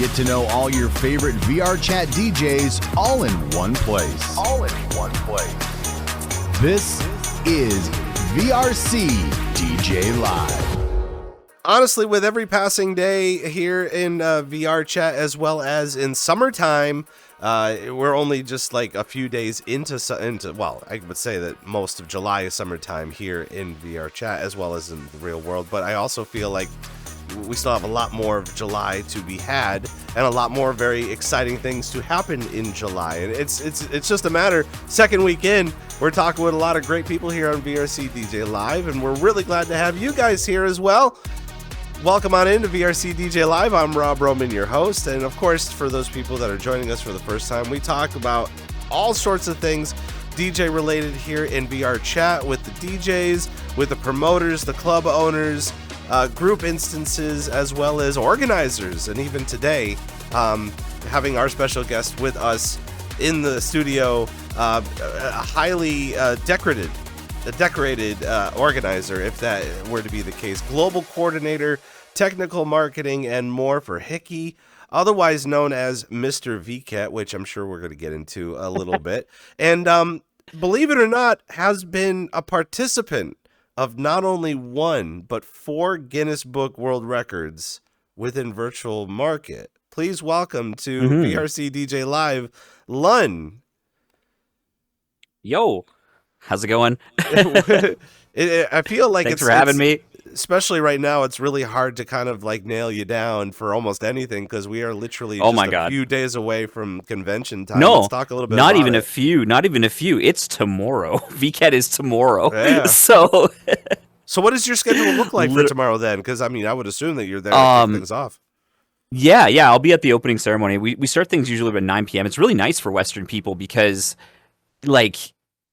Get to know all your favorite VRChat DJs all in one place. This is VRCDJLIVE. Honestly, with every passing day here in VRChat as well as in summertime, we're only just like a few days into well, I would say that most of July is summertime here in VRChat as well as in the real world, but I also feel like we still have a lot more of July to be had and a lot more very exciting things to happen in July. And it's just a matter, second weekend, we're talking with a lot of great people here on VRC DJ Live, and we're really glad to have you guys here as well. Welcome on into VRC DJ Live. I'm Rob Roman, your host. And of course, for those people that are joining us for the first time, we talk about all sorts of things DJ related here in VRChat with the DJs, with the promoters, the club owners, group instances, as well as organizers. And even today, having our special guest with us in the studio, a highly decorated organizer, if that were to be the case, global coordinator, technical marketing, and more for HIKKY, otherwise known as Mr. VKet, which I'm sure we're going to get into a little bit. And believe it or not, has been a participant of not only one, but 4 Guinness Book World Records within virtual market. Please welcome to VRC DJ Live, Lhun. Yo, how's it going? I feel like Thanks for having me. Especially right now, it's really hard to kind of like nail you down for almost anything because we are literally just a few days away from convention time. No, let's talk a little bit not about even it. a few. It's tomorrow. VKet is tomorrow. Yeah. So what does your schedule look like for tomorrow then? Because I mean, I would assume that you're there to kick things off. Yeah, I'll be at the opening ceremony. We start things usually about 9 p.m. It's really nice for Western people because, like,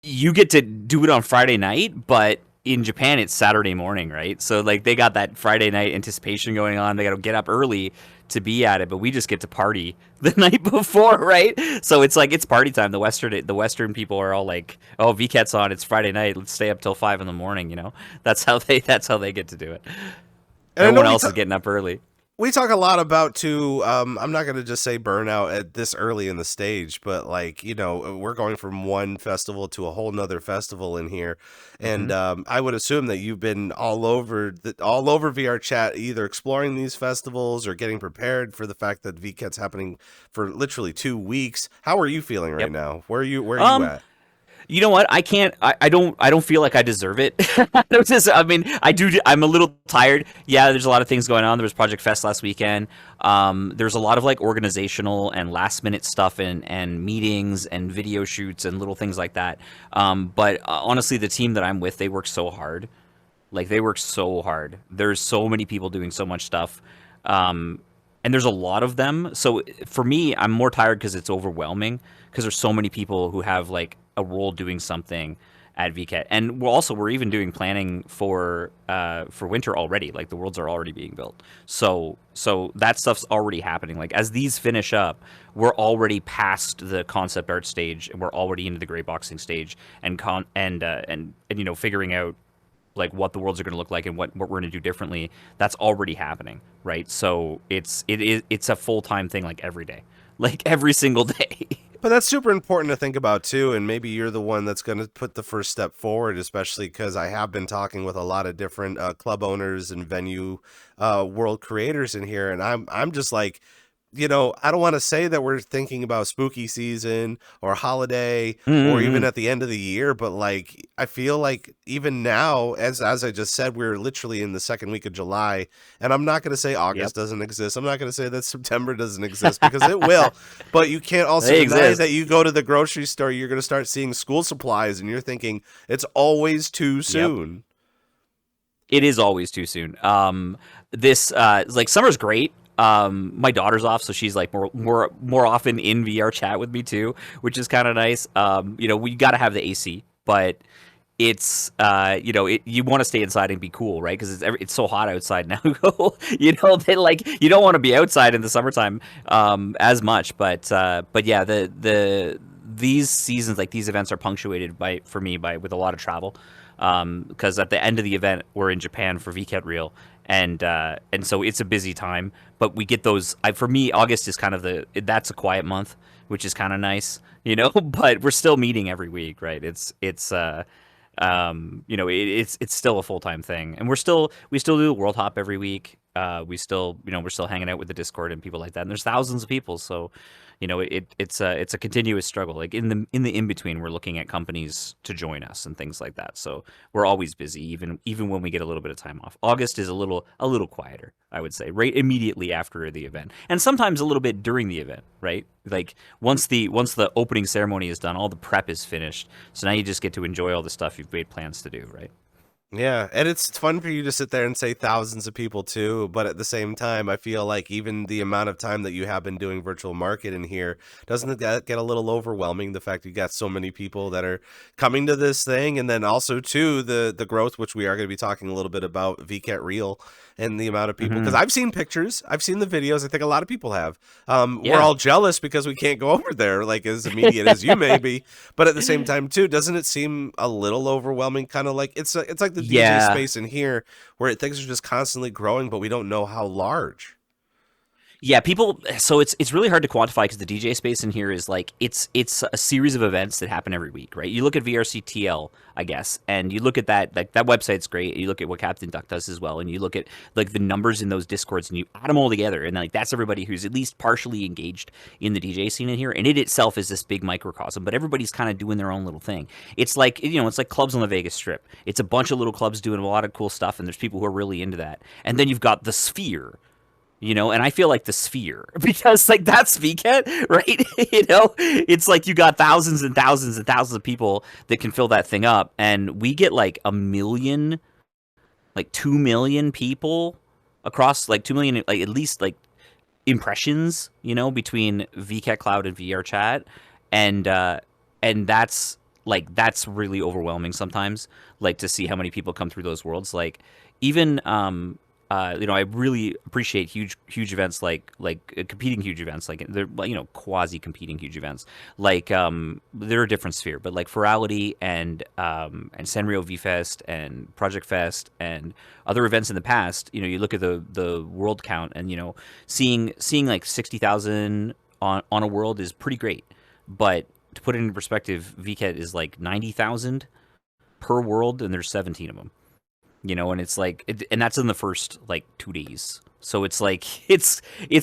you get to do it on Friday night, but in Japan it's Saturday morning, right? So like they got that Friday night anticipation going on. They got to get up early to be at it, but we just get to party the night before, right? So it's like it's party time. The Western people are all like, "Oh, VKet's on. It's Friday night. Let's stay up till 5 a.m. You know, that's how they get to do it. And everyone else is getting up early. We talk a lot about too. I'm not going to just say burnout at this early in the stage, but like, you know, we're going from one festival to a whole nother festival in here, and I would assume that you've been all over VRChat, either exploring these festivals or getting prepared for the fact that VKet's happening for literally 2 weeks. How are you feeling right now? Where are you at? You know what? I don't feel like I deserve it. I'm a little tired. Yeah, there's a lot of things going on. There was Project Fest last weekend. There's a lot of like organizational and last minute stuff and meetings and video shoots and little things like that. But honestly, the team that I'm with, they work so hard. Like they work so hard. There's so many people doing so much stuff. And there's a lot of them. So for me, I'm more tired because it's overwhelming because there's so many people who have like a role doing something at VKet. And we're even doing planning for winter already. Like the worlds are already being built. So that stuff's already happening. Like as these finish up, we're already past the concept art stage and we're already into the gray boxing stage and you know, figuring out like what the worlds are going to look like and what we're going to do differently. That's already happening, right? So it's a full-time thing, like every day, like every single day. But that's super important to think about too, and maybe you're the one that's going to put the first step forward, especially because I have been talking with a lot of different club owners and venue world creators in here, and I'm just like, you know, I don't want to say that we're thinking about spooky season or holiday or even at the end of the year, but like I feel like even now, as I just said, we're literally in the second week of July, and I'm not going to say August doesn't exist. I'm not going to say that September doesn't exist because it will, but you can't also deny that you go to the grocery store, you're going to start seeing school supplies, and you're thinking it's always too soon. It is always too soon. This like summer's great. My daughter's off, so she's like more often in VRChat with me too, which is kind of nice. You know, we got to have the AC, but it's you know, you want to stay inside and be cool, right? Because it's so hot outside now. You know, they like you don't want to be outside in the summertime as much, but yeah, these seasons, like these events, are punctuated with a lot of travel. because at the end of the event we're in Japan for VKet Reel, and so it's a busy time. But we get those. For me, August is kind of that's a quiet month, which is kind of nice, you know. But we're still meeting every week, right? It's still a full-time thing, and we still do World Hop every week. We're still hanging out with the Discord and people like that, and there's thousands of people, so it's a continuous struggle. Like in the in between, we're looking at companies to join us and things like that, so we're always busy, even when we get a little bit of time off. August is a little quieter, I would say, right immediately after the event, and sometimes a little bit during the event, right? Like once the opening ceremony is done, all the prep is finished, so now you just get to enjoy all the stuff you've made plans to do, right? Yeah, and it's fun for you to sit there and say thousands of people too, but at the same time, I feel like even the amount of time that you have been doing virtual marketing here, doesn't that get a little overwhelming, the fact you got so many people that are coming to this thing, and then also too the growth, which we are going to be talking a little bit about VKet Reel and the amount of people, because I've seen pictures, I've seen the videos, I think a lot of people have. We're all jealous because we can't go over there like as immediate as you may be, but at the same time too, doesn't it seem a little overwhelming, kind of like it's like the DJ space in here where things are just constantly growing, but we don't know how large. Yeah, people. So it's really hard to quantify because the DJ space in here is like it's a series of events that happen every week, right? You look at VRCTL, I guess, and you look at that, like that website's great. You look at what Captain Duck does as well, and you look at like the numbers in those Discords, and you add them all together, and like that's everybody who's at least partially engaged in the DJ scene in here, and it itself is this big microcosm. But everybody's kind of doing their own little thing. It's like it's like clubs on the Vegas Strip. It's a bunch of little clubs doing a lot of cool stuff, and there's people who are really into that. And then you've got the Sphere. And I feel like the Sphere, because like that's VKet, right? It's like you got thousands and thousands and thousands of people that can fill that thing up, and we get like 1 million, like 2 million people across, like 2 million, like at least like impressions, between VKet Cloud and VRChat, and that's really overwhelming sometimes, like to see how many people come through those worlds, like even I really appreciate huge events like competing huge events, like they're quasi competing huge events, like they're a different sphere, but like Ferality and Sanrio V Fest and Project Fest and other events in the past, you look at the world count, and seeing like 60,000 on a world is pretty great, but to put it in perspective, VKet is like 90,000 per world, and there's 17 of them. And it's like, and that's in the first like 2 days. So it's like, it's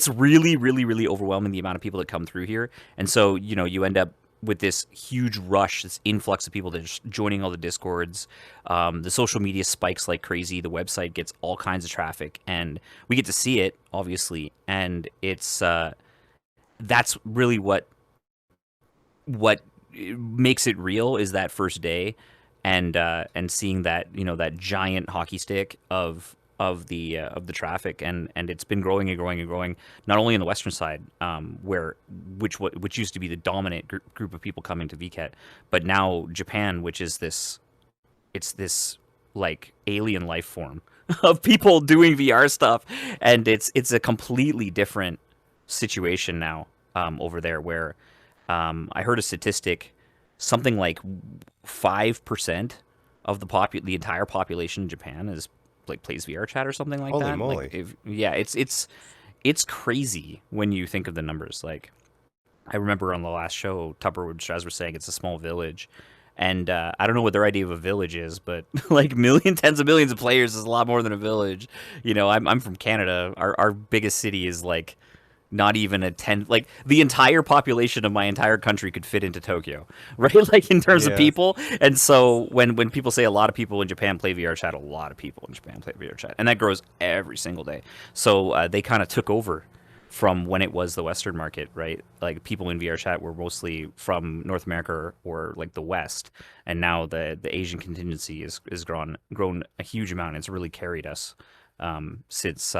really, really, really overwhelming, the amount of people that come through here. And so, you end up with this huge rush, this influx of people that are just joining all the Discords. The social media spikes like crazy. The website gets all kinds of traffic, and we get to see it, obviously. And it's, that's really what makes it real, is that first day. And seeing that that giant hockey stick of the traffic, and it's been growing and growing and growing, not only on the western side, which used to be the dominant group of people coming to VKet, but now Japan, which is this like alien life form of people doing VR stuff, and it's a completely different situation now over there, where I heard a statistic. Something like 5% of the entire population in Japan is like plays VRChat or something like that. Holy moly! Like, it's crazy when you think of the numbers. Like, I remember on the last show, Tupper and Straz were saying it's a small village, and I don't know what their idea of a village is, but like tens of millions of players is a lot more than a village. I'm from Canada. Our biggest city is like not even like the entire population of my entire country could fit into Tokyo, right? Like in terms of people. And so when people say a lot of people in Japan play VRChat, a lot of people in Japan play VRChat, and that grows every single day. So they kind of took over from when it was the Western market, right? Like people in VRChat were mostly from North America or like the West, and now the Asian contingency is grown a huge amount. It's really carried us since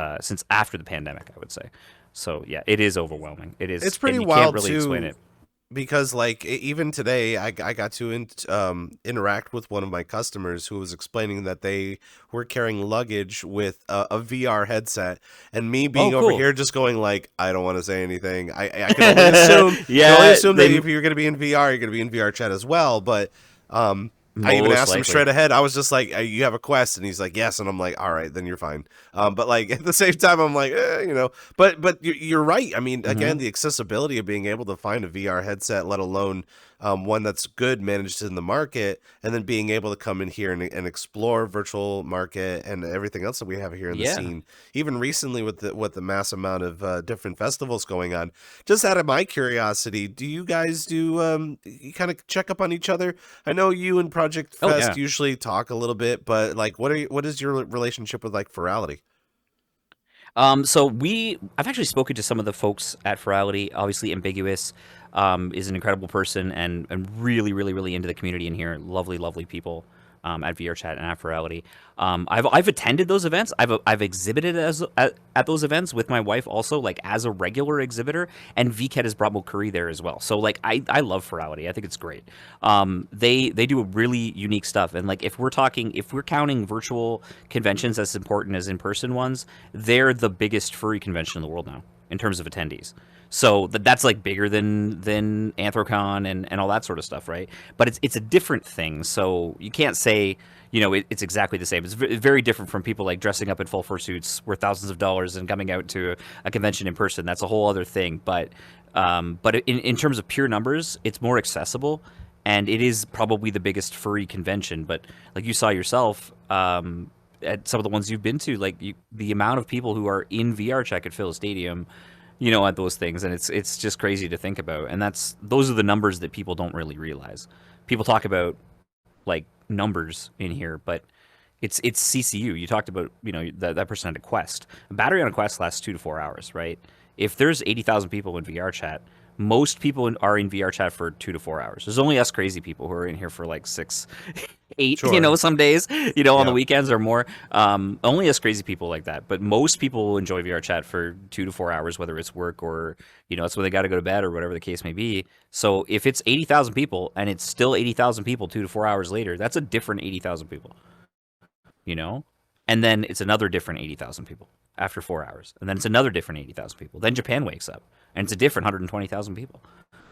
after the pandemic, I would say. So yeah, it is overwhelming. It is. It's pretty wild. Can't really too, explain it, because like even today, I got to interact with one of my customers who was explaining that they were carrying luggage with a VR headset, and me being over here just going like, I don't want to say anything. I can only assume. Can only assume that if you're going to be in VR, you're going to be in VRChat as well. But I even Most asked him likely. straight ahead. I was just like, "You have a Quest?" And he's like, "Yes." And I'm like, "All right, then you're fine." But like at the same time, I'm like, you know. But you're right. I mean, again, the accessibility of being able to find a VR headset, let alone one that's good managed in the market, and then being able to come in here and explore virtual market and everything else that we have here in the Yeah. scene. Even recently with the mass amount of different festivals going on. Just out of my curiosity, do you guys do you kind of check up on each other? I know you and Project Oh Fest yeah. usually talk a little bit, but like, what is your relationship with like Virality? So I've actually spoken to some of the folks at Ferality. Obviously, Ambiguous is an incredible person and really, really, really into the community in here. Lovely, lovely people at VRChat and at Ferality. I've attended those events. I've exhibited at those events with my wife also, like as a regular exhibitor. And VKet has brought Mokuri there as well. So like I love Ferality. I think it's great. They do really unique stuff. And like if we're counting virtual conventions as important as in person ones, they're the biggest furry convention in the world now in terms of attendees. So that's like bigger than Anthrocon and all that sort of stuff, right? But it's a different thing. So you can't say it's exactly the same. It's very different from people like dressing up in full fursuits worth thousands of dollars and coming out to a convention in person. That's a whole other thing. But in terms of pure numbers, it's more accessible, and it is probably the biggest furry convention. But like you saw yourself. At some of the ones you've been to, like the amount of people who are in VRChat could fill a stadium, at those things, and it's just crazy to think about. And those are the numbers that people don't really realize. People talk about like numbers in here, but it's CCU. You talked about that person had a Quest. A battery on a Quest lasts 2 to 4 hours, right? If there's 80,000 people in VRChat, most people are in VRChat for 2 to 4 hours. There's only us crazy people who are in here for like 6, 8, Sure. some days, on Yeah. the weekends or more. Only us crazy people like that. But most people will enjoy VRChat for 2 to 4 hours, whether it's work or, that's when they got to go to bed or whatever the case may be. So if it's 80,000 people and it's still 80,000 people 2 to 4 hours later, that's a different 80,000 people, And then it's another different 80,000 people after 4 hours. And then it's another different 80,000 people. Then Japan wakes up and it's a different 120,000 people,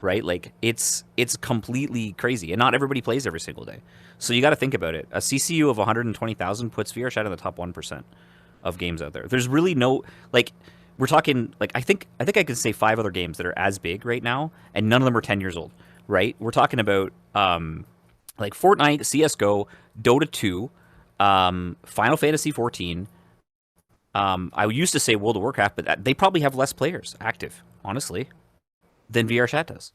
right? Like it's completely crazy, and not everybody plays every single day. So you got to think about it. A CCU of 120,000 puts VRChat in the top 1% of games out there. There's really no, like, we're talking, like, I think I can say 5 other games that are as big right now, and none of them are 10 years old, right? We're talking about like Fortnite, CS:GO, Dota 2, Final Fantasy 14. I used to say World of Warcraft, but they probably have less players active, honestly, than VRChat does.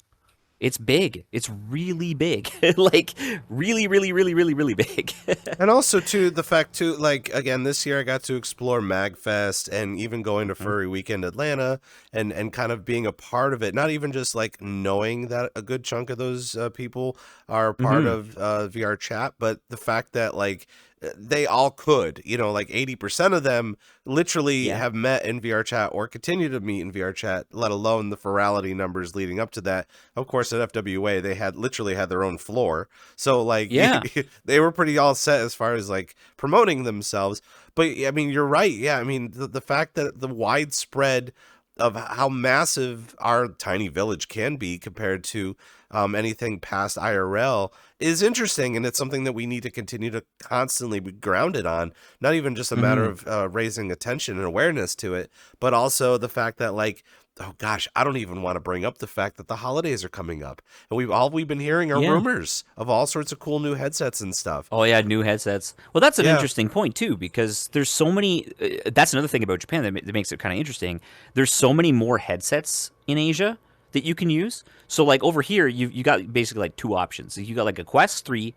It's big. It's really big. Like, really, really, really, really, really big. And also, too, the fact, too, like, again, this year I got to explore MagFest and even going to Furry Weekend Atlanta and kind of being a part of it. Not even just, like, knowing that a good chunk of those people are part of VRChat, but the fact that, like, they all could, like 80% of them literally have met in VRChat or continue to meet in VRChat, let alone the virality numbers leading up to that. Of course, at FWA, they literally had their own floor. So like, they were pretty all set as far as like promoting themselves. But I mean, you're right. Yeah. I mean, the fact that the widespread of how massive our tiny village can be compared to anything past IRL is interesting, and it's something that we need to continue to constantly be grounded on. Not even just a matter of raising attention and awareness to it, but also the fact that, like, oh gosh, I don't even want to bring up the fact that the holidays are coming up, and we've been hearing are rumors of all sorts of cool new headsets and stuff. Oh yeah, new headsets. Well, that's an interesting point too, because there's so many. That's another thing about Japan that makes it kind of interesting. There's so many more headsets in Asia that you can use. So like over here, you got basically like 2 options. You got like a Quest 3,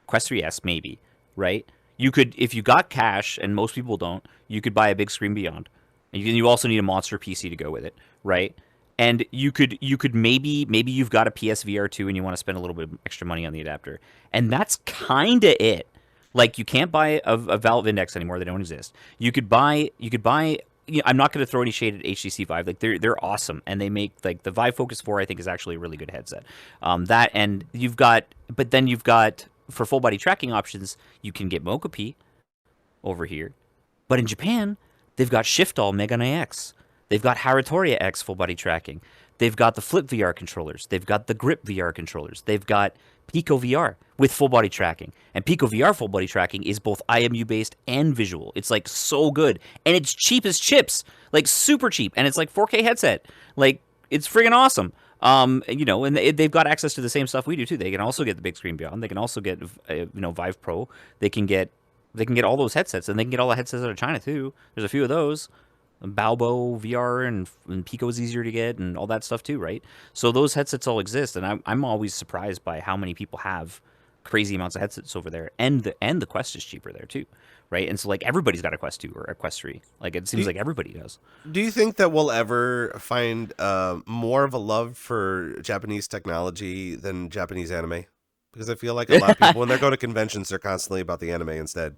Quest 3S maybe, right? You could, if you got cash, and most people don't, you could buy a big screen beyond. And you also need a monster PC to go with it, right? And you could maybe you've got a PSVR 2 and you want to spend a little bit of extra money on the adapter. And that's kind of it. Like, you can't buy a Valve Index anymore. They don't exist. You could buy I'm not going to throw any shade at HTC Vive. Like, they're awesome, and they make, like, the Vive Focus 4, I think, is actually a really good headset. That, and you've got for full body tracking options, you can get Mokopi over here. But in Japan, they've got Shiftall Megane X. They've got Haritoria X full body tracking. They've got the Flip VR controllers. They've got the Grip VR controllers. They've got Pico VR with full body tracking. And Pico VR full body tracking is both IMU based and visual. It's like so good. And it's cheap as chips, like super cheap. And it's like 4K headset. Like it's friggin' awesome. You know, and they've got access to the same stuff we do too. They can also get the big screen beyond. They can also get, you know, Vive Pro. They can get all those headsets, and they can get all the headsets out of China too. There's a few of those. Balbo VR and Pico is easier to get, and all that stuff too, right? So those headsets all exist, and I'm always surprised by how many people have crazy amounts of headsets over there, and the Quest is cheaper there too, right? And so like everybody's got a Quest 2 or a Quest 3. Like it seems like everybody does. Do you think that we'll ever find more of a love for Japanese technology than Japanese anime? Because I feel like a lot of people, when they go to conventions, they're constantly about the anime instead.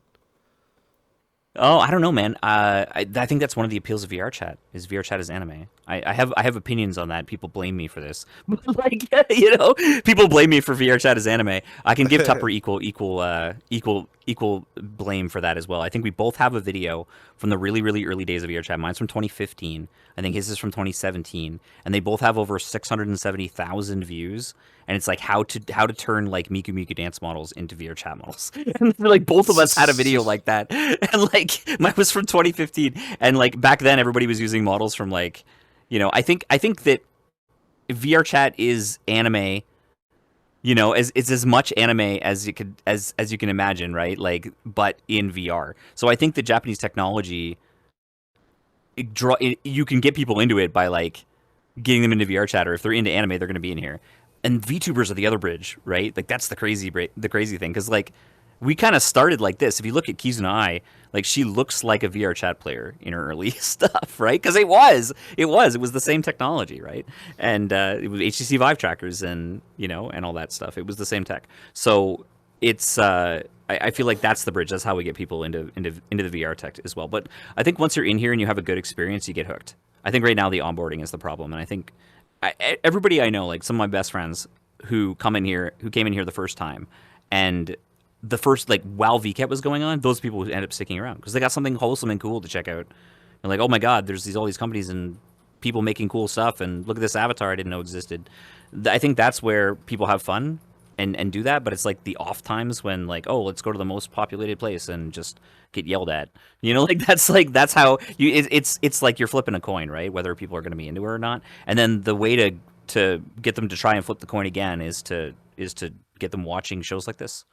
Oh, I don't know, man. I think that's one of the appeals of VRChat. Is VRChat is anime. I have opinions on that. People blame me for this. Like, you know, people blame me for VRChat as anime. I can give Tupper equal blame for that as well. I think we both have a video from the really, really early days of VRChat. Mine's from 2015. I think his is from 2017, and they both have over 670,000 views. And it's like how to turn like Miku Miku dance models into VRChat models. And like both of us had a video like that. And like mine was from 2015. And like back then everybody was using models from like, you know, I think that VRChat is anime, you know, it's as much anime as you could as you can imagine, right? Like, but in VR. So I think the Japanese technology you can get people into it by like getting them into VRChat, or if they're into anime, they're going to be in here. And VTubers are the other bridge, right? Like that's the crazy thing, because like we kind of started like this. If you look at Kizuna Ai, like she looks like a VRChat player in her early stuff, right? Because it was the same technology, right? And it was HTC Vive trackers and you know and all that stuff. It was the same tech. So it's I feel like that's the bridge. That's how we get people into the VR tech as well. But I think once you're in here and you have a good experience, you get hooked. I think right now the onboarding is the problem, and I think. Everybody I know, like some of my best friends who came in here the first time, and the first like while VKet was going on, those people end up sticking around because they got something wholesome and cool to check out. And like, oh my God, there's all these companies and people making cool stuff, and look at this avatar I didn't know existed. I think that's where people have fun and do that, but it's like the off times when like, oh, let's go to the most populated place and just get yelled at. You know, like that's how you it's like you're flipping a coin, right? Whether people are going to be into it or not. And then the way to get them to try and flip the coin again is to get them watching shows like this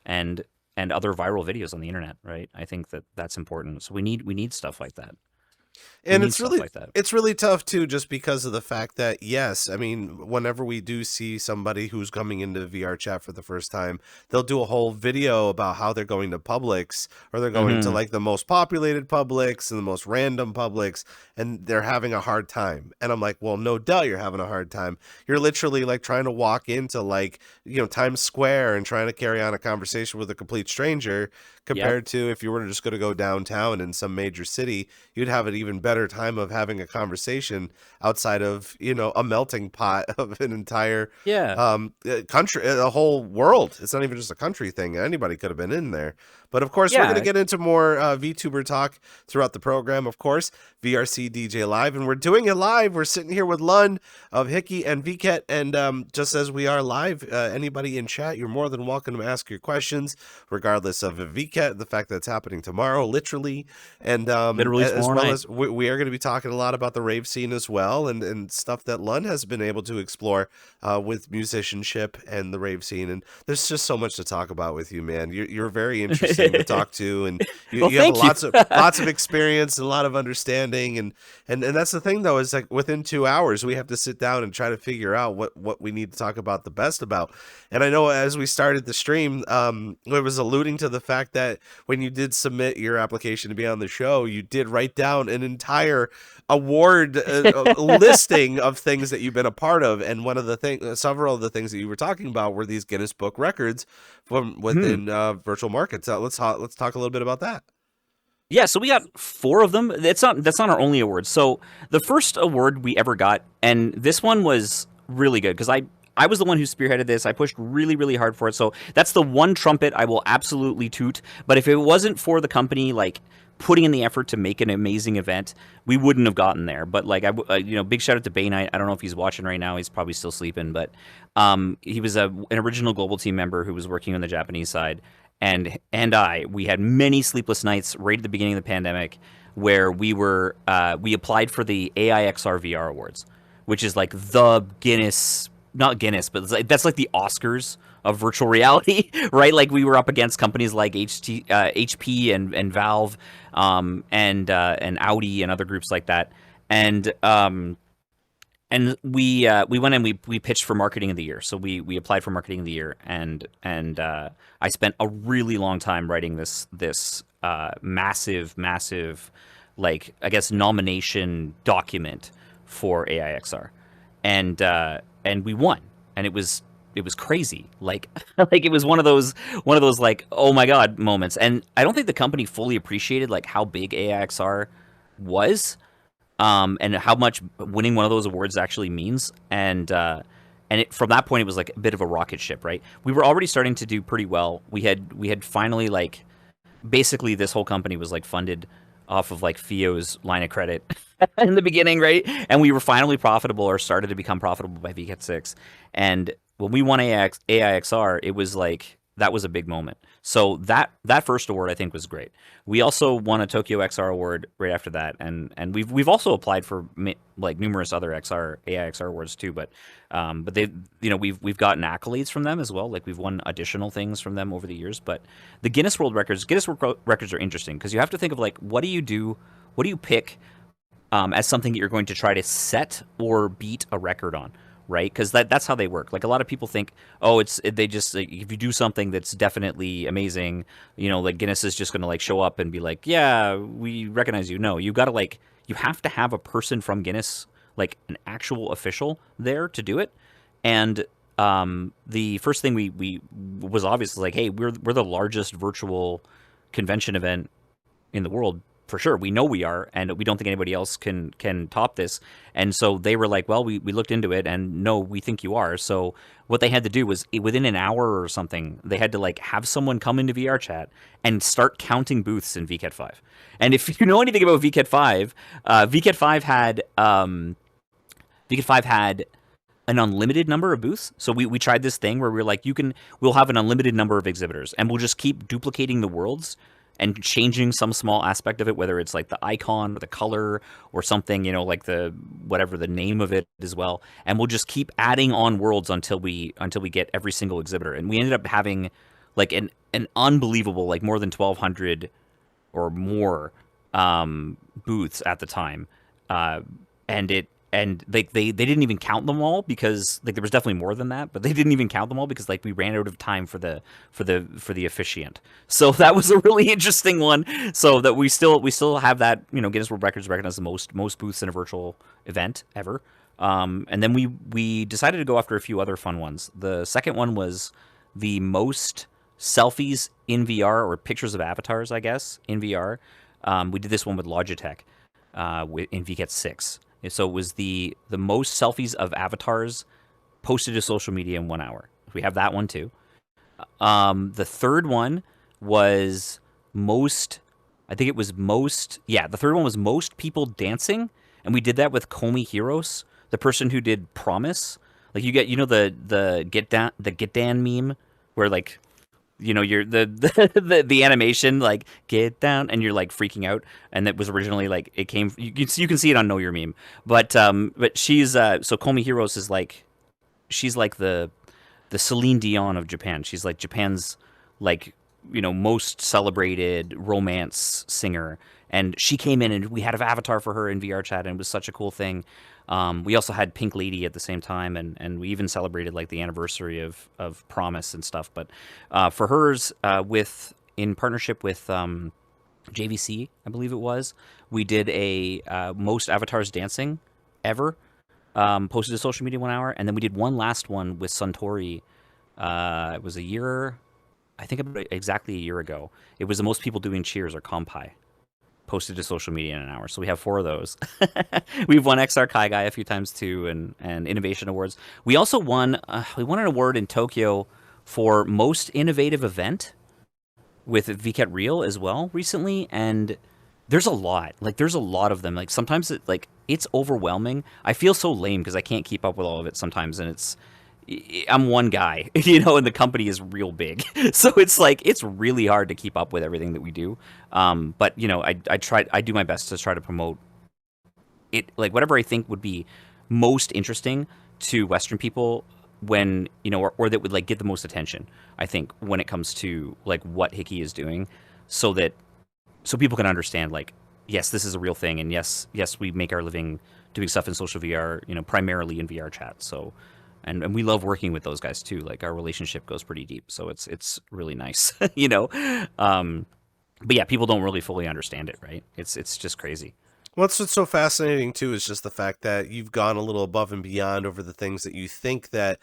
and other viral videos on the internet, right? I think that's important. So we need stuff like that. And it's really tough too, just because of the fact that, yes, I mean, whenever we do see somebody who's coming into VRChat for the first time, they'll do a whole video about how they're going to Publix, or they're going to like the most populated Publix and the most random Publix, and they're having a hard time. And I'm like, well, no doubt you're having a hard time. You're literally like trying to walk into like, you know, Times Square and trying to carry on a conversation with a complete stranger, compared to if you were just going to go downtown in some major city, you'd have an even better time of having a conversation outside of, you know, a melting pot of an entire country, a whole world. It's not even just a country thing. Anybody could have been in there. But of course, we're going to get into more VTuber talk throughout the program. Of course, VRCDJLIVE, and we're doing it live. We're sitting here with Lhun of HIKKY and VKet, and just as we are live, anybody in chat, you're more than welcome to ask your questions, regardless of VKet, the fact that it's happening tomorrow, literally, and literally as well night. as we are going to be talking a lot about the rave scene as well, and stuff that Lhun has been able to explore with musicianship and the rave scene. And there's just so much to talk about with you, man. You're very interesting to talk to, and you have lots of experience and a lot of understanding, and that's the thing though, is like within 2 hours we have to sit down and try to figure out what we need to talk about the best about. And I know as we started the stream, it was alluding to the fact that when you did submit your application to be on the show, you did write down an entire award listing of things that you've been a part of, and several of the things that you were talking about were these Guinness Book records from within virtual markets. Let's talk a little bit about that. Yeah, so we got 4 of them. That's not our only award. So the first award we ever got, and this one was really good because I was the one who spearheaded this. I pushed really, really hard for it. So that's the one trumpet I will absolutely toot. But if it wasn't for the company like putting in the effort to make an amazing event, we wouldn't have gotten there. But like big shout out to Bay Knight. I don't know if he's watching right now. He's probably still sleeping, but he was an original global team member who was working on the Japanese side, and we had many sleepless nights right at the beginning of the pandemic where we applied for the AIXR VR Awards, which is like the Guinness, not Guinness, but that's like the Oscars of virtual reality, right? Like we were up against companies like HP and Valve, and Audi and other groups like that, and we went and we pitched for marketing of the year. So we applied for marketing of the year, and I spent a really long time writing this massive like I guess nomination document for AIXR, and we won, and it was crazy. Like like it was one of those like, oh my god moments. And I don't think the company fully appreciated like how big AIXR was, and how much winning one of those awards actually means. And from that point, it was like a bit of a rocket ship, right? We were already starting to do pretty well. We had finally, like, basically this whole company was like funded off of like Fio's line of credit in the beginning, right? And we were finally profitable, or started to become profitable by VKet 6. And when we won AIXR, it was like, that was a big moment. So that first award I think was great. We also won a Tokyo XR award right after that, and we've also applied for like numerous other AIXR awards too. But they, we've gotten accolades from them as well. Like we've won additional things from them over the years. But the Guinness World Records are interesting because you have to think of like, what do you pick as something that you're going to try to set or beat a record on, right? Because that's how they work. Like a lot of people think, oh, they just like, if you do something that's definitely amazing, like Guinness is just going to like show up and be like, yeah, we recognize you. No, you got to like, you have to have a person from Guinness, like an actual official there to do it. And the first thing we was obviously like, hey, we're the largest virtual convention event in the world. For sure, we know we are, and we don't think anybody else can top this. And so they were like, well, we looked into it, and no, we think you are. So what they had to do was, within an hour or something, they had to like have someone come into VRChat and start counting booths in VKet 5. And if you know anything about VKet 5, VKet 5 had an unlimited number of booths. So we tried this thing where we were like, we'll have an unlimited number of exhibitors, and we'll just keep duplicating the worlds and changing some small aspect of it, whether it's like the icon or the color or something, like the whatever the name of it as well. And we'll just keep adding on worlds until we get every single exhibitor. And we ended up having like an unbelievable, like more than 1,200 or more booths at the time. And they didn't even count them all, because like there was definitely more than that, but they didn't even count them all because like we ran out of time for the officiant. So that was a really interesting one. So that we still have that, Guinness World Records recognized the most booths in a virtual event ever. And then we decided to go after a few other fun ones. The second one was the most selfies in VR, or pictures of avatars, I guess, in VR. We did this one with Logitech in VKet 6. So it was the most selfies of avatars posted to social media in 1 hour. We have that one too. The third one was the third one was most people dancing. And we did that with Komi Heroes, the person who did Promise. Like you get, the Get Down meme where like, you're the animation, like get down, and you're like freaking out, and that was originally like, it came, you can see it on Know Your Meme, but she's so Komi Heroes is like, she's like the Celine Dion of Japan. She's like Japan's like, most celebrated romance singer, and she came in and we had an avatar for her in VRChat, and it was such a cool thing. We also had Pink Lady at the same time, and we even celebrated like the anniversary of Promise and stuff. But for hers, in partnership with JVC, I believe it was, we did a most avatars dancing ever, posted to social media 1 hour, and then we did one last one with Suntory. It was exactly a year ago. It was the most people doing cheers, or Kompai, posted to social media in an hour. So we have 4 of those. We've won XR Kai Guy a few times too, and innovation awards. We also won an award in Tokyo for most innovative event with VKet Real as well recently. And There's a lot. Like there's a lot of them. Like sometimes it's overwhelming. I feel so lame because I can't keep up with all of it sometimes, and I'm one guy, and the company is real big. So it's like it's really hard to keep up with everything that we do. But I do my best to try to promote it, like whatever I think would be most interesting to Western people when or that would like get the most attention. I think when it comes to like what HIKKY is doing, so that so people can understand like yes, this is a real thing, and yes, we make our living doing stuff in social VR, primarily in VRChat. So. And we love working with those guys too. Like our relationship goes pretty deep, so it's really nice, But yeah, people don't really fully understand it, right? It's just crazy. What's so fascinating too is just the fact that you've gone a little above and beyond over the things that you think that,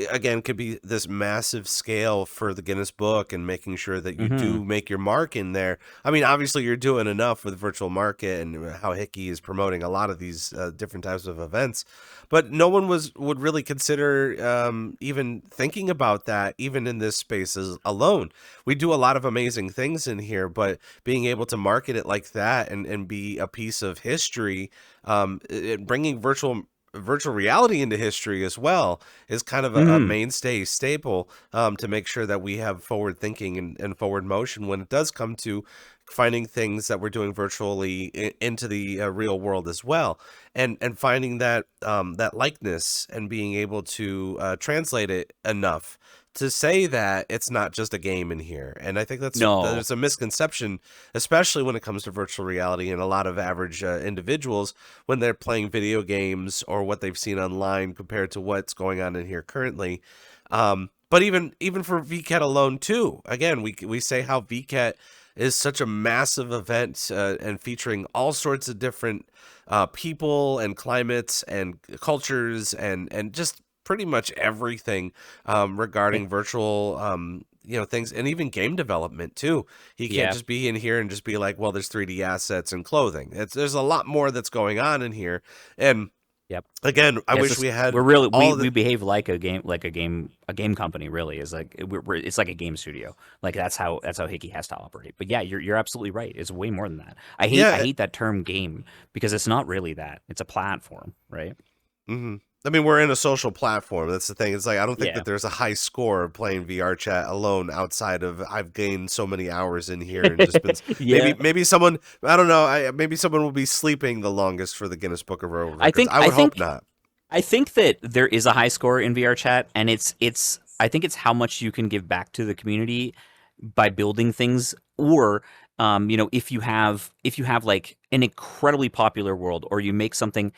again, could be this massive scale for the Guinness Book, and making sure that you do make your mark in there. I mean, obviously you're doing enough with Virtual Market and how HIKKY is promoting a lot of these different types of events, but no one would really consider even thinking about that, even in this space alone. We do a lot of amazing things in here, but being able to market it like that and be a piece of history, bringing virtual reality into history as well is kind of a mainstay staple, to make sure that we have forward thinking and forward motion when it does come to finding things that we're doing virtually into the real world as well, and finding that that likeness and being able to translate it enough to say that it's not just a game in here. And I think there's a misconception, especially when it comes to virtual reality, and a lot of average individuals when they're playing video games or what they've seen online compared to what's going on in here currently. But even for VKet alone too, again, we say how VKet is such a massive event, and featuring all sorts of different people and climates and cultures and just pretty much everything regarding virtual things, and even game development too. He can't just be in here and just be like, well, there's 3D assets and clothing. There's a lot more that's going on in here. And again, I wish we had. We behave like a game company. Really, is like it's like a game studio. Like that's how HIKKY has to operate. But yeah, you're absolutely right. It's way more than that. I hate that term game, because it's not really that. It's a platform, right? Mm-hmm. I mean, we're in a social platform. That's the thing. It's like, I don't think that there's a high score playing VRChat alone outside of I've gained so many hours in here and just been maybe someone, I don't know, maybe someone will be sleeping the longest for the Guinness Book of World Records. I would hope not. I think that there is a high score in VRChat, and I think it's how much you can give back to the community by building things, or if you have like an incredibly popular world, or you make something.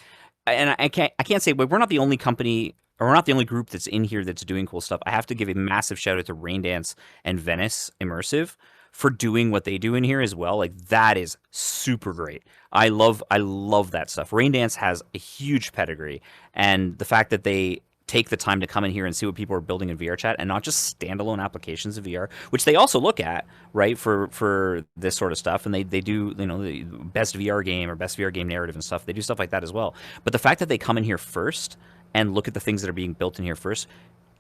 And I can't say, but we're not the only company, or we're not the only group that's in here that's doing cool stuff. I have to give a massive shout out to Raindance and Venice Immersive for doing what they do in here as well. Like that is super great. I love that stuff. Raindance has a huge pedigree, and the fact that they take the time to come in here and see what people are building in VRChat, and not just standalone applications of VR, which they also look at, right, for this sort of stuff. And they do, the best VR game or best VR game narrative and stuff. They do stuff like that as well. But the fact that they come in here first and look at the things that are being built in here first,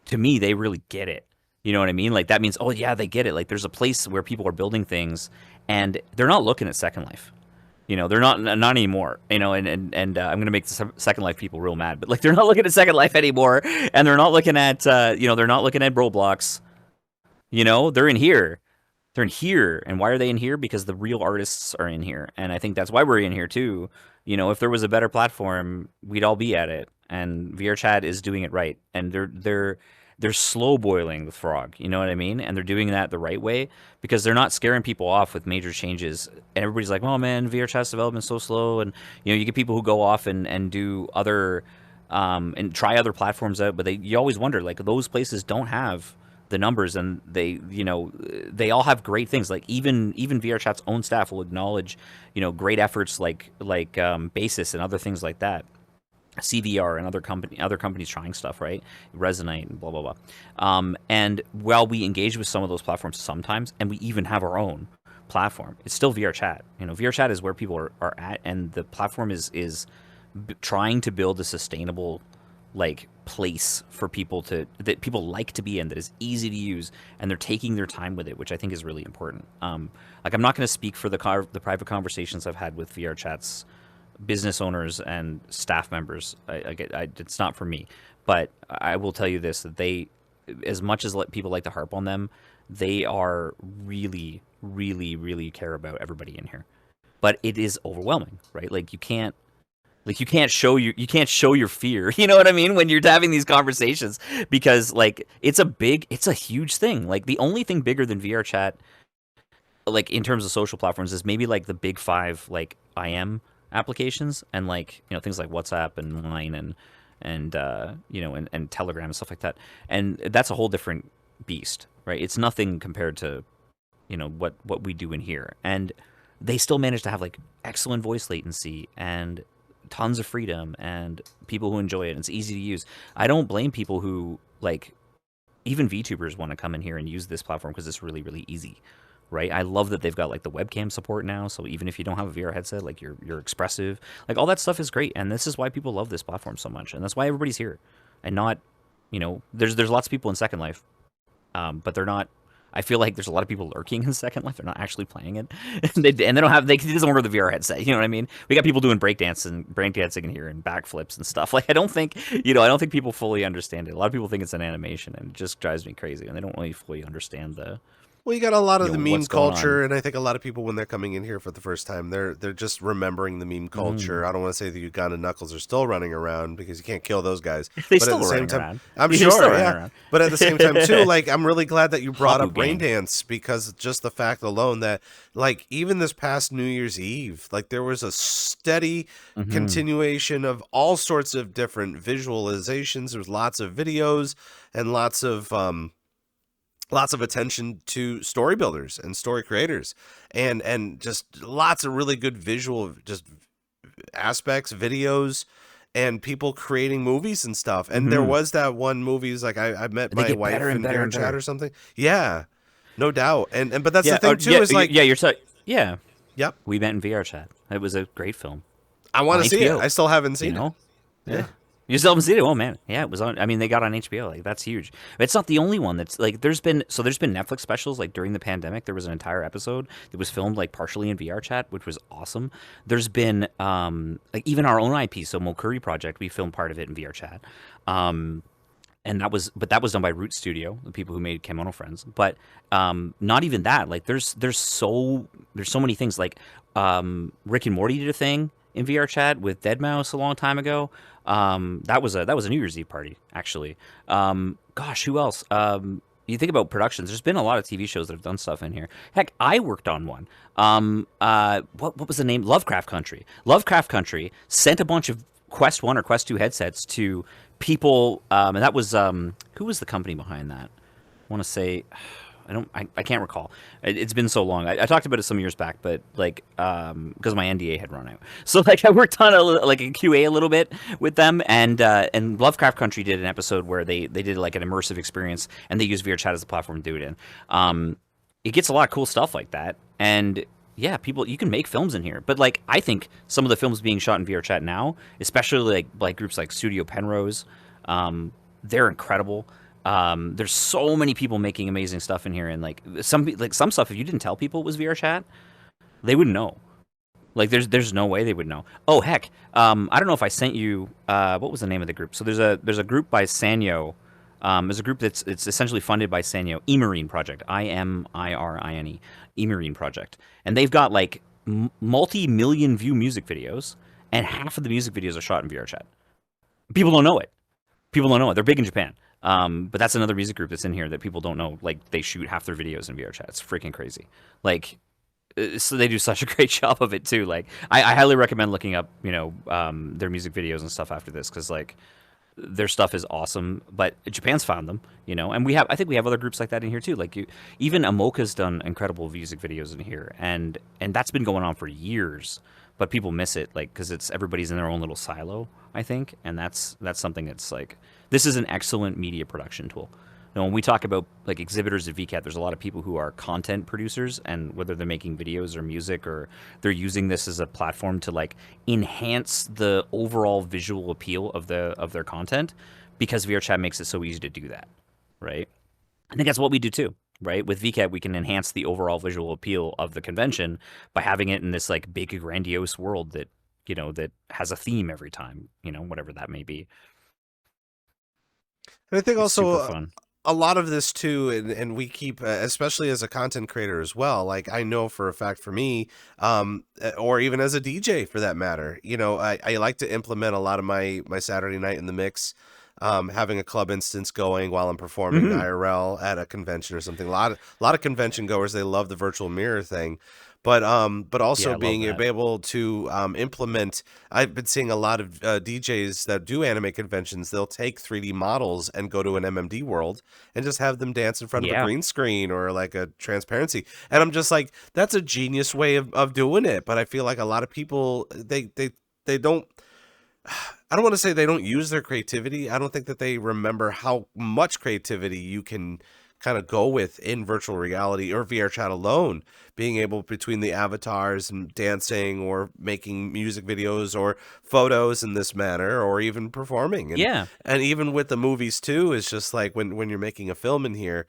to me, they really get it. You know what I mean? Like that means, oh yeah, they get it. Like there's a place where people are building things, and they're not looking at Second Life. They're not anymore, and I'm going to make the Second Life people real mad, but like they're not looking at Second Life anymore, and they're not looking at, they're not looking at Roblox. They're in here. They're in here. And why are they in here? Because the real artists are in here. And I think that's why we're in here too. If there was a better platform, we'd all be at it. And VRChat is doing it right. And they're slow boiling the frog, you know what I mean? And they're doing that the right way, because they're not scaring people off with major changes. And everybody's like, oh man, VRChat's development's so slow. And you get people who go off and do other and try other platforms out, but you always wonder, like, those places don't have the numbers, and they all have great things. Like even VRChat's own staff will acknowledge, great efforts like Basis and other things like that. CVR and other companies trying stuff, right? Resonate and blah blah blah. And while we engage with some of those platforms sometimes, and we even have our own platform, it's still VRChat. VRChat is where people are at, and the platform is trying to build a sustainable like place for people that people like to be in, that is easy to use, and they're taking their time with it, which I think is really important. Like I'm not going to speak for the private conversations I've had with VRChat's business owners and staff members. It's not for me, but I will tell you this: that they, as much as people like to harp on them, they are really, really, really care about everybody in here. But it is overwhelming, right? Like you can't show your fear. You know what I mean? When you're having these conversations, because like it's a huge thing. Like the only thing bigger than VRChat, like in terms of social platforms, is maybe like the big 5 like IM applications, and like, you know, things like WhatsApp and Line and you know, and Telegram and stuff like that. And that's a whole different beast, right? It's nothing compared to, you know, what we do in here. And they still manage to have like excellent voice latency and tons of freedom and people who enjoy it. And it's easy to use. I don't blame people who, like, even VTubers want to come in here and use this platform because it's really, really easy, right? I love that they've got like the webcam support now. So even if you don't have a VR headset, like you're expressive, like all that stuff is great. And this is why people love this platform so much. And that's why everybody's here, and not, you know, there's lots of people in Second Life, but they're not. I feel like there's a lot of people lurking in Second Life. They're not actually playing it, and they don't have. They doesn't work with the VR headset. You know what I mean? We got people doing breakdancing in here, and backflips and stuff. Like I don't think people fully understand it. A lot of people think it's an animation, and it just drives me crazy. And they don't really fully understand the. Well, you got a lot of the meme culture, and I think a lot of people, when they're coming in here for the first time, they're just remembering the meme culture. I don't want to say the Uganda Knuckles are still running around, because you can't kill those guys. They still running around. I'm sure, yeah. But at the same time, too, like I'm really glad that you brought up Braindance, because just the fact alone that, like, even this past New Year's Eve, like there was a steady continuation of all sorts of different visualizations. There was lots of videos and lots of attention to story builders and story creators, and just lots of really good visual just aspects, videos, and people creating movies and stuff. And there was that one movie, is like I met my wife in VRChat or something. Yeah, no doubt. And but that's the thing too, is like yep, we met in VRChat. It was a great film. I want to see it. I still haven't seen it. Yeah. You still haven't seen it? Oh man, yeah, it was on. I mean, they got on HBO. Like that's huge. But it's not the only one. That's like there's been Netflix specials. Like during the pandemic, there was an entire episode that was filmed like partially in VRChat, which was awesome. There's been like even our own IP. So Mokuri Project, we filmed part of it in VRChat. And that was done by Root Studio, the people who made Kemono Friends. But not even that. Like there's so many things. Like Rick and Morty did a thing in VRChat with Deadmau5 a long time ago. That was a New Year's Eve party, actually. Gosh, who else? You think about productions. There's been a lot of TV shows that have done stuff in here. Heck, I worked on one. What was the name? Lovecraft Country. Lovecraft Country sent a bunch of Quest 1 or Quest 2 headsets to people, and that was who was the company behind that? I want to say. I can't recall. It's been so long. I talked about it some years back, but like because my NDA had run out. So like I worked on a QA a little bit with them, and Lovecraft Country did an episode where they did like an immersive experience, and they used VRChat as the platform to do it in. It gets a lot of cool stuff like that, and yeah, people, you can make films in here. But like I think some of the films being shot in VRChat now, especially like groups like Studio Penrose, they're incredible. There's so many people making amazing stuff in here, and like some stuff, if you didn't tell people it was VRChat, they wouldn't know. Like there's no way they would know. Oh heck, I don't know if I sent you what was the name of the group. So there's a group by Sanyo. There's a group it's essentially funded by Sanyo, eMarine Project, IMIRINE, eMarine Project, and they've got like multi-million view music videos, and half of the music videos are shot in VRChat. People don't know it. They're big in Japan. But that's another music group that's in here that people don't know. Like they shoot half their videos in VRChat. It's freaking crazy. Like, so they do such a great job of it too. Like, I highly recommend looking up, their music videos and stuff after this, because like their stuff is awesome. But Japan's found them, and I think we have other groups like that in here too. Like even Amoka's done incredible music videos in here, and that's been going on for years. But people miss it, like, because everybody's in their own little silo, I think, and that's something that's like, this is an excellent media production tool. Now, when we talk about like exhibitors at VKet, there's a lot of people who are content producers, and whether they're making videos or music, or they're using this as a platform to like enhance the overall visual appeal of their content, because VRChat makes it so easy to do that, right? I think that's what we do too, right? With VKet, we can enhance the overall visual appeal of the convention by having it in this like big grandiose world that, you know, that has a theme every time, you know, whatever that may be. And I think It's super also fun. a lot of this too, and we keep, especially as a content creator as well. Like I know for a fact for me, or even as a DJ for that matter, you know, I like to implement a lot of my Saturday night in the mix. Having a club instance going while I'm performing IRL at a convention or something. A lot of convention goers, they love the virtual mirror thing, but Yeah, I also love being that. able to implement. I've been seeing a lot of DJs that do anime conventions. They'll take 3D models and go to an MMD world and just have them dance in front of a Yeah. green screen or like a transparency. And I'm just like, that's a genius way of doing it. But I feel like a lot of people they don't. I don't want to say they don't use their creativity. I don't think that they remember how much creativity you can kind of go with in virtual reality or VRChat alone, being able between the avatars and dancing or making music videos or photos in this manner or even performing. Yeah. And even with the movies too, it's just like when you're making a film in here,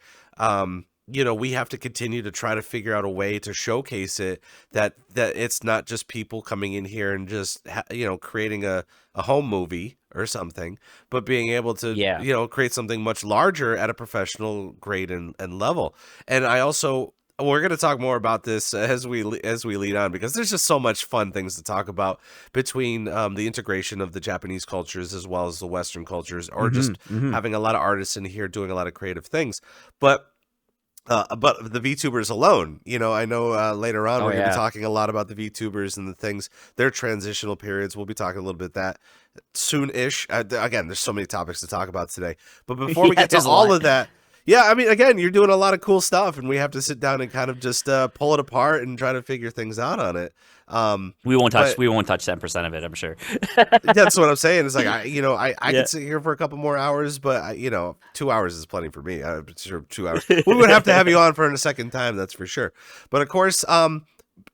you know, we have to continue to try to figure out a way to showcase it, that it's not just people coming in here and just you know, creating a home movie or something, but being able to, Yeah. you know, create something much larger at a professional grade and level. And I also, we're going to talk more about this as we lead on, because there's just so much fun things to talk about between the integration of the Japanese cultures as well as the Western cultures, or just having a lot of artists in here doing a lot of creative things. But the VTubers alone, you know, I know later on Oh we're going to be yeah. talking a lot about the VTubers and the things, their transitional periods. We'll be talking a little bit that soon-ish. Again, there's so many topics to talk about today. But before we Yeah, get to there's a all lot. of that, yeah, I mean, again, you're doing a lot of cool stuff, and we have to sit down and kind of just pull it apart and try to figure things out on it. We won't touch But 10% of it, I'm sure. that's what I'm saying. It's like I Yeah. could sit here for a couple more hours, but 2 hours is plenty for me. I'm sure 2 hours. We would have to have you on for a second time, that's for sure. But of course,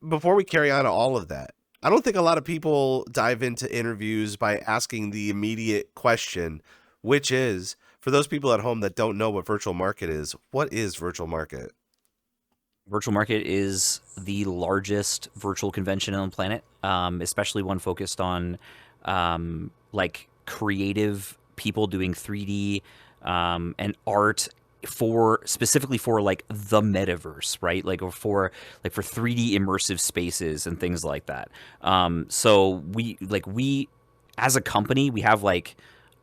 before we carry on to all of that, I don't think a lot of people dive into interviews by asking the immediate question, which is, for those people at home that don't know what virtual market is, what is virtual market? Virtual Market is the largest virtual convention on the planet, especially one focused on like creative people doing 3D and art for specifically for like the metaverse, right? Like or for 3D immersive spaces and things like that. So we as a company, we have like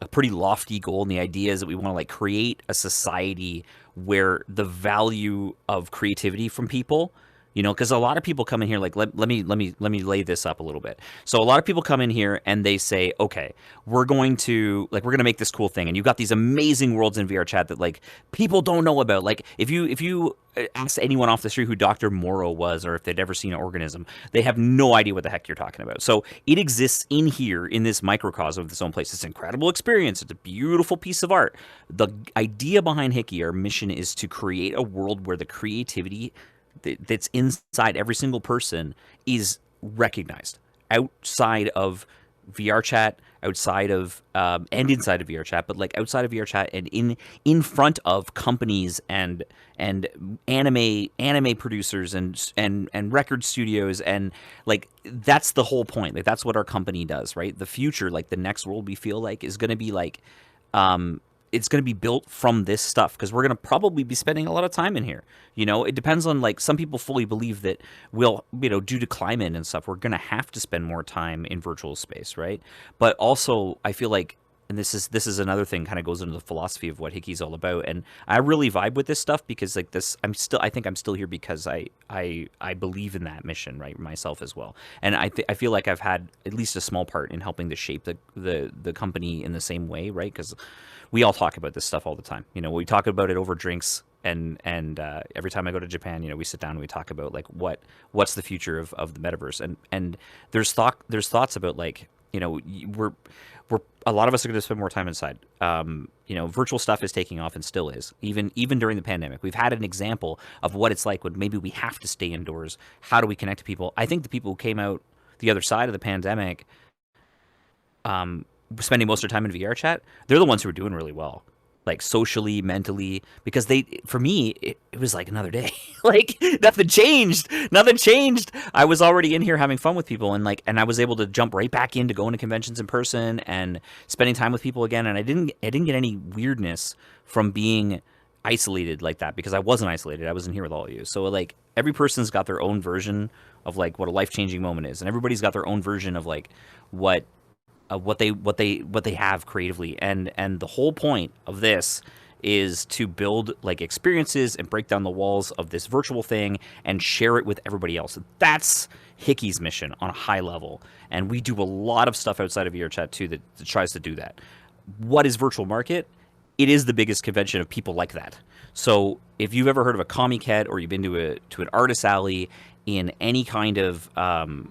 a pretty lofty goal, and the idea is that we want to like create a society where the value of creativity from people, you know, because a lot of people come in here like let me lay this up a little bit. So a lot of people come in here and they say, okay, we're going to make this cool thing, and you've got these amazing worlds in VRChat that like people don't know about. Like if you ask anyone off the street who Dr. Morrow was, or if they'd ever seen an organism, they have no idea what the heck you're talking about. So it exists in here in this microcosm of its own place. It's an incredible experience. It's a beautiful piece of art. The idea behind HIKKY, our mission, is to create a world where the creativity that's inside every single person is recognized outside of VRChat, outside of and inside of VRChat, but like outside of VRChat and in front of companies and anime producers and record studios, and like that's the whole point. Like that's what our company does, right? The future, like the next world, we feel like is going to be like it's going to be built from this stuff, because we're going to probably be spending a lot of time in here. You know, it depends on, like, some people fully believe that we'll, you know, due to climate and stuff, we're going to have to spend more time in virtual space, right? But also, I feel like, and this is another thing, kind of goes into the philosophy of what HIKKY's all about, and I really vibe with this stuff because, like, this, I think I'm still here because I believe in that mission, right, myself as well, and I feel like I've had at least a small part in helping to shape the company in the same way, right? Because we all talk about this stuff all the time. You know, we talk about it over drinks, and every time I go to Japan, you know, we sit down and we talk about like what's the future of the metaverse, and there's thoughts about, like, you know, we're a lot of us are going to spend more time inside. Virtual stuff is taking off and still is, even during the pandemic. We've had an example of what it's like when maybe we have to stay indoors. How do we connect to people? I think the people who came out the other side of the pandemic, spending most of their time in VRChat, they're the ones who are doing really well, like socially, mentally, because for me, it was like another day. Like nothing changed. I was already in here having fun with people, and I was able to jump right back into going to conventions in person and spending time with people again. And I didn't get any weirdness from being isolated like that, because I wasn't isolated. I was in here with all of you. So like every person's got their own version of like what a life-changing moment is, and everybody's got their own version of like what they have creatively, and the whole point of this is to build like experiences and break down the walls of this virtual thing and share it with everybody else. That's HIKKY's mission on a high level, and we do a lot of stuff outside of VRChat too that tries to do that. What is Virtual Market? It is the biggest convention of people like that. So if you've ever heard of a VKet, or you've been to an artist alley in any kind of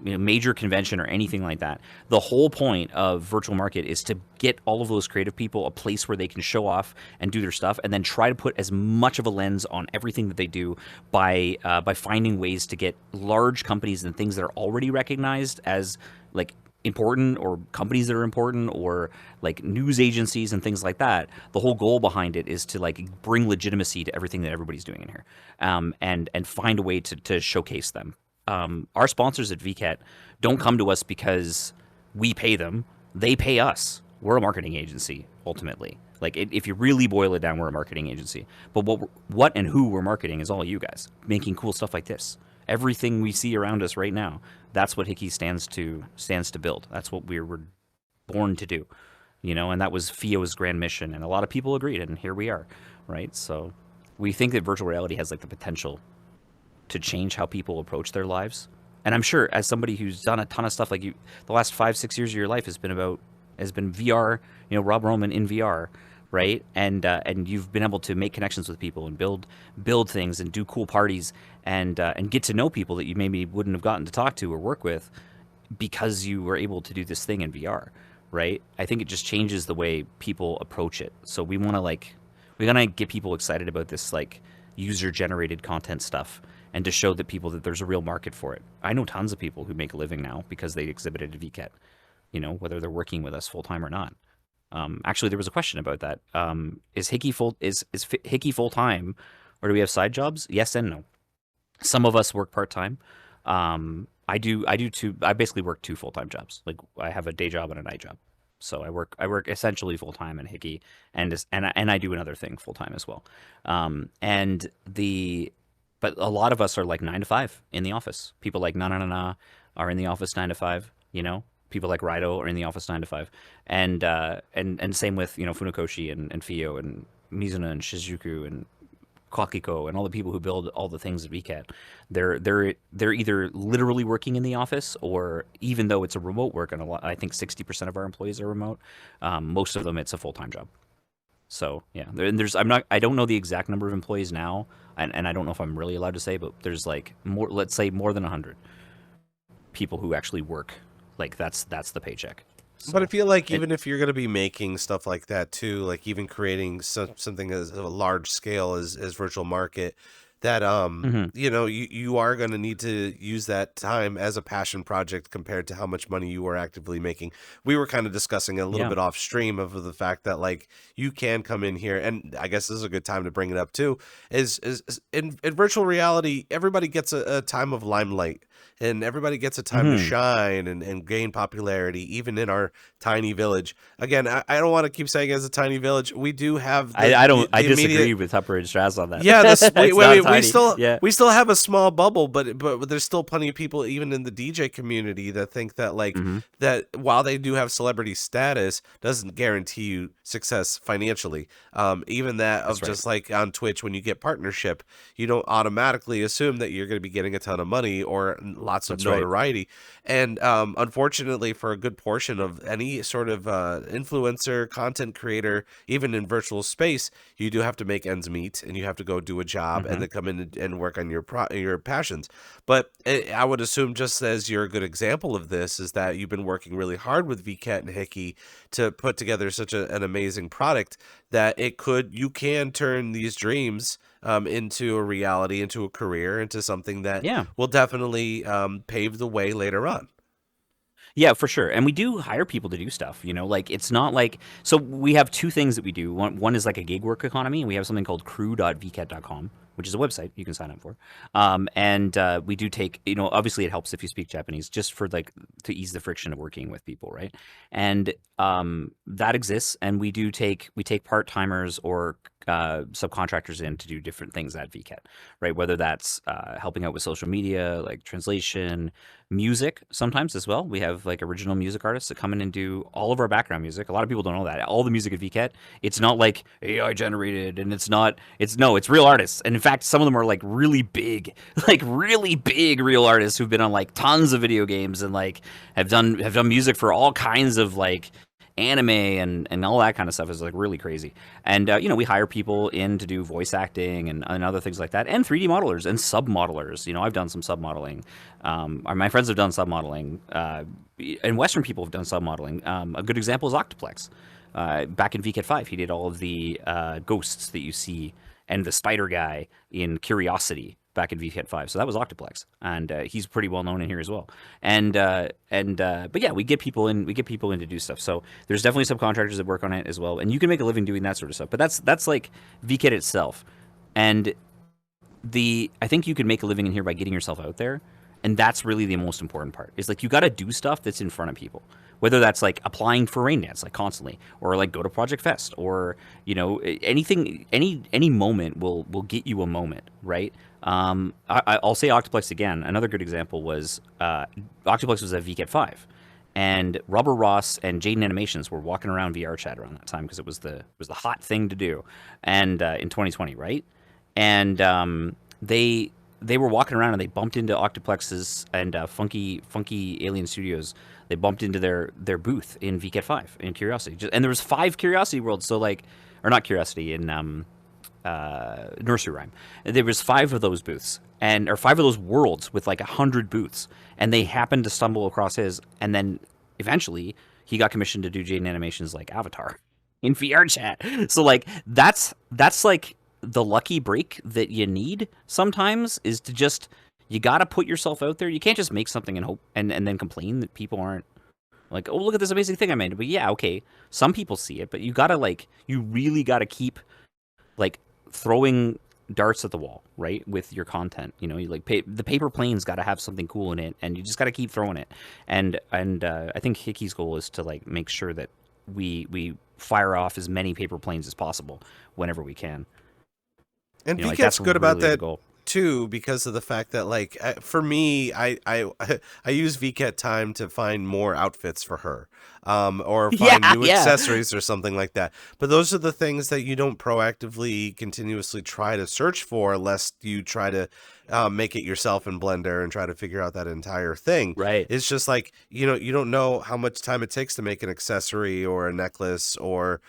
major convention or anything like that, the whole point of Virtual Market is to get all of those creative people a place where they can show off and do their stuff, and then try to put as much of a lens on everything that they do by finding ways to get large companies and things that are already recognized as like important, or companies that are important, or like news agencies and things like that. The whole goal behind it is to like bring legitimacy to everything that everybody's doing in here, and find a way to showcase them. Our sponsors at VKet don't come to us because we pay them; they pay us. We're a marketing agency ultimately. Like if you really boil it down, we're a marketing agency. But what and who we're marketing is all you guys making cool stuff like this. Everything we see around us right now, that's what HIKKY stands to build. That's what we were born to do, and that was FIO's grand mission, and a lot of people agreed, and here we are, right? So we think that virtual reality has like the potential to change how people approach their lives. And I'm sure, as somebody who's done a ton of stuff, like you, the last 5-6 years of your life has been VR, Rob Roman in VR, right? And you've been able to make connections with people and build things and do cool parties and get to know people that you maybe wouldn't have gotten to talk to or work with because you were able to do this thing in VR, right? I think it just changes the way people approach it. So we want to get people excited about this like user-generated content stuff, and to show that people that there's a real market for it. I know tons of people who make a living now because they exhibited at VKet, whether they're working with us full time or not. Actually, there was a question about that. Is HIKKY full time, or do we have side jobs? Yes and no. Some of us work part time. I do too. I basically work 2 full time jobs. Like I have a day job and a night job. So I work essentially full time in HIKKY, and I do another thing full time as well. But a lot of us are like 9 to 5 in the office. People like Na are in the office 9 to 5. People like Raido are in the office 9 to 5, and same with Funakoshi and Fio and Mizuna and Shizuku and Kwakiko and all the people who build all the things at VKet. They're either literally working in the office, or even though it's a remote work, and I think 60% of our employees are remote, most of them it's a full-time job. So yeah, I don't know the exact number of employees now, and I don't know if I'm really allowed to say, but there's like let's say more than 100 people who actually work. Like that's the paycheck. So, but I feel like even if you're going to be making stuff like that too, like even creating something as a large scale as Virtual Market, that you are going to need to use that time as a passion project compared to how much money you are actively making. We were kind of discussing a little bit off stream of the fact that like you can come in here, and I guess this is a good time to bring it up too, is in virtual reality, everybody gets a time of limelight. And everybody gets a time to shine and gain popularity, even in our tiny village. Again, I don't want to keep saying it's a tiny village. We do have. I disagree with Tupper and Straz on that. Yeah, we still have a small bubble, but there's still plenty of people, even in the DJ community, that think that like that while they do have celebrity status, doesn't guarantee you success financially. Even that of just like on Twitch, when you get partnership, you don't automatically assume that you're going to be getting a ton of money or lots of That's right. notoriety. And unfortunately, for a good portion of any sort of influencer, content creator, even in virtual space, you do have to make ends meet, and you have to go do a job and then come in and work on your passions. But I would assume, just as you're a good example of this, is that you've been working really hard with VKet and HIKKY to put together such an amazing product that you can turn these dreams into a reality, into a career, into something that will definitely pave the way later on. Yeah, for sure. And we do hire people to do stuff, like it's not like, so we have two things that we do. One is like a gig work economy, and we have something called crew.vket.com, which is a website you can sign up for. And we do take, obviously it helps if you speak Japanese, just for like to ease the friction of working with people, right? And that exists, and we take part-timers or subcontractors in to do different things at VKet, right? Whether that's helping out with social media, like translation, music sometimes as well. We have like original music artists that come in and do all of our background music. A lot of people don't know that. All the music at VKet, it's not like AI generated, and it's real artists. And in fact, some of them are like really big real artists who've been on like tons of video games and like have done music for all kinds of like anime and all that kind of stuff. Is like really crazy. And we hire people in to do voice acting and other things like that, and 3D modelers and sub modelers. I've done some sub modeling. My friends have done sub modeling, and Western people have done sub modeling. A good example is Octoplex. Back in VKet 5, he did all of the ghosts that you see and the spider guy in Curiosity back in VKet 5. So that was Octoplex, and he's pretty well known in here as well. But yeah, we get people in to do stuff. So there's definitely subcontractors that work on it as well, and you can make a living doing that sort of stuff. But that's like VKet itself, and I think you can make a living in here by getting yourself out there, and that's really the most important part. Is like you got to do stuff that's in front of people. Whether that's like applying for Rain Dance like constantly, or like go to Project Fest, or anything, any moment will get you a moment, right? I'll say Octoplex again. Another good example was Octoplex was at VKet 5, and Rubber Ross and Jaden Animations were walking around VRChat around that time because it was the hot thing to do, and in 2020, right? And they were walking around and they bumped into Octoplex's and Funky Alien Studios. They bumped into their booth in VKet 5 in Curiosity, and there was 5 Curiosity Worlds. So like, or not Curiosity, in Nursery Rhyme. There was 5 of those booths, or 5 of those worlds with like 100 booths, and they happened to stumble across his, and then eventually he got commissioned to do Jaden Animations like Avatar in VRChat. So like that's like the lucky break that you need sometimes, is to just, you got to put yourself out there. You can't just make something and hope and then complain that people aren't like, oh, look at this amazing thing I made. But yeah, okay, some people see it, but you really got to keep like throwing darts at the wall, right? With your content, you like the paper plane's got to have something cool in it, and you just got to keep throwing it. And I think HIKKY's goal is to like make sure that we fire off as many paper planes as possible whenever we can. And VKet's good about that too, because of the fact that like for me, I use VKet time to find more outfits for her, or find new accessories or something like that. But those are the things that you don't proactively continuously try to search for, lest you try to make it yourself in Blender and try to figure out that entire thing. Right. It's just like, you don't know how much time it takes to make an accessory or a necklace or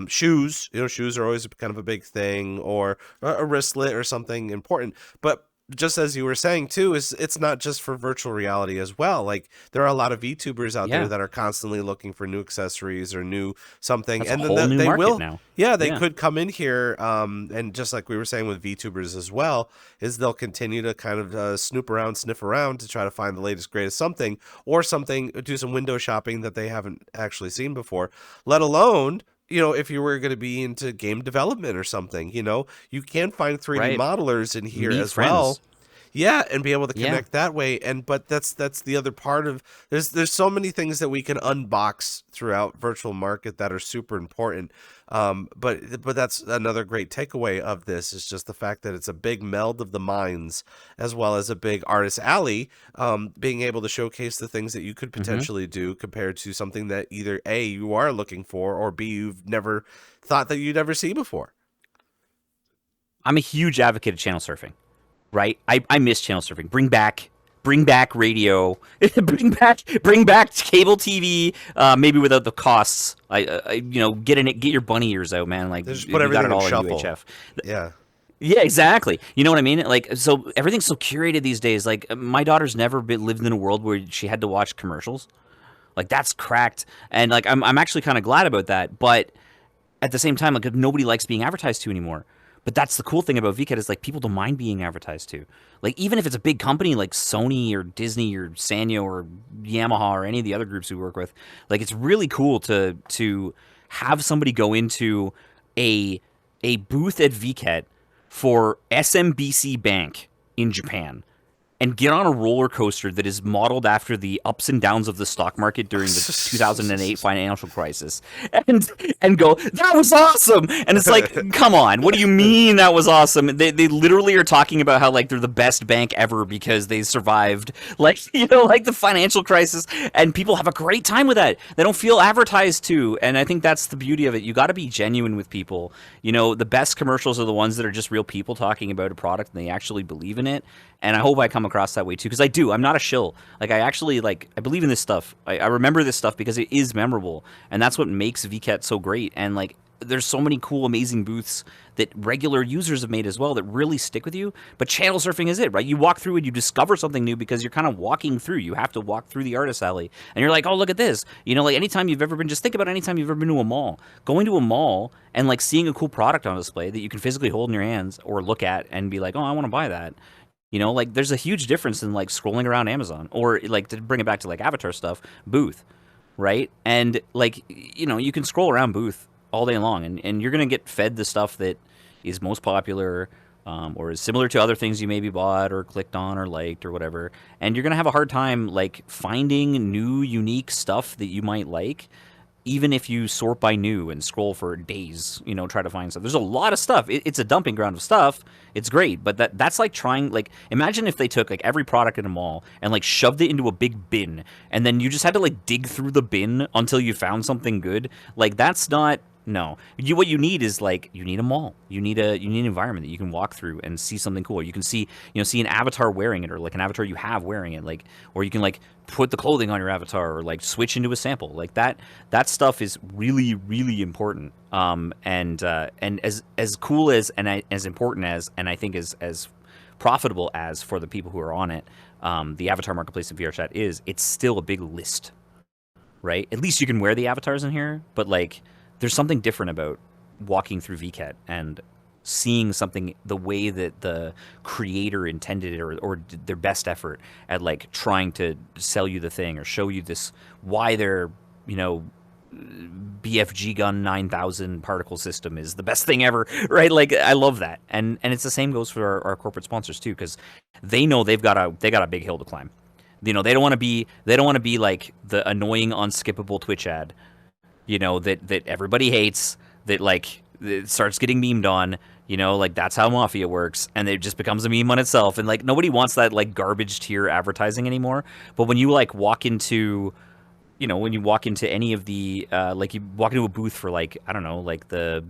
shoes. Shoes are always kind of a big thing, or a wristlet or something important. But just as you were saying too, it's not just for virtual reality as well. Like, there are a lot of VTubers out there that are constantly looking for new accessories or new something. That's and a then whole new they market will now. They could come in here, and just like we were saying with VTubers as well, is they'll continue to kind of sniff around to try to find the latest greatest something, or do some window shopping that they haven't actually seen before, let alone if you were going to be into game development or something, you can find 3D modelers in here as well. Yeah, and be able to connect that way. But that's the other part of, there's so many things that we can unbox throughout virtual market that are super important. But that's another great takeaway of this, is just the fact that it's a big meld of the minds, as well as a big artist alley, being able to showcase the things that you could potentially do compared to something that either A, you are looking for, or B, you've never thought that you'd ever see before. I'm a huge advocate of channel surfing. Right, I miss channel surfing. Bring back bring back radio, bring back cable TV, maybe without the costs. Get your bunny ears out, man. Like They just we put got everything it in all in shuffle. UHF. Yeah. Yeah, exactly. You know what I mean? Like, so everything's so curated these days. Like, my daughter's never lived in a world where she had to watch commercials. Like, that's cracked, and like I'm actually kind of glad about that. But at the same time, like nobody likes being advertised to anymore. But that's the cool thing about VKet is like people don't mind being advertised to. Like even if it's a big company like Sony or Disney or Sanyo or Yamaha or any of the other groups we work with, like it's really cool to have somebody go into a booth at VKet for SMBC Bank in Japan and get on a roller coaster that is modeled after the ups and downs of the stock market during the 2008 financial crisis, and go, that was awesome. And it's like, come on, what do you mean that was awesome? They literally are talking about how like they're the best bank ever because they survived like like the financial crisis, and people have a great time with that. They don't feel advertised to, and I think that's the beauty of it. You got to be genuine with people. The best commercials are the ones that are just real people talking about a product and they actually believe in it. And I hope I come across that way too, because I do. I'm not a shill. Like I actually I believe in this stuff. I remember this stuff because it is memorable, and that's what makes VKet so great. And like, there's so many cool, amazing booths that regular users have made as well that really stick with you. But channel surfing is it, right? You walk through and you discover something new because you're kind of walking through. You have to walk through the artist alley, and you're like, oh, look at this. Like anytime you've ever been, just think about anytime you've ever been to a mall. Going to a mall and like seeing a cool product on display that you can physically hold in your hands or look at and be like, oh, I want to buy that. Like there's a huge difference in like scrolling around Amazon or like, to bring it back to like Avatar stuff, booth, right? And like, you can scroll around booth all day long and you're going to get fed the stuff that is most popular or is similar to other things you maybe bought or clicked on or liked or whatever. And you're going to have a hard time like finding new, unique stuff that you might like. Even if you sort by new and scroll for days, try to find stuff. There's a lot of stuff. It's a dumping ground of stuff. It's great, but that's like trying, like, imagine if they took like every product in a mall and like shoved it into a big bin, and then you just had to like dig through the bin until you found something good. Like that's not. No, what you need is like you need a mall. You need an environment that you can walk through and see something cool. You can see an avatar wearing it, or like an avatar you have wearing it, like, or you can like put the clothing on your avatar, or like switch into a sample. Like that stuff is really, really important. And as cool as and as important as, and I think as profitable as for the people who are on it, the avatar marketplace of VRChat it's still a big list, right? At least you can wear the avatars in here, but like. There's something different about walking through VKet and seeing something the way that the creator intended it, or did their best effort at like trying to sell you the thing or show you this, why their BFG gun 9000 particle system is the best thing ever, right? Like I love that, and it's the same goes for our corporate sponsors too, because they know they got a big hill to climb. They don't want to be like the annoying, unskippable Twitch ad. That everybody hates, that like it starts getting memed on, like that's how Mafia works, and it just becomes a meme on itself, and like nobody wants that like garbage tier advertising anymore. But when you like walk into any of the like you walk into a booth for like, I don't know, like the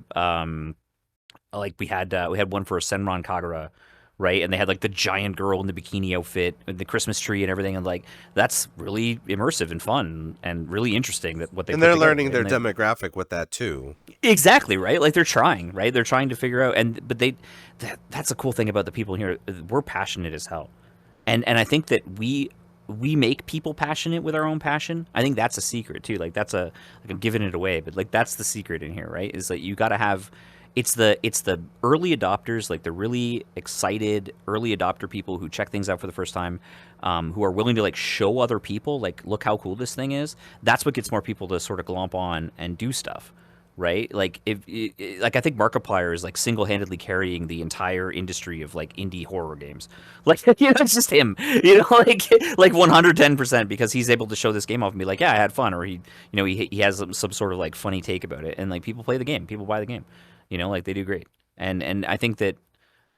like we had one for Senran Kagura, right? And they had like the giant girl in the bikini outfit and the Christmas tree and everything, and like that's really immersive and fun and really interesting that what they And put they're together. learning their demographic with that too. Exactly, right? Like they're trying, right? They're trying to figure out, but that's a cool thing about the people here. We're passionate as hell, and I think that we make people passionate with our own passion. I think that's a secret too. Like that's like I'm giving it away, but like that's the secret in here, right? Is that you got to have. It's the early adopters, like the really excited early adopter people who check things out for the first time, who are willing to like show other people, like, look how cool this thing is. That's what gets more people to sort of glomp on and do stuff, right? Like like I think Markiplier is like single-handedly carrying the entire industry of like indie horror games. Like it's just him, like 110%, because he's able to show this game off and be like, yeah, I had fun, or he has some sort of like funny take about it, and like people play the game, people buy the game. Like they do great. And I think that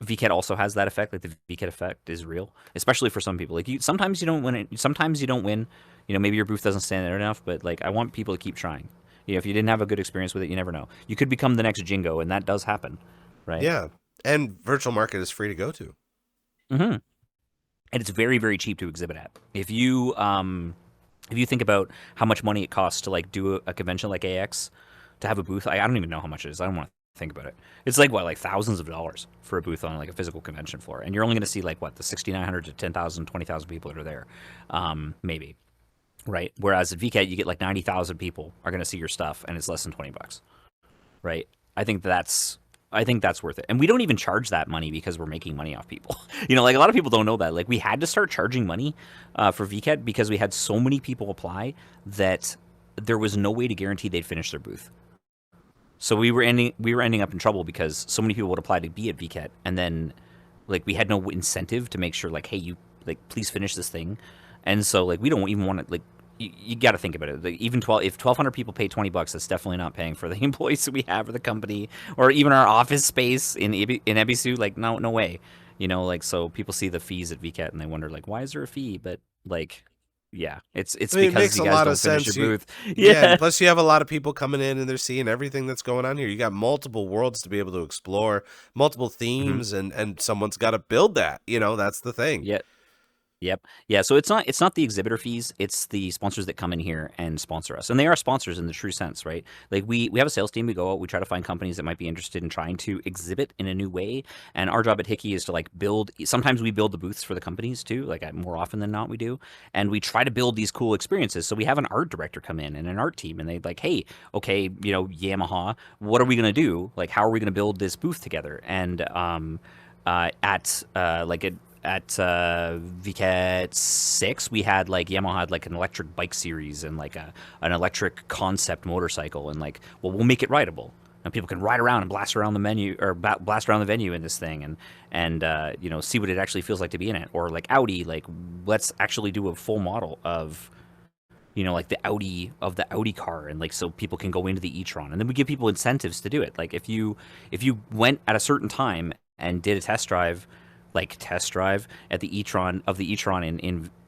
VKet also has that effect. Like the VKet effect is real, especially for some people. Like sometimes you don't win it. Sometimes you don't win. Maybe your booth doesn't stand out enough, but like I want people to keep trying. If you didn't have a good experience with it, you never know. You could become the next Jingo, and that does happen, right? Yeah. And Virtual Market is free to go to. Mm-hmm. and it's very, very cheap to exhibit at. If you think about how much money it costs to like do a convention like AX, to have a booth, I don't even know how much it is. I don't want to think about it. It's like what, like thousands of dollars for a booth on like a physical convention floor, and you're only going to see like what, the 6,900 to 10,000, 20,000 people that are there, maybe, right? Whereas at VKet, you get like 90,000 people are going to see your stuff, and it's less than $20, right? I think that's worth it. And we don't even charge that money because we're making money off people. Like a lot of people don't know that. Like we had to start charging money for VKet because we had so many people apply that there was no way to guarantee they'd finish their booth. So we were ending up in trouble because so many people would apply to be at VKet, and then like we had no incentive to make sure like, hey, you like please finish this thing. And so like we don't even want to like. You got to think about it. Like, even if 1,200 people pay $20, that's definitely not paying for the employees that we have for the company, or even our office space in Ebisu. Like, no way. Like, so people see the fees at VKet and they wonder like, why is there a fee? But like, yeah, it's I mean, because it makes you a guys lot don't of finish sense. your booth. Yeah. And plus, you have a lot of people coming in and they're seeing everything that's going on here. You got multiple worlds to be able to explore, multiple themes, and someone's got to build that. That's the thing. Yeah. Yep. Yeah. So it's not the exhibitor fees. It's the sponsors that come in here and sponsor us, and they are sponsors in the true sense, right? Like we have a sales team. We go out. We try to find companies that might be interested in trying to exhibit in a new way. And our job at HIKKY is to like build. Sometimes we build the booths for the companies too. Like more often than not, we do. And we try to build these cool experiences. So we have an art director come in and an art team, and they like, hey, okay, Yamaha, what are we gonna do? Like, how are we gonna build this booth together? And at VKet 6, we had like Yamaha had like an electric bike series and like an electric concept motorcycle, and like, well, we'll make it rideable and people can ride around and blast around the menu or blast around the venue in this thing and see what it actually feels like to be in it. Or like Audi, like let's actually do a full model of like the Audi car, and like so people can go into the e-tron, and then we give people incentives to do it. Like if you went at a certain time and did a test drive at the e-tron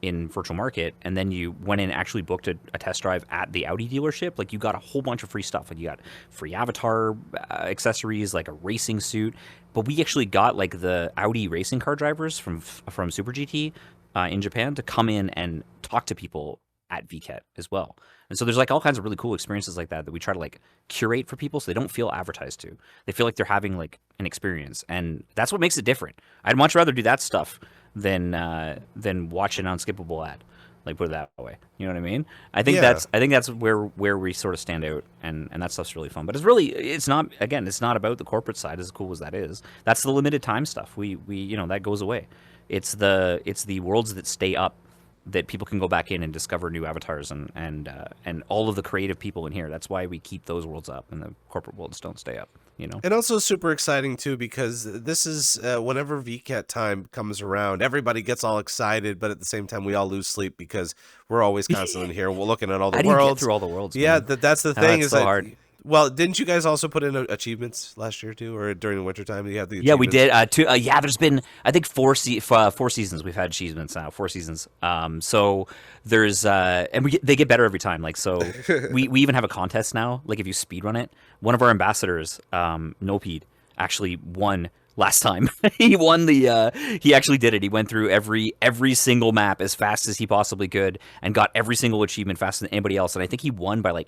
in virtual market, and then you went in and actually booked a test drive at the Audi dealership, like you got a whole bunch of free stuff. Like you got free avatar accessories, like a racing suit. But we actually got like the Audi racing car drivers from Super GT in Japan to come in and talk to people at VKet as well. And so there's like all kinds of really cool experiences like that we try to like curate for people so they don't feel advertised to. They feel like they're having like an experience, and that's what makes it different. I'd much rather do that stuff than watch an unskippable ad. Like, put it that way. You know what I mean? I think that's where we sort of stand out, and that stuff's really fun. But it's not about the corporate side, as cool as that is. That's the limited time stuff. We that goes away. It's the worlds that stay up, that people can go back in and discover new avatars and all of the creative people in here. That's why we keep those worlds up, and the corporate worlds don't stay up. And also super exciting too, because this is whenever VKet time comes around, everybody gets all excited, but at the same time we all lose sleep because we're always constantly here. We're looking at all the How do you worlds. get through all the worlds? Yeah, man? that's the thing. That's so hard. Well, didn't you guys also put in achievements last year too, or during the wintertime? You have the we did. There's been, I think, four seasons we've had achievements now. 4 seasons. So there's and they get better every time. Like, so we even have a contest now. Like, if you speed run it, one of our ambassadors, Nopede, actually won last time. He won he actually did it. He went through every single map as fast as he possibly could and got every single achievement faster than anybody else. And I think he won by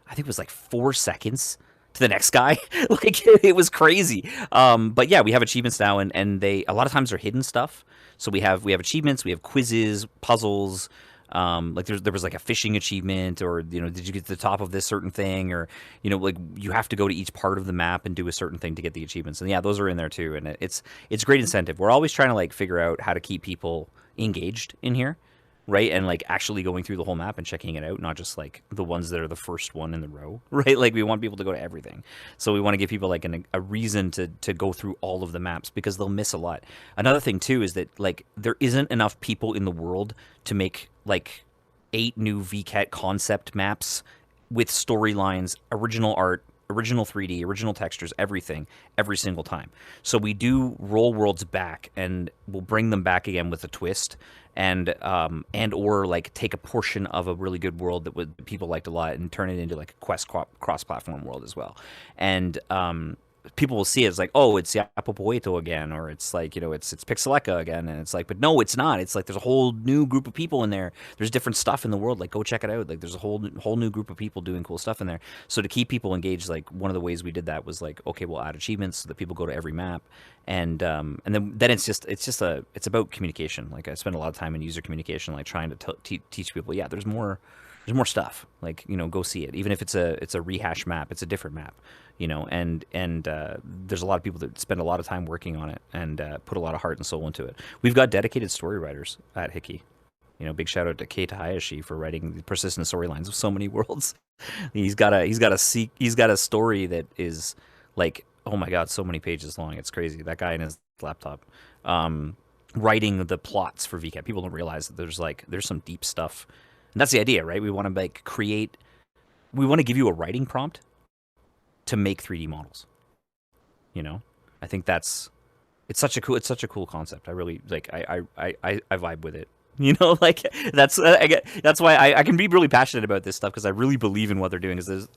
I think it was 4 seconds to the next guy. Like, it was crazy. But yeah, we have achievements now, and they a lot of times they're hidden stuff. So we have achievements, we have quizzes, puzzles. Like there was like a fishing achievement, or did you get to the top of this certain thing, or like you have to go to each part of the map and do a certain thing to get the achievements. And yeah, those are in there too, and it's great incentive. We're always trying to figure out how to keep people engaged in here. Right, and actually going through the whole map and checking it out, not just the ones that are the first one in the row, right? Like, we want people to go to everything, so we want to give people a reason to go through all of the maps, because they'll miss a lot. Another thing too is that there isn't enough people in the world to make 8 new VKet concept maps with storylines, original art, original 3D, original textures, everything, every single time. So we do roll worlds back, and we'll bring them back again with a twist, and or take a portion of a really good world that people liked a lot and turn it into a Quest cross-platform world as well. And people will see it as like, oh, it's Yapo Poeto again, or it's like, it's Pixeleka again, and it's like, but no, it's not. It's like there's a whole new group of people in there. There's different stuff in the world. Like, go check it out. Like, there's a whole new group of people doing cool stuff in there. So to keep people engaged, like one of the ways we did that was like, okay, we'll add achievements so that people go to every map, and then it's about communication. Like I spend a lot of time in user communication, like trying to teach people, yeah, there's more stuff. Like, go see it. Even if it's a rehash map, it's a different map. And there's a lot of people that spend a lot of time working on it and put a lot of heart and soul into it. We've got dedicated story writers at HIKKY. Big shout out to Kei Hayashi for writing the persistent storylines of so many worlds. He's got a story that is like, oh my god, so many pages long. It's crazy. That guy and his laptop, writing the plots for VKet. People don't realize that there's some deep stuff, and that's the idea, right? We want to we want to give you a writing prompt to make 3D models. I think it's such a cool concept. I really I vibe with it. Like that's why I can be really passionate about this stuff, because I really believe in what they're doing. Is there's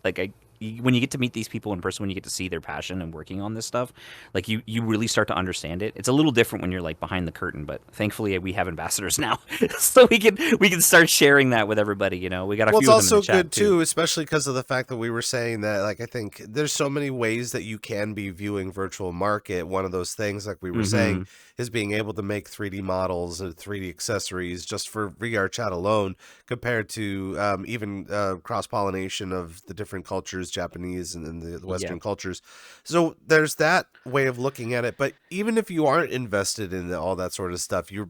when you get to meet these people in person, when you get to see their passion and working on this stuff, like you really start to understand it. It's a little different when you're like behind the curtain, but thankfully we have ambassadors now, so we can start sharing that with everybody. We got a few of them in the chat. Well, it's also good too, especially because of the fact that we were saying that, like, I think there's so many ways that you can be viewing virtual market. One of those things, like we were saying, is being able to make 3D models and 3D accessories just for VRChat alone, compared to even cross-pollination of the different cultures, Japanese and the Western cultures. So there's that way of looking at it. But even if you aren't invested in all that sort of stuff, you're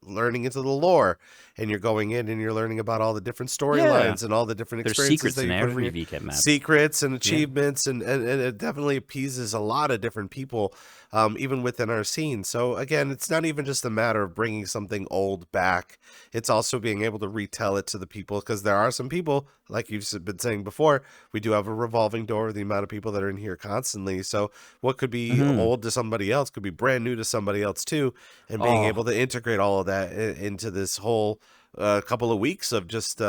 learning into the lore, and you're going in and you're learning about all the different storylines and all the different experiences that you put in every VKet map. Secrets and achievements, and it definitely appeases a lot of different people, even within our scene. So again, it's not even just a matter of bringing something old back. It's also being able to retell it to the people, because there are some people, like you've been saying before, we do have a revolving door of the amount of people that are in here constantly. So what could be old to somebody else could be brand new to somebody else too, and being able to integrate all of that into this whole couple of weeks of just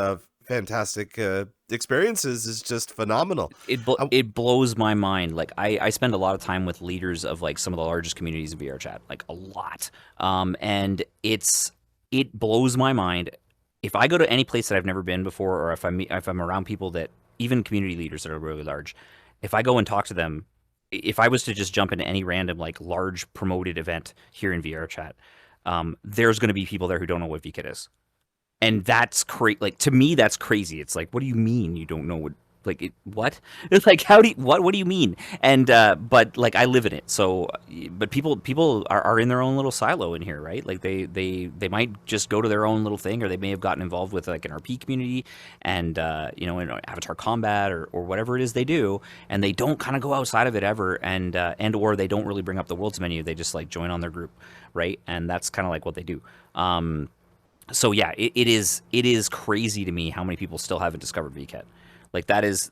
fantastic experiences is just phenomenal. It blows my mind. Like I spend a lot of time with leaders of like some of the largest communities in VRChat, like a lot, and it blows my mind. If I go to any place that I've never been before, or if I'm around people that, even community leaders that are really large, if I go and talk to them, if I was to just jump into any random like large promoted event here in VRChat, there's going to be people there who don't know what VKet is. And that's crazy. Like, to me, that's crazy. It's like, what do you mean you don't know what? Like, what? It's like, what do you mean? And but like, I live in it. So, but people are in their own little silo in here, right? Like they might just go to their own little thing, or they may have gotten involved with like an RP community, and in Avatar Combat or whatever it is they do, and they don't kind of go outside of it ever, and or they don't really bring up the worlds menu. They just like join on their group, right? And that's kind of like what they do. So yeah, it is crazy to me how many people still haven't discovered VKet. Like that is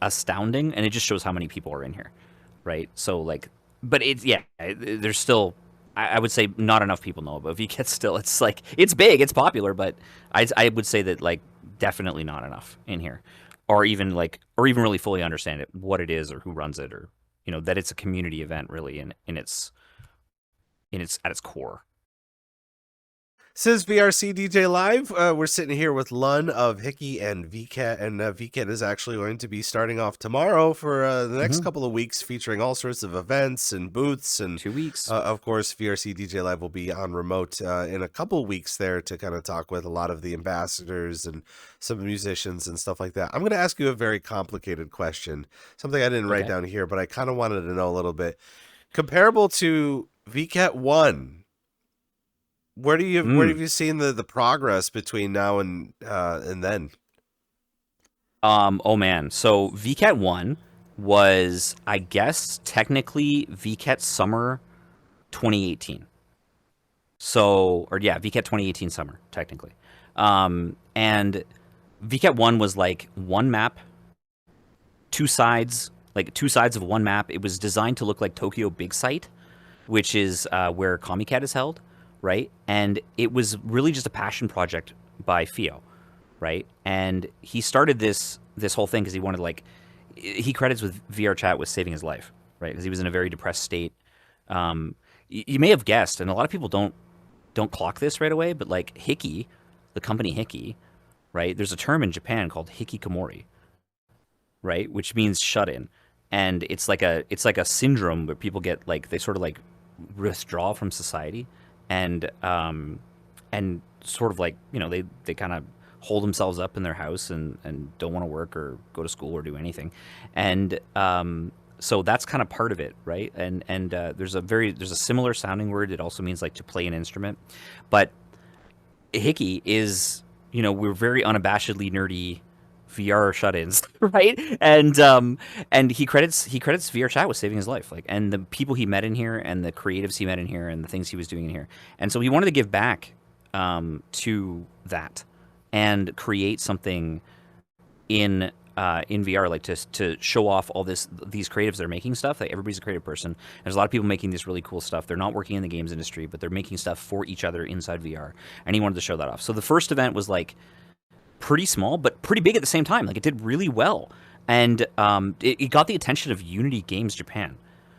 astounding, and it just shows how many people are in here, right? So like, but there's still, I would say, not enough people know about VKet still. It's like, it's big, it's popular, but I would say that like definitely not enough in here, or even really fully understand it, what it is, or who runs it, or that it's a community event really in its at its core. Says VRCDJLIVE. We're sitting here with Lhun of HIKKY and VKet, and VKet is actually going to be starting off tomorrow for the next couple of weeks, featuring all sorts of events and booths. And 2 weeks. Of course, VRCDJLIVE will be on remote in a couple of weeks there to kind of talk with a lot of the ambassadors and some musicians and stuff like that. I'm going to ask you a very complicated question, something I didn't write down here, but I kind of wanted to know a little bit. Comparable to VKet 1, where have you seen the progress between now and then? Oh man, so VKet 1 was, I guess, technically VKet Summer 2018. So, or yeah, VKet 2018 Summer technically, and VKet 1 was like one map, two sides of one map. It was designed to look like Tokyo Big Sight, which is where Comicat is held. Right, and it was really just a passion project by Fio, right? And he started this whole thing because he wanted, like, he credits with VRChat with saving his life, right? Because he was in a very depressed state. You may have guessed, and a lot of people don't clock this right away, but like HIKKY, the company HIKKY, right? There's a term in Japan called hikikomori, right? Which means shut in. And it's like a syndrome where people get like they sort of like withdraw from society and sort of like, you know, they kind of hold themselves up in their house and don't want to work or go to school or do anything. And so that's kind of part of it, right? And there's a similar sounding word. It also means like to play an instrument. But HIKKY is, you know, we're very unabashedly nerdy VR shut-ins, right? And he credits VRChat with saving his life, like, and the people he met in here, and the creatives he met in here, and the things he was doing in here. And so he wanted to give back to that and create something in VR, like to show off all these creatives that are making stuff. Like, everybody's a creative person. There's a lot of people making this really cool stuff. They're not working in the games industry, but they're making stuff for each other inside VR. And he wanted to show that off. So the first event was like pretty small, but pretty big at the same time. Like, it did really well, and it got the attention of Unity Games Japan.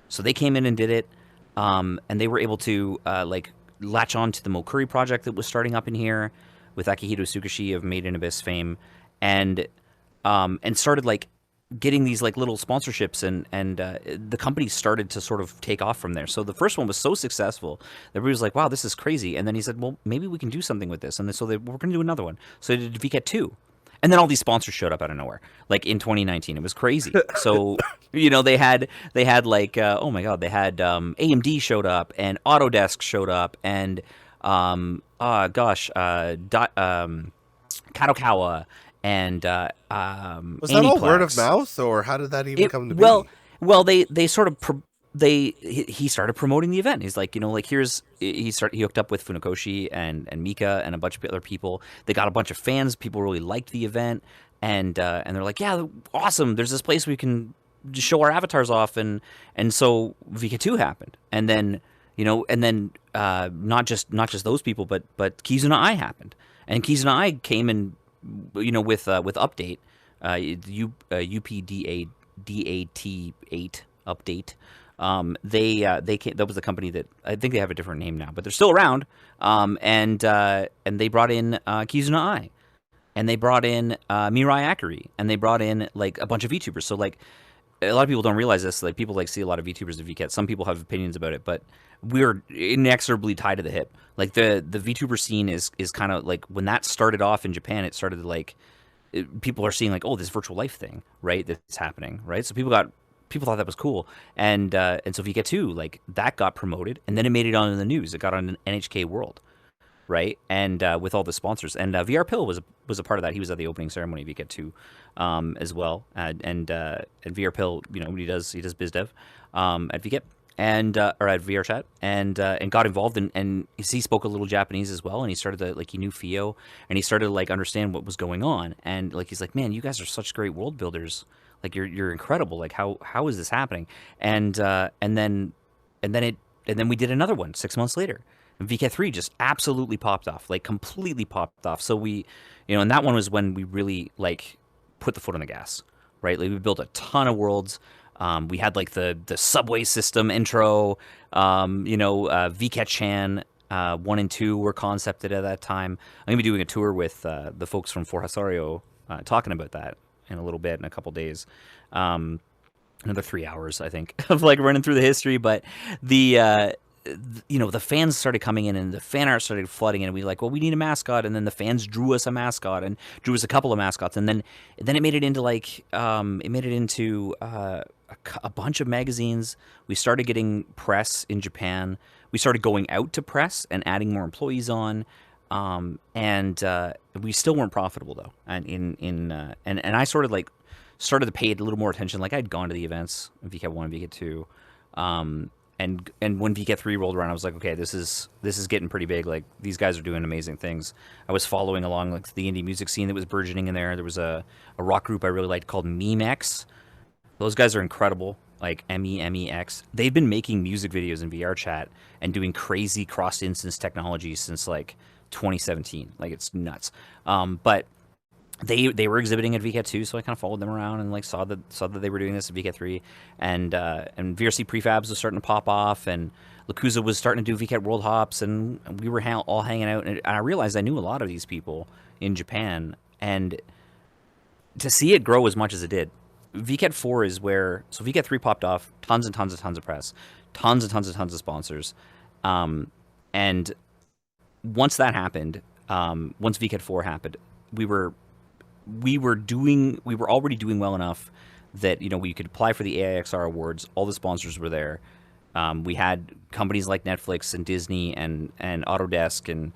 So they came in and did it, and they were able to like latch on to the Mokuri project that was starting up in here with Akihito Tsukushi of Made in Abyss fame, and started like getting these like little sponsorships, and the company started to sort of take off from there. So the first one was so successful that everybody was like, wow, this is crazy. And then he said, well, maybe we can do something with this. And then, we're going to do another one. So they did VKet 2. And then all these sponsors showed up out of nowhere, like in 2019. It was crazy. So, you know, they had like, oh my God, they had AMD showed up, and Autodesk showed up, and Kadokawa, and was that all word of mouth, or how did that even come to be? Well, they sort of he started promoting the event. He's like, you know, like he hooked up with Funakoshi and Mika and a bunch of other people. They got a bunch of fans. People really liked the event, and they're like, yeah, awesome. There's this place we can just show our avatars off, and so VK 2 happened, and then, you know, and then not just those people, but Kizuna Eye happened, and Kizuna Eye came in, you know, with update, UPDAT8 update. They came, that was the company that, I think they have a different name now, but they're still around. And they brought in Kizuna Eye, and they brought in Mirai Akari, and they brought in like a bunch of VTubers. So like, a lot of people don't realize this. Like, people like see a lot of VTubers at VKet. Some people have opinions about it, but we're inexorably tied to the hip. Like, the VTuber scene is kind of like, when that started off in Japan, it started to like, people are seeing like, oh, this virtual life thing, right? That's happening, right? So people thought that was cool, and so VKet 2, like, that got promoted, and then it made it on the news. It got on NHK World, right? And with all the sponsors, and VR Pill was a part of that. He was at the opening ceremony of VKet 2 as well, and VR Pill, you know, he does biz dev at VKet, and or at VRChat, and got involved, and he spoke a little Japanese as well, and he started to, like, he knew Fio, and he started to like understand what was going on, and like, he's like, man, you guys are such great world builders. Like, you're incredible. Like, how is this happening? And then we did another one 6 months later. And VKet 3 just absolutely popped off, like completely popped off. So we, you know, and that one was when we really like put the foot on the gas, right? Like, we built a ton of worlds. We had like the subway system intro. You know, VKet Chan 1 and 2 were concepted at that time. I'm gonna be doing a tour with the folks from For Hasario, talking about that in a little bit, in a couple days, another 3 hours, I think, of like running through the history. But the you know, the fans started coming in, and the fan art started flooding in, and we were like, well, we need a mascot, and then the fans drew us a mascot, and drew us a couple of mascots, and then it made it into like a bunch of magazines. We started getting press in Japan. We started going out to press and adding more employees on. And we still weren't profitable though. And I sort of like started to pay a little more attention. Like, I'd gone to the events, VKet 1 and VKet 2. And when VKet 3 rolled around, I was like, okay, this is getting pretty big. Like, these guys are doing amazing things. I was following along like the indie music scene that was burgeoning in there. There was a rock group I really liked called Memex. Those guys are incredible. Like, MEMEX. They've been making music videos in VRChat and doing crazy cross-instance technology since like 2017. Like, it's nuts. But they were exhibiting at VKet 2, so I kind of followed them around and like saw that they were doing this at VKet 3, and VRC prefabs was starting to pop off, and Lakuza was starting to do VKet World Hops, and we were all hanging out, and I realized I knew a lot of these people in Japan, and to see it grow as much as it did. VKet 4 is where, so VKet 3 popped off, tons and tons and tons of press, tons and tons and tons of sponsors, and once that happened, once VKet 4 happened, we were already doing well enough that we could apply for the AIXR awards. All the sponsors were there. We had companies like Netflix and Disney and Autodesk and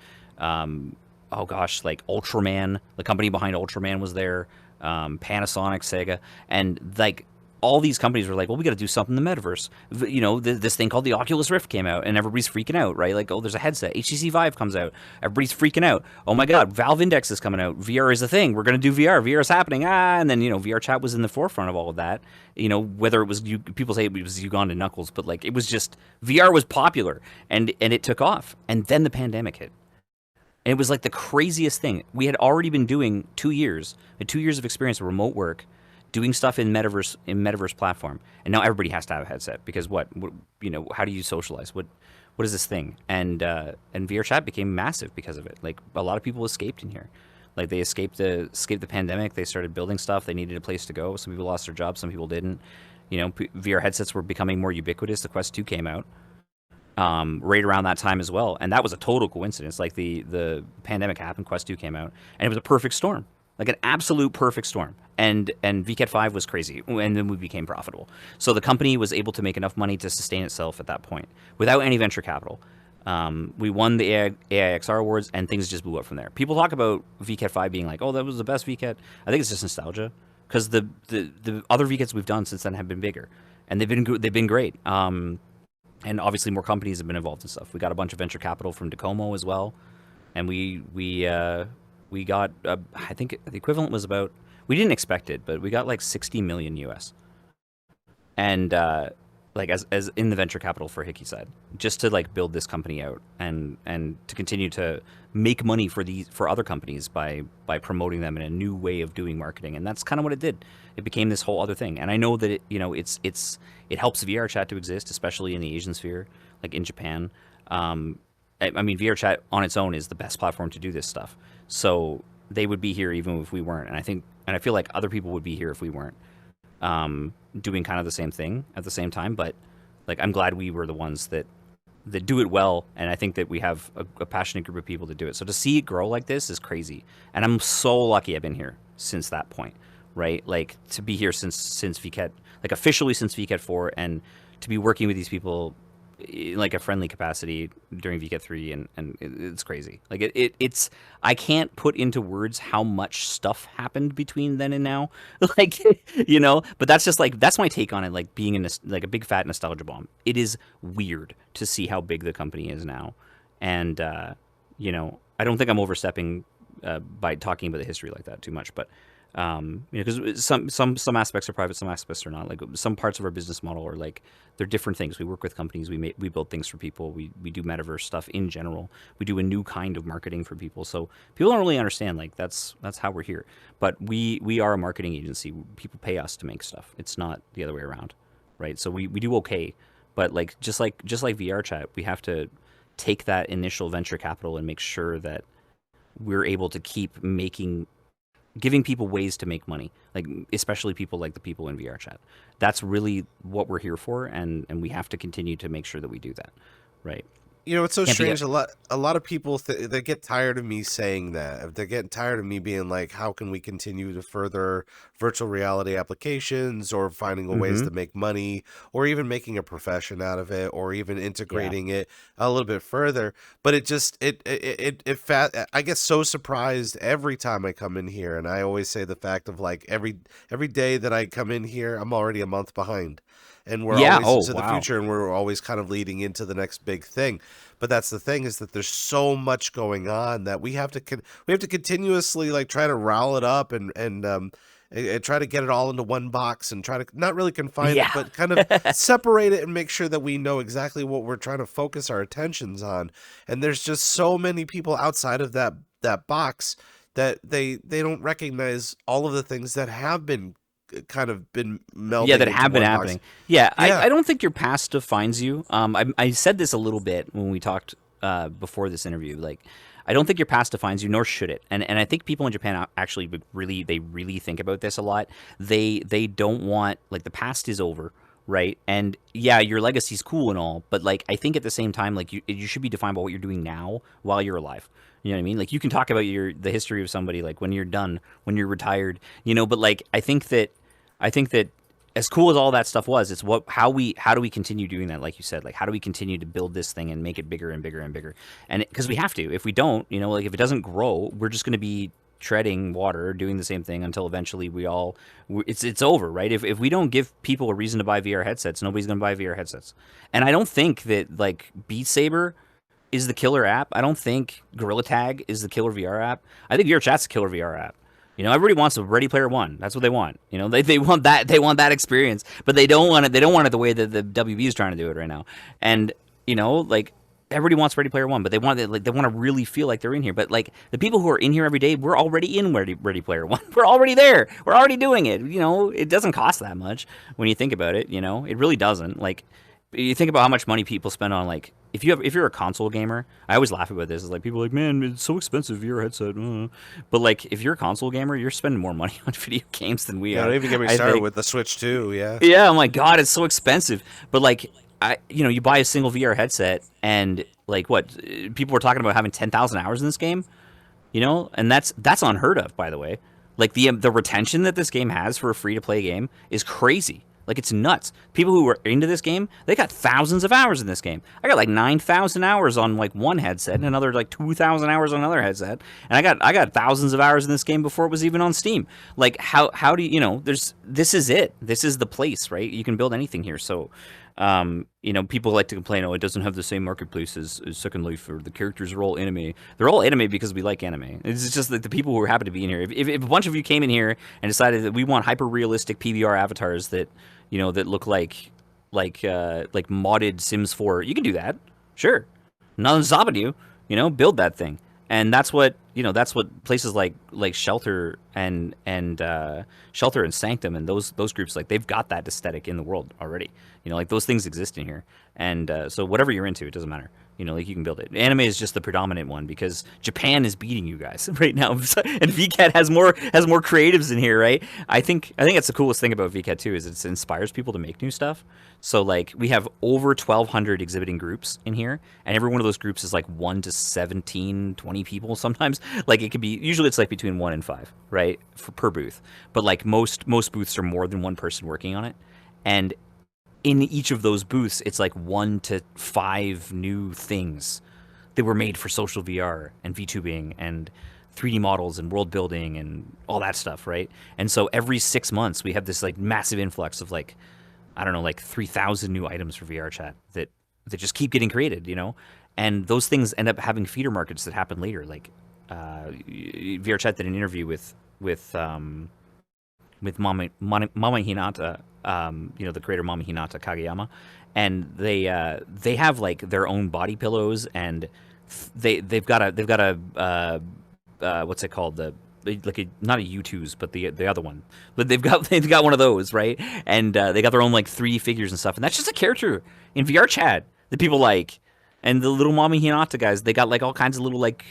like Ultraman, the company behind Ultraman was there. Panasonic, Sega, and like all these companies were like, well, we got to do something in the metaverse. This thing called the Oculus Rift came out, and everybody's freaking out, right? Like, oh, there's a headset. HTC Vive comes out. Everybody's freaking out. Oh my God, Valve Index is coming out. VR is a thing. We're going to do VR. VR is happening. And then, VRChat was in the forefront of all of that. Whether it was, people say it was Ugandan Knuckles, but like, it was just, VR was popular, and it took off. And then the pandemic hit. And it was like the craziest thing. We had already been doing 2 years, 2 years of experience of remote work, doing stuff in metaverse platform, and now everybody has to have a headset because what how do you socialize? What is this thing? And VRChat became massive because of it. Like a lot of people escaped in here, like they escaped the pandemic. They started building stuff. They needed a place to go. Some people lost their jobs. Some people didn't. VR headsets were becoming more ubiquitous. The Quest 2 came out right around that time as well, and that was a total coincidence. Like the pandemic happened, Quest 2 came out, and it was a perfect storm. Like an absolute perfect storm. And VKet 5 was crazy, and then we became profitable. So the company was able to make enough money to sustain itself at that point without any venture capital. We won the AIXR awards, and things just blew up from there. People talk about VKet 5 being like, oh, that was the best VKet. I think it's just nostalgia, because the other VKets we've done since then have been bigger, and they've been great. And obviously more companies have been involved in stuff. We got a bunch of venture capital from Docomo as well, and we got, I think the equivalent was about, we didn't expect it, but we got like 60 million US. And like as in the venture capital for HIKKY side, just to like build this company out and to continue to make money for other companies by promoting them in a new way of doing marketing. And that's kind of what it did. It became this whole other thing. And I know that it helps VRChat to exist, especially in the Asian sphere, like in Japan. I mean, VRChat on its own is the best platform to do this stuff. So they would be here even if we weren't. And I feel like other people would be here if we weren't doing kind of the same thing at the same time. But like, I'm glad we were the ones that do it well. And I think that we have a passionate group of people that do it. So to see it grow like this is crazy. And I'm so lucky I've been here since that point, right? Like to be here since VKet, like officially since VKet 4, and to be working with these people like a friendly capacity during VKet 3, and it's crazy. Like it's I can't put into words how much stuff happened between then and now. Like, but that's just like, that's my take on it. Like being in this, like a big fat nostalgia bomb. It is weird to see how big the company is now, and I don't think I'm overstepping by talking about the history like that too much, but because some aspects are private, some aspects are not. Like some parts of our business model are like, they're different things. We work with companies, we build things for people, we do metaverse stuff in general, we do a new kind of marketing for people. So people don't really understand, like that's how we're here. But we are a marketing agency. People pay us to make stuff. It's not the other way around, right? So we do okay, but like just like VRChat, we have to take that initial venture capital and make sure that we're able to keep giving people ways to make money, like especially people like the people in VRChat. That's really what we're here for, and we have to continue to make sure that we do that, right? It's so strange. A lot of people they get tired of me saying that. They're getting tired of me being like, how can we continue to further virtual reality applications, or finding ways to make money, or even making a profession out of it, or even integrating it a little bit further. But it just I get so surprised every time I come in here, and I always say the fact of like every day that I come in here, I'm already a month behind. And we're always into the future, and we're always kind of leading into the next big thing. But that's the thing, is that there's so much going on that we have to continuously like try to roll it up and try to get it all into one box, and try to not really confine it, but kind of separate it and make sure that we know exactly what we're trying to focus our attentions on. And there's just so many people outside of that box that they don't recognize all of the things that have been kind of been melding. Yeah, that into have been one happening. box. Yeah, Yeah. I don't think your past defines you. I said this a little bit when we talked before this interview. Like, I don't think your past defines you, nor should it. And I think people in Japan actually really think about this a lot. They don't want, like, the past is over, right? And yeah, your legacy's cool and all, but like, I think at the same time, like, you should be defined by what you're doing now while you're alive. You know what I mean? Like, you can talk about the history of somebody, like, when you're done, when you're retired, but like, I think that as cool as all that stuff was, it's how do we continue doing that? Like you said, like, how do we continue to build this thing and make it bigger and bigger and bigger? And because we have to, if we don't, like, if it doesn't grow, we're just going to be treading water, doing the same thing until eventually it's over, right? If we don't give people a reason to buy VR headsets, nobody's going to buy VR headsets. And I don't think that, like, Beat Saber is the killer app. I don't think Gorilla Tag is the killer VR app. I think VRChat's the killer VR app. Everybody wants a Ready Player One. That's what they want. They want that. They want that experience, but they don't want it. They don't want it the way that the WB is trying to do it right now. And like, everybody wants Ready Player One, but they want it, like, they want to really feel like they're in here. But like, the people who are in here every day, we're already in Ready Player One. We're already there. We're already doing it. It doesn't cost that much when you think about it. It really doesn't. Like, you think about how much money people spend on, like, if you're a console gamer, I always laugh about this. It's like, people are like, man, it's so expensive, VR headset. But like, if you're a console gamer, you're spending more money on video games than we are. Don't even get me started with the Switch too. Yeah. Yeah, I'm like, God, it's so expensive. But like, you buy a single VR headset, and like, what, people were talking about having 10,000 hours in this game, and that's unheard of, by the way. Like, the retention that this game has for a free to play game is crazy. Like, it's nuts. People who are into this game, they got thousands of hours in this game. I got like 9,000 hours on like one headset, and another like 2,000 hours on another headset. And I got thousands of hours in this game before it was even on Steam. Like, how do you, this is it. This is the place, right? You can build anything here. So, people like to complain, it doesn't have the same marketplace as Second Life, or the characters are all anime. They're all anime because we like anime. It's just like the people who happen to be in here. If a bunch of you came in here and decided that we want hyper realistic PBR avatars that that look like modded Sims 4, you can do that. Sure. Nothing's stopping you. Build that thing. And that's what places like Shelter and Shelter and Sanctum and those groups, like, they've got that aesthetic in the world already. Like, those things exist in here. And so whatever you're into, it doesn't matter. Like, you can build it. Anime is just the predominant one because Japan is beating you guys right now, and VKet has more creatives in here, right? I think that's the coolest thing about VKet too, is it inspires people to make new stuff. So like, we have over 1,200 exhibiting groups in here, and every one of those groups is like 1 to 17, 20 people sometimes. Like, it could be, usually it's like between 1 and 5, right, per booth. But like, most booths are more than one person working on it, and in each of those booths, it's like 1 to 5 new things that were made for social VR and VTubing and 3D models and world building and all that stuff, right? And so every 6 months, we have this like massive influx of like, I don't know, like 3,000 new items for VRChat that just keep getting created, And those things end up having feeder markets that happen later. Like, VRChat did an interview with Mama Hinata, the creator Mama Hinata Kageyama, and they have like their own body pillows, and they've got a what's it called, not a U2s, but the other one, but they've got one of those, right? And they got their own like 3D figures and stuff, and that's just a character in VRChat that people like. And the little Mama Hinata guys, they got like all kinds of little like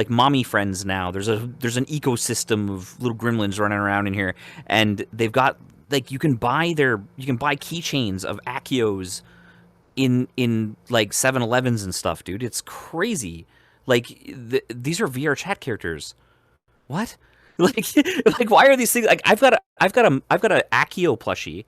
mommy friends now. There's an ecosystem of little gremlins running around in here, and they've got like, you can buy keychains of Akios in like 7-Elevens and stuff, dude. It's crazy. Like, these are VRChat characters. What? Like why are these things? Like, I've got a Akio plushie.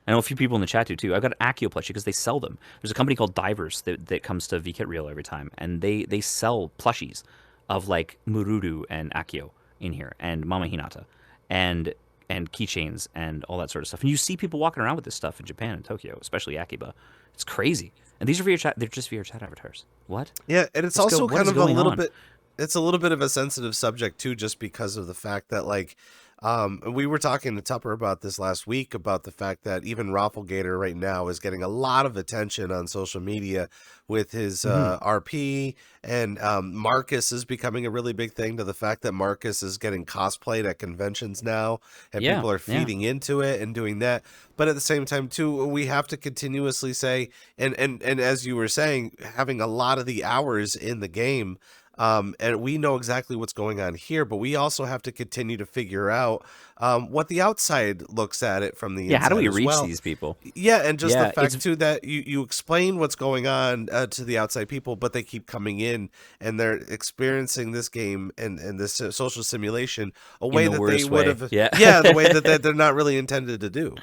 I know a few people in the chat do too. I've got an Akio plushie because they sell them. There's a company called Divers that comes to VKet Reel every time, and they sell plushies of like Mururu and Akio in here, and Mama Hinata, and keychains and all that sort of stuff. And you see people walking around with this stuff in Japan and Tokyo, especially Akiba. It's crazy. And these are VRChat. They're just VRChat avatars. What? Yeah, and it's also kind of a little bit. It's a little bit of a sensitive subject too, just because of the fact that like, We were talking to Tupper about this last week about the fact that even Rafflegator right now is getting a lot of attention on social media with his RP, and Marcus is becoming a really big thing, to the fact that Marcus is getting cosplayed at conventions now, and people are feeding into it and doing that. But at the same time, too, we have to continuously say, and as you were saying, having a lot of the hours in the game. And we know exactly what's going on here, but we also have to continue to figure out what the outside looks at it from the inside. How do we as reach well. these people? Yeah, and just the fact too that you explain what's going on to the outside people, but they keep coming in and they're experiencing this game and this social simulation a way that they would have, the way that they're not really intended to do.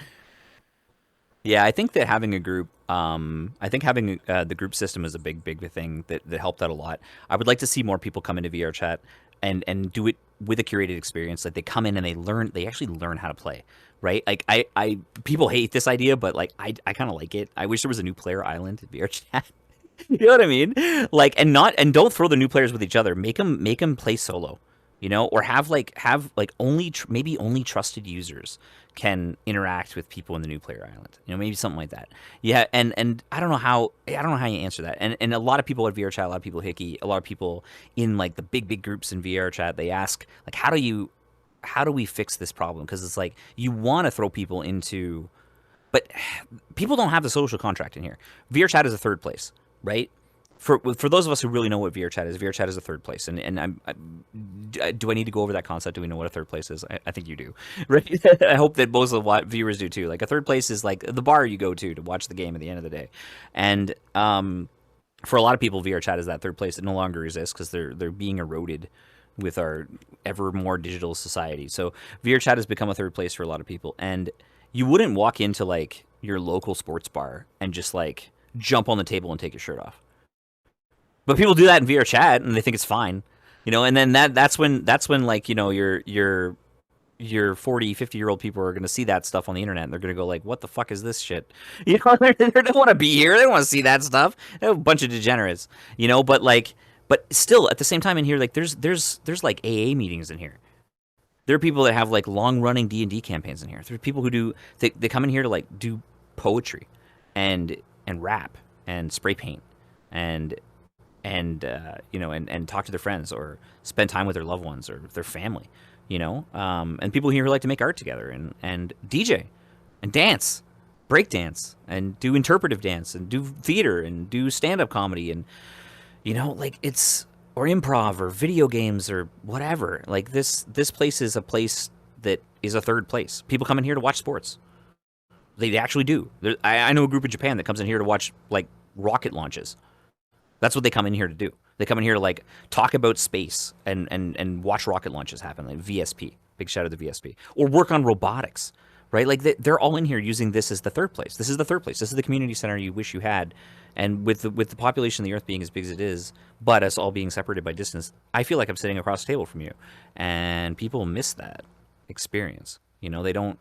Yeah, I think that having a group, I think having the group system is a big thing that helped out a lot. I would like to see more people come into VRChat and do it with a curated experience. Like they come in and they actually learn how to play, right? Like I people hate this idea, but like I kind of like it. I wish there was a new player island in VRChat. You know what I mean? Like and don't throw the new players with each other. Make them play solo. You know, or have only maybe only trusted users can interact with people in the new player island. You know, maybe something like that. Yeah, and I don't know how you answer that. And a lot of people at VRChat, a lot of people at HIKKY, a lot of people in like the big groups in VRChat, they ask like, how do we fix this problem? Because it's like you want to throw people into, but people don't have the social contract in here. VRChat is a third place, right? For those of us who really know what VRChat is a third place. And do I need to go over that concept? Do we know what a third place is? I think you do, right? I hope that most of the viewers do too. Like a third place is like the bar you go to watch the game at the end of the day. And for a lot of people, VRChat is that third place. It no longer exists because they're being eroded with our ever more digital society. So VRChat has become a third place for a lot of people. And you wouldn't walk into like your local sports bar and just like jump on the table and take your shirt off. But people do that in VRChat and they think it's fine, you know. And then that's when like, you know, your 40, 50-year-old people are going to see that stuff on the internet and they're going to go like, what the fuck is this shit? You know, they don't want to be here. They don't want to see that stuff. They're a bunch of degenerates, you know. But still at the same time in here, like there's like AA meetings in here. There are people that have like long running D&D campaigns in here. There are people who they come in here to like do poetry and rap and spray paint and you know, and talk to their friends or spend time with their loved ones or their family, you know, and people here who like to make art together and DJ and dance, break dance and do interpretive dance and do theater and do stand-up comedy and, you know, like or improv or video games or whatever. Like this place is a place that is a third place. People come in here to watch sports. They actually do. I know a group in Japan that comes in here to watch like rocket launches. That's what they come in here to do. They come in here to like talk about space and watch rocket launches happen, like VSP. Big shout out to VSP. Or work on robotics, right? Like they're all in here using this as the third place. This is the third place. This is the community center you wish you had. And with the population of the Earth being as big as it is, but us all being separated by distance, I feel like I'm sitting across the table from you. And people miss that experience. You know, they don't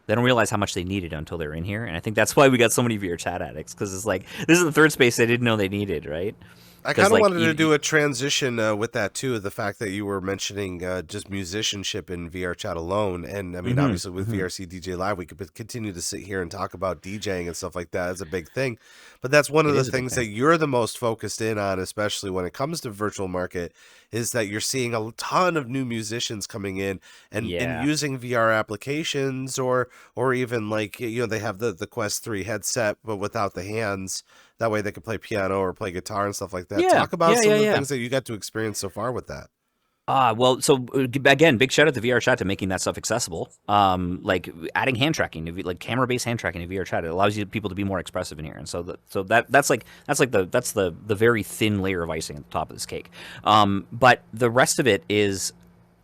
realize how much they need it until they're in here. And I think that's why we got so many VRChat addicts, because it's like, this is the third space they didn't know they needed, right? I kind of wanted to do a transition with that too, the fact that you were mentioning just musicianship in VRChat alone. And I mean, obviously with VRCDJLIVE, we could continue to sit here and talk about DJing and stuff like that. It's a big thing. But that's one of the things that you're the most focused in on, especially when it comes to virtual market, is that you're seeing a ton of new musicians coming in and using VR applications or even like, you know, they have the Quest 3 headset, but without the hands. That way they could play piano or play guitar and stuff like that. Talk about some of the things that you got to experience so far with that. Well, so again, big shout out to VRChat to making that stuff accessible. Like adding hand tracking, like camera-based hand tracking to VRChat, it allows people to be more expressive in here. And so that's the very thin layer of icing at the top of this cake. But the rest of it is,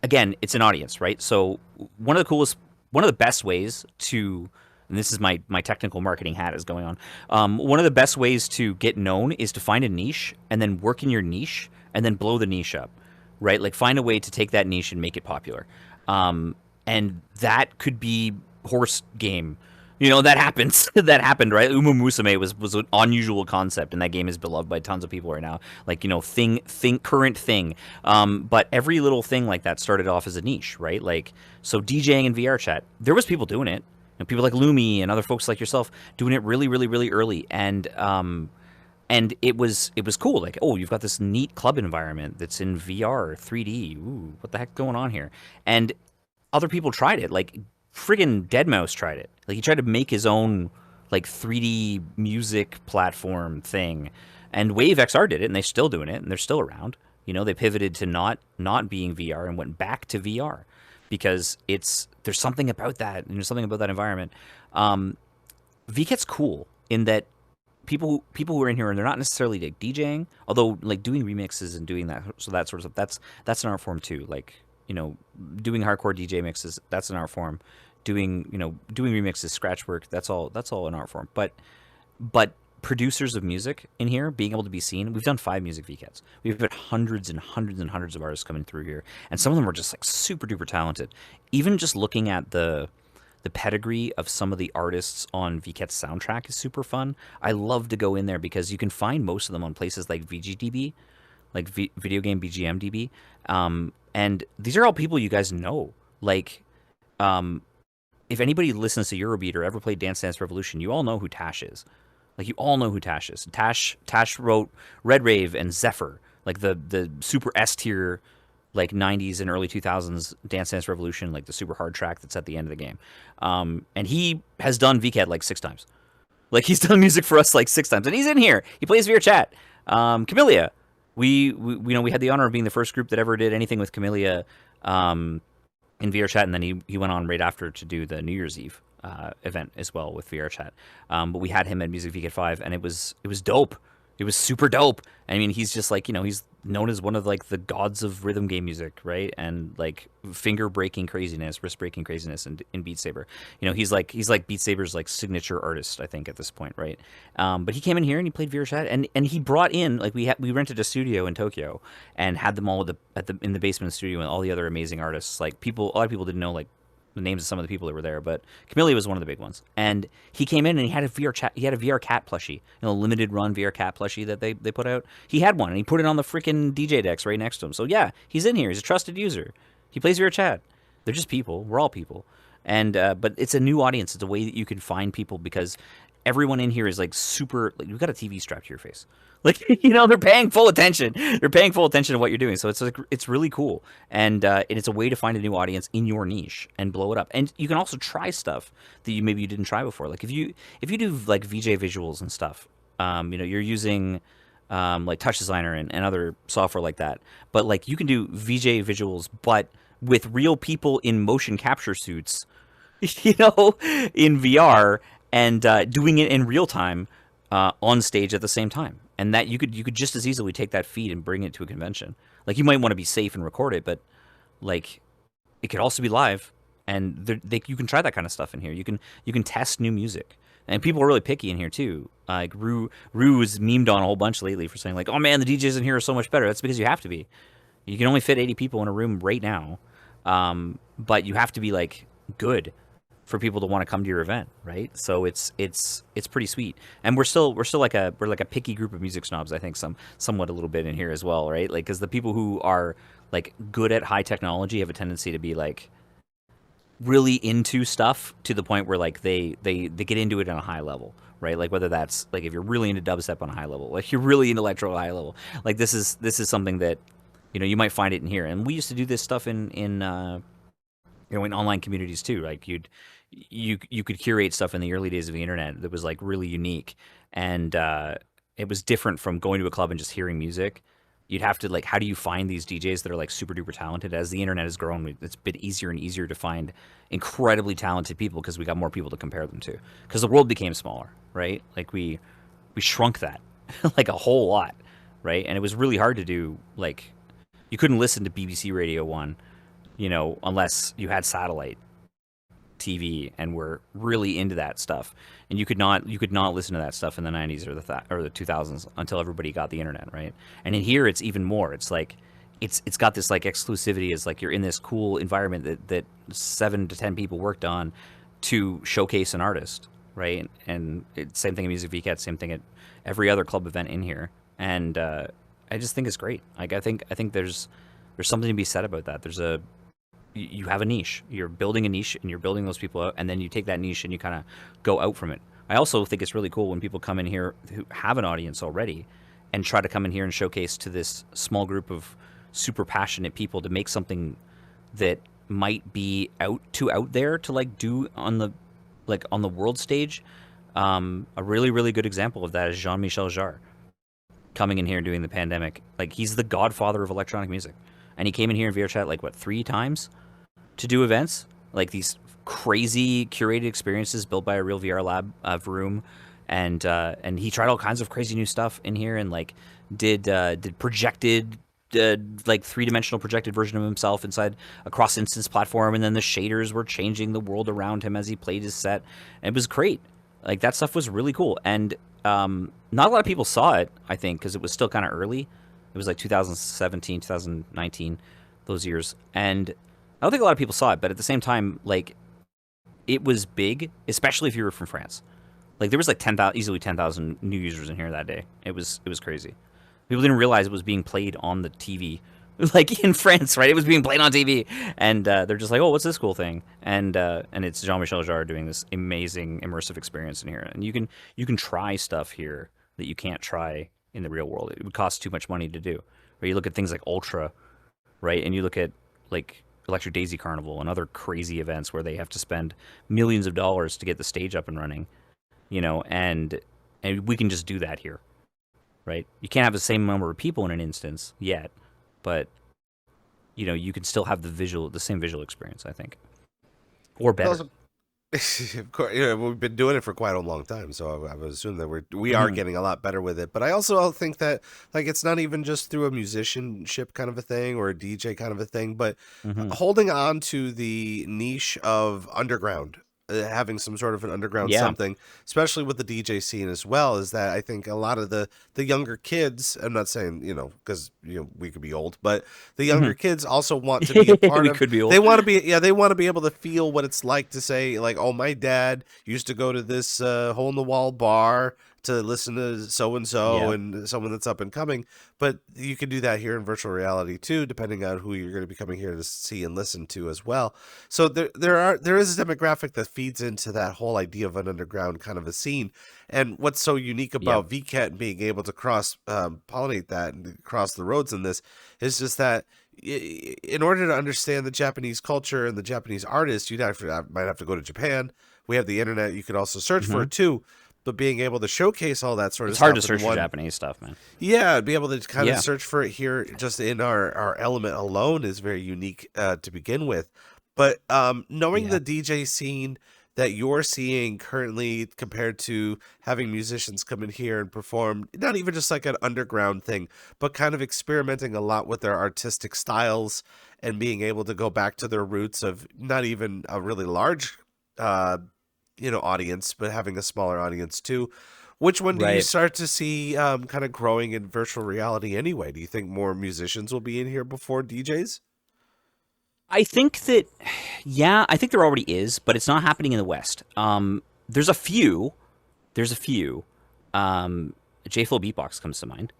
again, it's an audience, right? So one of the best ways to, and this is my technical marketing hat is going on. One of the best ways to get known is to find a niche and then work in your niche and then blow the niche up, right? Like find a way to take that niche and make it popular. And that could be horse game. You know, that happens. That happened, right? Uma Musume was an unusual concept, and that game is beloved by tons of people right now. Like, you know, current thing. But every little thing like that started off as a niche, right? Like, so DJing and VRChat, there was people doing it. You know, people like Lumi and other folks like yourself doing it really, really, really early. And it was cool. Like, oh, you've got this neat club environment that's in VR, 3D. Ooh, what the heck going on here? And other people tried it. Like, friggin' Deadmau5 tried it. Like, he tried to make his own like 3D music platform thing, and Wave XR did it, and they're still doing it, and they're still around. You know, they pivoted to not being VR and went back to VR because there's something about that, and there's something about that environment. VKet's cool in that people who are in here and they're not necessarily like DJing, although like doing remixes and doing that, so that sort of stuff, that's an art form too. Like, you know, doing hardcore DJ mixes, that's an art form. Doing remixes, scratch work, that's all an art form. But producers of music in here being able to be seen, we've done 5 music VKets. We've had hundreds and hundreds and hundreds of artists coming through here, and some of them are just like super duper talented. Even just looking at the pedigree of some of the artists on VKet's soundtrack is super fun. I love to go in there because you can find most of them on places like VGDB, like Video Game BGMDB. And these are all people you guys know. Like, if anybody listens to Eurobeat or ever played Dance Dance Revolution, you all know who Tash is. Like, you all know who Tash is. Tash wrote Red Rave and Zephyr, like the super S tier, like 90s and early 2000s Dance Dance Revolution, like the super hard track that's at the end of the game. And he has done VKet like 6 times. Like, he's done music for us like 6 times, and he's in here. He plays VRChat. Camellia, we had the honor of being the first group that ever did anything with Camellia in VRChat, and then he went on right after to do the New Year's Eve event as well with VRChat. But we had him at Music VKet 5, and it was dope. It was super dope. I mean, he's just like, you know, he's known as one of like the gods of rhythm game music, right? And like finger breaking craziness, wrist breaking craziness in Beat Saber. You know, he's like Beat Saber's like signature artist, I think, at this point, right? But he came in here and he played VRChat, and he brought in, like, we rented a studio in Tokyo and had them all in the basement of the studio and all the other amazing artists. Like, a lot of people didn't know like the names of some of the people that were there, but Camellia was one of the big ones. And he came in and he had a VRCat plushie, you know, limited run VRCat plushie that they put out. He had one and he put it on the freaking DJ decks right next to him. So yeah, he's in here. He's a trusted user. He plays VRChat. They're just people. We're all people. And but it's a new audience. It's a way that you can find people because everyone in here is like super, like, you've got a TV strapped to your face. Like, you know, they're paying full attention. They're paying full attention to what you're doing. So it's like, it's really cool. And it's a way to find a new audience in your niche and blow it up. And you can also try stuff that maybe you didn't try before. Like, if you do like VJ visuals and stuff, you know, you're using like Touch Designer and other software like that. But like, you can do VJ visuals, but with real people in motion capture suits, you know, in VR, and doing it in real time on stage at the same time. And that you could just as easily take that feed and bring it to a convention. Like, you might want to be safe and record it, but like, it could also be live, and you can try that kind of stuff in here. You can test new music, and people are really picky in here too. Like Rue was memed on a whole bunch lately for saying like, "Oh man, the DJs in here are so much better." That's because you have to be. You can only fit 80 people in a room right now, but you have to be like good for people to want to come to your event, right? So it's pretty sweet, and we're still like a picky group of music snobs. I think somewhat a little bit in here as well, right? Like, because the people who are like good at high technology have a tendency to be like really into stuff to the point where like they get into it on a high level, right? Like, whether that's like if you're really into dubstep on a high level, like you're really into electro on a high level, like this is something that, you know, you might find it in here. And we used to do this stuff in you know, in online communities too. Like, you could curate stuff in the early days of the internet that was like really unique, and it was different from going to a club and just hearing music. You'd have to like, how do you find these DJs that are like super duper talented? As the internet has grown, it's been easier and easier to find incredibly talented people because we got more people to compare them to, because the world became smaller, right? Like, we shrunk that like a whole lot, right? And it was really hard to do. Like, you couldn't listen to BBC Radio 1, you know, unless you had satellite TV and were really into that stuff. And you could not listen to that stuff in the 90s or the 2000s until everybody got the internet, right? And in here, it's even more. It's like it's got this like exclusivity. It's like you're in this cool environment that 7 to 10 people worked on, to showcase an artist, right? And same thing at Music VKet, same thing at every other club event in here. And I just think it's great. Like I think there's something to be said about that. You have a niche. You're building a niche, and you're building those people out, and then you take that niche and you kind of go out from it. I also think it's really cool when people come in here who have an audience already and try to come in here and showcase to this small group of super passionate people to make something that might be out there to like do on the world stage. A really, really good example of that is Jean-Michel Jarre coming in here and doing the Pandemic. Like, he's the godfather of electronic music, and he came in here in VRChat like 3 times to do events, like these crazy curated experiences built by a real VR lab room, and he tried all kinds of crazy new stuff in here, and like did projected like 3-dimensional projected version of himself inside a cross instance platform, and then the shaders were changing the world around him as he played his set, and it was great. Like, that stuff was really cool, and not a lot of people saw it, I think, because it was still kind of early. It was like 2017, 2019, those years, and I don't think a lot of people saw it, but at the same time, like, it was big, especially if you were from France. Like, there was like easily 10,000 new users in here that day. It was crazy. People didn't realize it was being played on the TV, like in France, right? It was being played on TV, and they're just like, "Oh, what's this cool thing?" And it's Jean-Michel Jarre doing this amazing immersive experience in here. And you can try stuff here that you can't try in the real world. It would cost too much money to do. Or you look at things like Ultra, right? And you look at like Electric Daisy Carnival and other crazy events where they have to spend millions of dollars to get the stage up and running, and we can just do that here. Right? You can't have the same number of people in an instance yet, but you can still have the same visual experience, I think, or better. Also, of course, we've been doing it for quite a long time, so I would assume that we are getting a lot better with it. But I also think that like it's not even just through a musicianship kind of a thing or a DJ kind of a thing, but holding on to the niche of underground. Having some sort of an underground something, especially with the DJ scene as well, is that I think a lot of the younger kids, I'm not saying, because we could be old, but the younger kids also want to be a part of, could be old. They want to be able to feel what it's like to say like, oh, my dad used to go to this hole in the wall bar to listen to so-and-so and someone that's up and coming. But you can do that here in virtual reality too, depending on who you're going to be coming here to see and listen to as well. So there is a demographic that feeds into that whole idea of an underground kind of a scene. And what's so unique about VKet and being able to cross pollinate that and cross the roads in this is just that in order to understand the Japanese culture and the Japanese artists, might have to go to Japan. We have the internet. You could also search for it too. But being able to showcase all that sort of stuff. It's hard to search for Japanese stuff, man. Yeah, be able to kind of search for it here just in our element alone is very unique to begin with. But knowing the DJ scene that you're seeing currently compared to having musicians come in here and perform, not even just like an underground thing, but kind of experimenting a lot with their artistic styles and being able to go back to their roots of not even a really large audience, but having a smaller audience too. Which one do you start to see kind of growing in virtual reality anyway? Do you think more musicians will be in here before DJs? I think that, I think there already is, but it's not happening in the West. There's a few. J-Flow Beatbox comes to mind.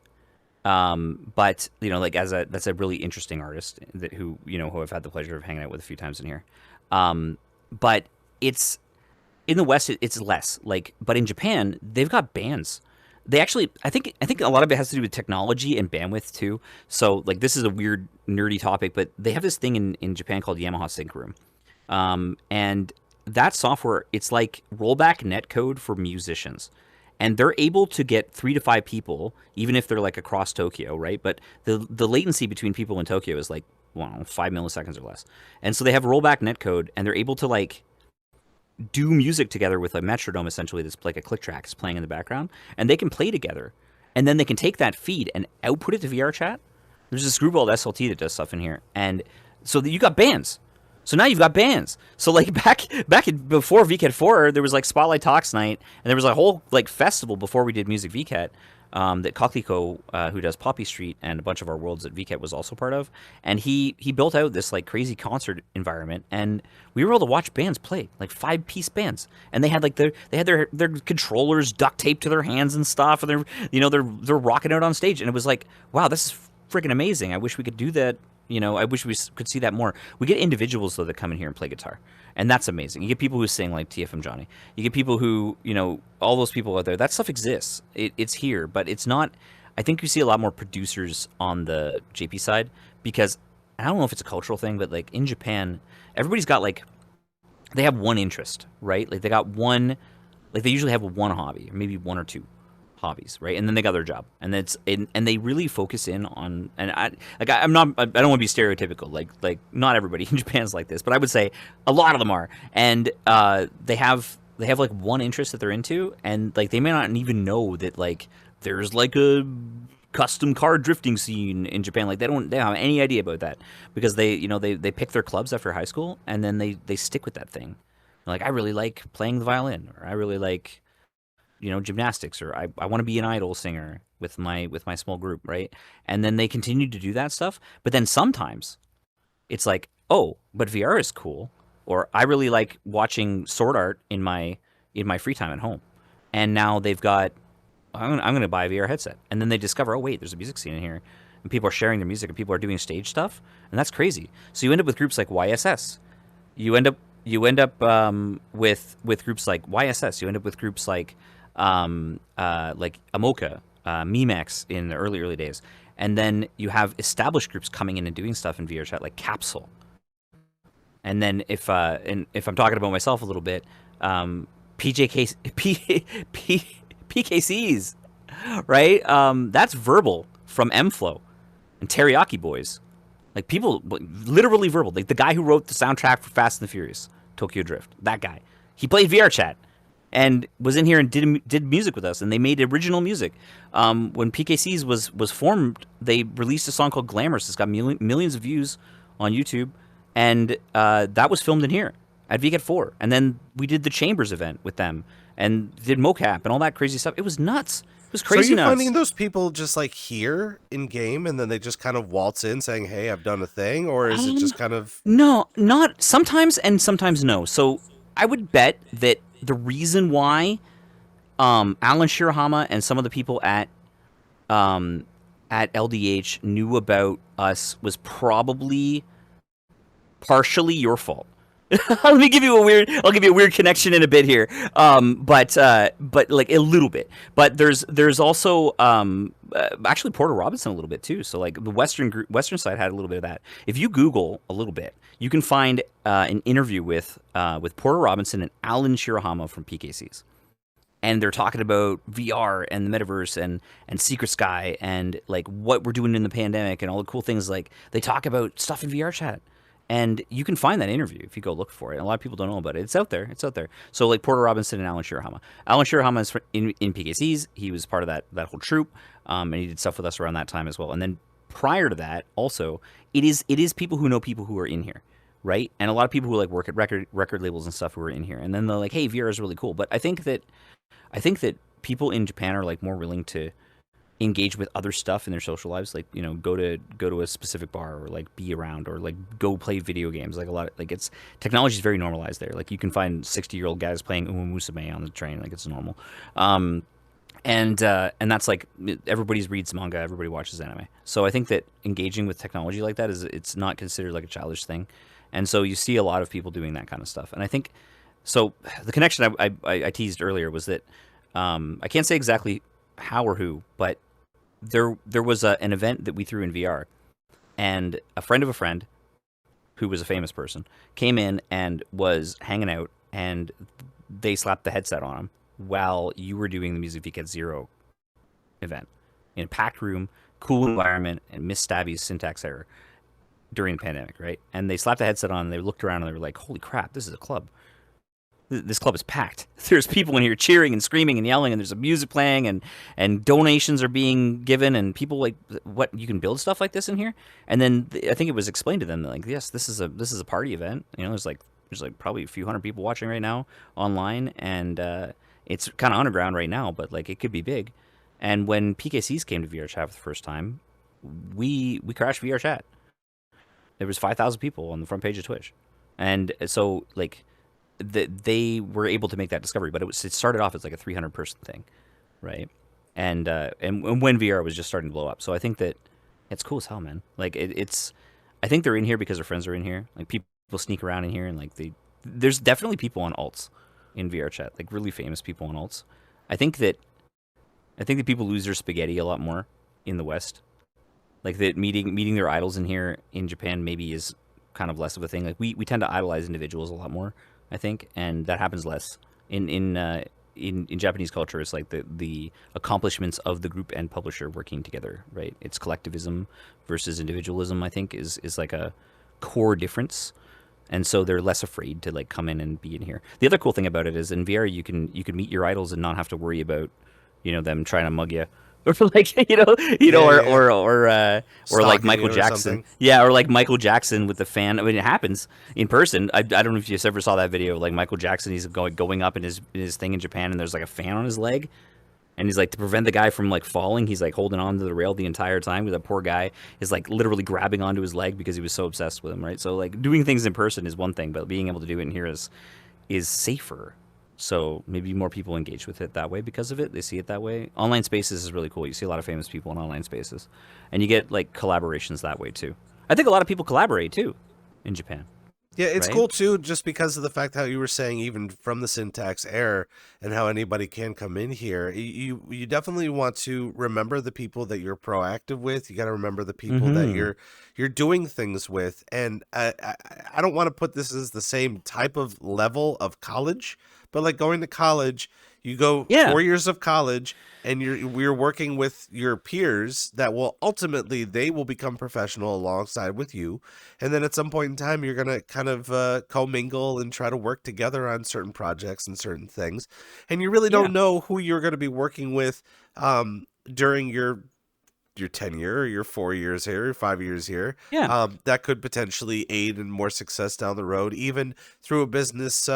But that's a really interesting artist who I've had the pleasure of hanging out with a few times in here. But it's in the West, it's less but in Japan, they've got bands. They actually, I think a lot of it has to do with technology and bandwidth too. So this is a weird nerdy topic, but they have this thing in Japan called Yamaha Sync Room. And that software, it's like rollback netcode for musicians. And they're able to get 3 to 5 people, even if they're across Tokyo, right? But the latency between people in Tokyo is 5 milliseconds or less. And so they have rollback netcode, and they're able to do music together with a metronome, essentially, that's like a click track is playing in the background, and they can play together, and then they can take that feed and output it to VRChat. There's this group called SLT that does stuff in here, and so you got bands. So now you've got bands. So before VKet 4, there was Spotlight Talks night, and there was a whole festival before we did Music VKet, that Kokliko, who does Poppy Street and a bunch of our worlds that VKet was also part of, and he built out this like crazy concert environment, and we were able to watch bands play, like 5-piece bands, and they had like their controllers duct taped to their hands and stuff, and they're rocking out on stage, and it was like, wow, this is freaking amazing. I wish we could do that. I wish we could see that more. We get individuals, though, that come in here and play guitar. And that's amazing. You get people who sing like TFM Johnny. You get people who, all those people out there. That stuff exists. It's here, but it's not. I think you see a lot more producers on the JP side because I don't know if it's a cultural thing, but like in Japan, everybody's got like, they have one interest, right? Like they got one, like they usually have one hobby, or maybe one or two hobbies, right? And then they got their job, and and they really focus in on. And I don't want to be stereotypical. Like not everybody in Japan is like this, but I would say a lot of them are. And they have like one interest that they're into, and like they may not even know that like there's like a custom car drifting scene in Japan. Like they don't have any idea about that because they pick their clubs after high school, and then they stick with that thing. Like I really like playing the violin, or I really like gymnastics, or I want to be an idol singer with my small group, right? And then they continue to do that stuff. But then sometimes it's like, oh, but VR is cool, or I really like watching sword art in my free time at home. And now they've got, I'm going to buy a VR headset. And then they discover, oh wait, there's a music scene in here, and people are sharing their music, and people are doing stage stuff, and that's crazy. So you end up with groups like YSS. You end up with groups like YSS. You end up with groups like Amoka, Memex in the early days, and then you have established groups coming in and doing stuff in VRChat like Capsule. And then if I'm talking about myself a little bit, PKCs, right? That's Verbal from M-Flow and Teriyaki Boys, like people literally Verbal, like the guy who wrote the soundtrack for Fast and the Furious, Tokyo Drift. That guy, he played VRChat and was in here and did music with us, and they made original music. When PKCs was formed, they released a song called Glamorous. It's got millions of views on YouTube, and that was filmed in here at VKet 4. And then we did the Chambers event with them, and did mocap and all that crazy stuff. It was nuts. It was crazy. So are you nuts. finding those people just like here in game, and then they just kind of waltz in saying, "Hey, I've done a thing," or is it just kind of no, not sometimes and sometimes no. So I would bet that the reason why Alan Shirahama and some of the people at LDH knew about us was probably partially your fault. I'll give you a weird connection in a bit here. But like a little bit. But there's also actually Porter Robinson a little bit too. So like the Western side had a little bit of that. If you Google a little bit, you can find an interview with Porter Robinson and Alan Shirahama from PKCs. And they're talking about VR and the metaverse and Secret Sky and like what we're doing in the pandemic and all the cool things. Like they talk about stuff in VRChat. And you can find that interview if you go look for it. And a lot of people don't know about it. It's out there. So like Porter Robinson and Alan Shirahama. Alan Shirahama is in PKCs. He was part of that whole troupe, and he did stuff with us around that time as well. And then prior to that, also, it is people who know people who are in here, right? And a lot of people who like work at record labels and stuff who are in here. And then they're like, hey, VR is really cool. But I think that people in Japan are like more willing to engage with other stuff in their social lives, like go to a specific bar, or like be around, or like go play video games. Like a lot of, like it's technology is very normalized there. Like you can find 60-year-old guys playing Uma Musume on the train, like it's normal. And that's like everybody reads manga, everybody watches anime. So I think that engaging with technology like that it's not considered like a childish thing, and so you see a lot of people doing that kind of stuff. And I think so. The connection I teased earlier was that I can't say exactly how or who, but there was an event that we threw in VR, and a friend of a friend, who was a famous person, came in and was hanging out, and they slapped the headset on him while you were doing the Music VKet Zero event in a packed room, cool environment, and Miss Stabby's syntax error during the pandemic, right? And they slapped the headset on, and they looked around, and they were like, "Holy crap, this is a club. This club is packed. There's people in here cheering and screaming and yelling, and there's music playing, and donations are being given, and people like, what, you can build stuff like this in here?" And then I think it was explained to them that, like, yes, this is a party event. There's probably a few hundred people watching right now online, and it's kind of underground right now, but like it could be big. And when PKCs came to VRChat for the first time, we crashed VRChat. There was 5,000 people on the front page of Twitch, and so like they were able to make that discovery. But it started off as like a 300 person thing, right? And when VR was just starting to blow up. So I think that it's cool as hell, man. Like it's I think they're in here because their friends are in here. Like people sneak around in here, and like there's definitely people on alts in VRChat, like really famous people on alts. I think that people lose their spaghetti a lot more in the West. Like that meeting their idols in here in Japan maybe is kind of less of a thing. Like we tend to idolize individuals a lot more, I think, and that happens less in Japanese culture. It's like the accomplishments of the group and publisher working together, right? It's collectivism versus individualism, I think, is like a core difference. And so they're less afraid to like come in and be in here. The other cool thing about it is in VR you can meet your idols and not have to worry about, them trying to mug you. Or like or like Michael Jackson, or like Michael Jackson with the fan. I mean, it happens in person. I don't know if you ever saw that video of like Michael Jackson. He's going up in his thing in Japan, and there's like a fan on his leg, and he's like, to prevent the guy from like falling, he's like holding on to the rail the entire time. Because that poor guy is like literally grabbing onto his leg because he was so obsessed with him, right? So like doing things in person is one thing, but being able to do it in here is safer. So maybe more people engage with it that way because of it. They see it that way. Online spaces is really cool. You see a lot of famous people in online spaces. And you get like collaborations that way too. I think a lot of people collaborate too in Japan. Yeah, it's right? cool too, just because of the fact how you were saying, even from the syntax error and how anybody can come in here. You definitely want to remember the people that you're proactive with. You got to remember the people that you're doing things with. And I don't want to put this as the same type of level of college, but like going to college, you go 4 years of college, and we're working with your peers that will ultimately, they will become professional alongside with you. And then at some point in time, you're going to kind of commingle and try to work together on certain projects and certain things. And you really don't know who you're going to be working with during your tenure, or your 4 years here, or 5 years here. That could potentially aid in more success down the road, even through a business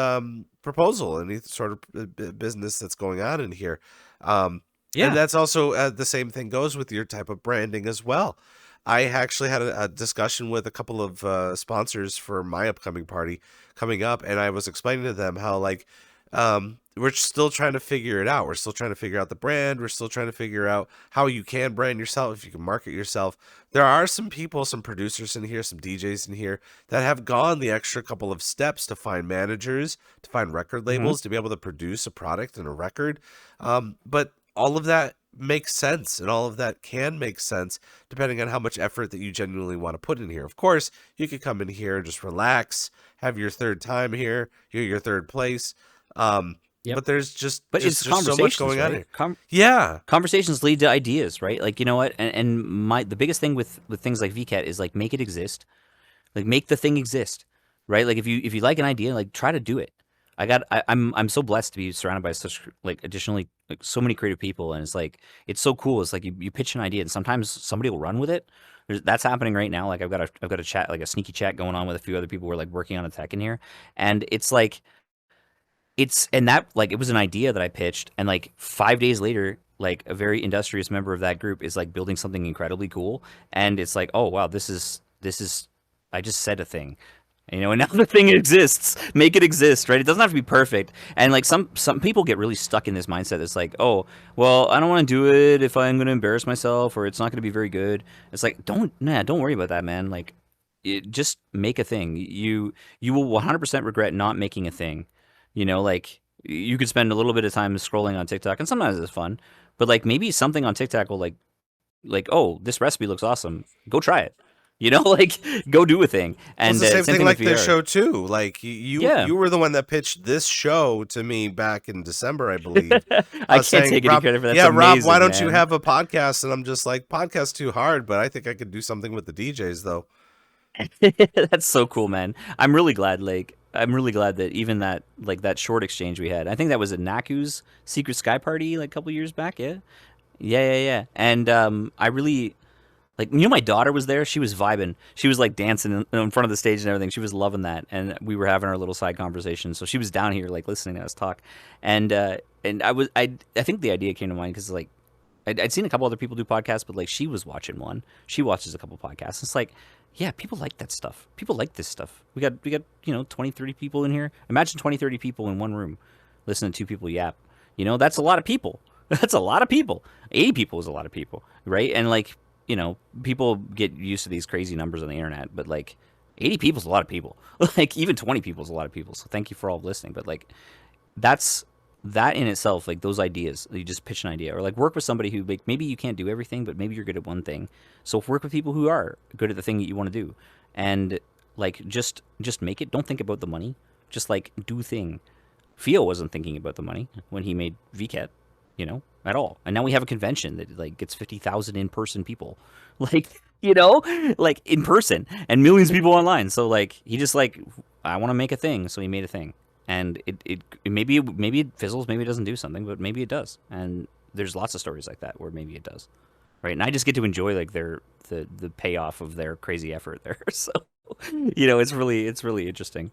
proposal, any sort of business that's going on in here. And that's also the same thing goes with your type of branding as well. I actually had a discussion with a couple of sponsors for my upcoming party coming up, and I was explaining to them how like we're still trying to figure it out. We're still trying to figure out the brand. We're still trying to figure out how you can brand yourself, if you can market yourself. There are some people, some producers in here, some DJs in here that have gone the extra couple of steps to find managers, to find record labels, to be able to produce a product and a record. But all of that makes sense, and all of that can make sense depending on how much effort that you genuinely want to put in here. Of course, you could come in here and just relax, have your third time here, your third place. But there's just it's so much going on here. Conversations lead to ideas, right? Like, you know what? And the biggest thing with things like VKet is like, make it exist. Like, make the thing exist, right? Like if you like an idea, like try to do it. I'm so blessed to be surrounded by such like additionally like so many creative people, and it's like it's so cool. It's like you pitch an idea and sometimes somebody will run with it. That's happening right now. Like I've got a chat, like a sneaky chat going on with a few other people who are like working on a tech in here, and it's like it was an idea that I pitched, and like 5 days later, like a very industrious member of that group is like building something incredibly cool, and it's like, oh wow, this is I just said a thing. And now the thing exists. Make it exist, right? It doesn't have to be perfect. And like some people get really stuck in this mindset. It's like, oh, well, I don't want to do it if I'm going to embarrass myself, or it's not going to be very good. It's like, don't worry about that, man. Like, just make a thing. You will 100% regret not making a thing. Like you could spend a little bit of time scrolling on TikTok, and sometimes it's fun. But like maybe something on TikTok will like, oh, this recipe looks awesome. Go try it. Like go do a thing. And it's the same thing like this show too. Like you were the one that pitched this show to me back in December, I believe. I can't take any credit for that. Yeah, Rob, why don't you have a podcast? And I'm just like, podcast too hard, but I think I could do something with the DJs though. That's so cool, man. I'm really glad that even that short exchange we had. I think that was at Naku's Secret Sky Party like a couple years back. Yeah. And I really. Like, my daughter was there. She was vibing. She was like dancing in front of the stage and everything. She was loving that. And we were having our little side conversation. So she was down here like listening to us talk. And I think the idea came to mind because like I'd seen a couple other people do podcasts, but like she was watching one. She watches a couple podcasts. It's like, yeah, people like that stuff. People like this stuff. We got 20, 30 people in here. Imagine 20, 30 people in one room listening to two people yap. That's a lot of people. That's a lot of people. 80 people is a lot of people, right? And like, people get used to these crazy numbers on the internet, but like 80 people is a lot of people. Like even 20 people is a lot of people. So thank you for all listening. But like that in itself, like those ideas, you just pitch an idea or like work with somebody who like maybe you can't do everything, but maybe you're good at one thing. So work with people who are good at the thing that you want to do, and like just make it. Don't think about the money. Just like do thing. Theo wasn't thinking about the money when he made VKet, at all. And now we have a convention that like gets 50,000 in-person people, like like in person, and millions of people online. So like he just like, I want to make a thing, so he made a thing. And it maybe it fizzles, maybe it doesn't do something, but maybe it does. And there's lots of stories like that where maybe it does, right? And I just get to enjoy like the payoff of their crazy effort there. So it's really interesting.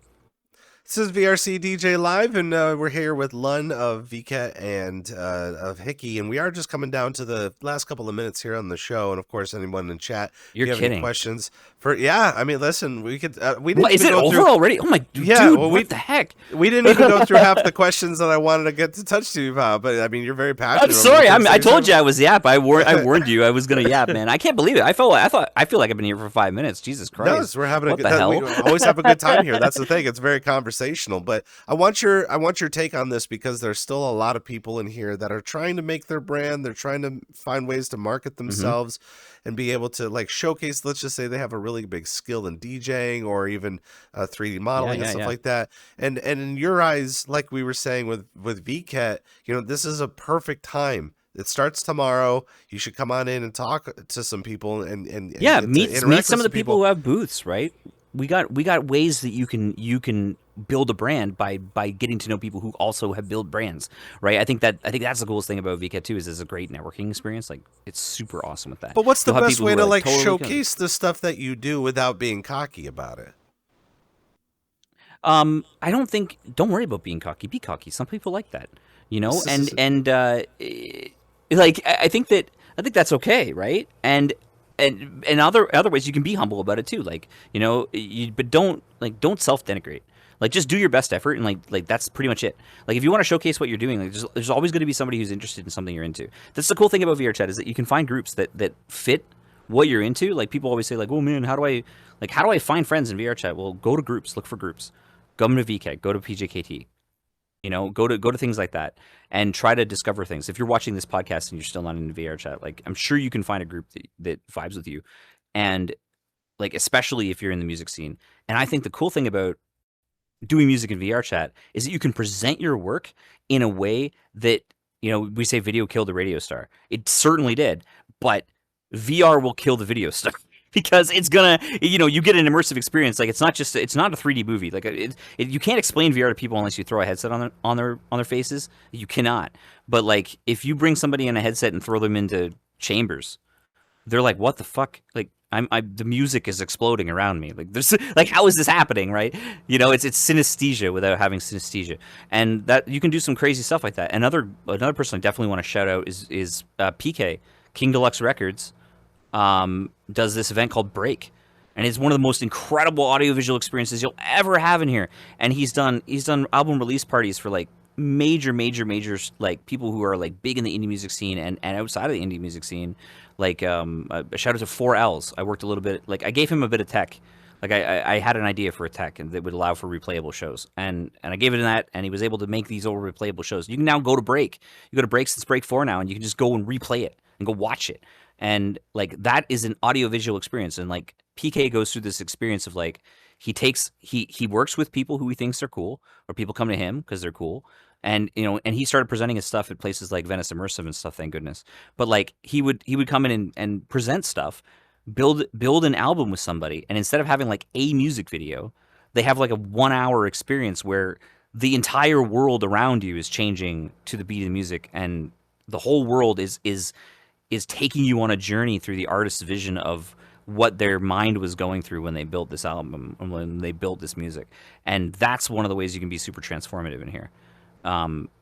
This is VRCDJ Live, and we're here with Lhun of VKet and of HIKKY, and we are just coming down to the last couple of minutes here on the show. And of course, anyone in chat, you're if you have kidding. Any questions for? Yeah, I mean, listen, we could. We didn't. What, is it over through, already? Oh my, yeah, dude! well, what the heck? We didn't even go through half the questions that I wanted to get to touch to you about. But I mean, you're very passionate. I'm sorry. I told you I was yap. I warned you I was gonna yap, man. I can't believe it. I feel like I've been here for 5 minutes. Jesus Christ! No, we're having what a the good. hell? We always have a good time here. That's the thing. It's very conversational, but I want your take on this because there's still a lot of people in here that are trying to make their brand. They're trying to find ways to market themselves and be able to like showcase. Let's just say they have a really big skill in DJing or even 3D modeling and stuff like that. And in your eyes, like we were saying with VKet, this is a perfect time. It starts tomorrow. You should come on in and talk to some people and meet some of the people who have booths, right? We got ways that you can build a brand by getting to know people who also have built brands, right? I think that's the coolest thing about VKet too, is it's a great networking experience. Like it's super awesome with that. But what's the best way to like totally showcase the stuff that you do without being cocky about it? Don't worry about being cocky. Be cocky. Some people like that, I think that's okay, right? And other ways you can be humble about it too, like but don't self-denigrate. Like just do your best effort, and like that's pretty much it. Like if you want to showcase what you're doing, like there's always going to be somebody who's interested in something you're into. That's the cool thing about VRChat, is that you can find groups that fit what you're into. Like people always say like, oh man, how do I find friends in VRChat? Well, go to groups, look for groups. Go to VKet, go to PJKT. Go to things like that and try to discover things. If you're watching this podcast and you're still not in VRChat, like I'm sure you can find a group that vibes with you, and like especially if you're in the music scene. And I think the cool thing about doing music in VRChat is that you can present your work in a way that we say video killed the radio star. It certainly did, but VR will kill the video star. Because it's gonna, you get an immersive experience. Like it's not a 3D movie. Like you can't explain VR to people unless you throw a headset on their faces. You cannot. But like if you bring somebody in a headset and throw them into chambers, they're like, what the fuck? Like the music is exploding around me. Like there's like, how is this happening? Right? It's synesthesia without having synesthesia, and that you can do some crazy stuff like that. Another person I definitely want to shout out is PK, King Deluxe Records. Does this event called Break, and it's one of the most incredible audiovisual experiences you'll ever have in here. And he's done album release parties for like major like people who are like big in the indie music scene and outside of the indie music scene. Like a shout out to 4Ls. I worked a little bit, like I gave him a bit of tech. Like I had an idea for a tech and that would allow for replayable shows, and I gave it that, and he was able to make these over replayable shows. You can now go to Break. You go to Break since Break 4 now, and you can just go and replay it and go watch it. And like that is an audiovisual experience. And like PK goes through this experience of like he works with people who he thinks are cool, or people come to him because they're cool. And and he started presenting his stuff at places like Venice Immersive and stuff, thank goodness. But like he would come in and present stuff, build an album with somebody, and instead of having like a music video, they have like a 1 hour experience where the entire world around you is changing to the beat of the music, and the whole world is taking you on a journey through the artist's vision of what their mind was going through when they built this album and when they built this music. And that's one of the ways you can be super transformative in here.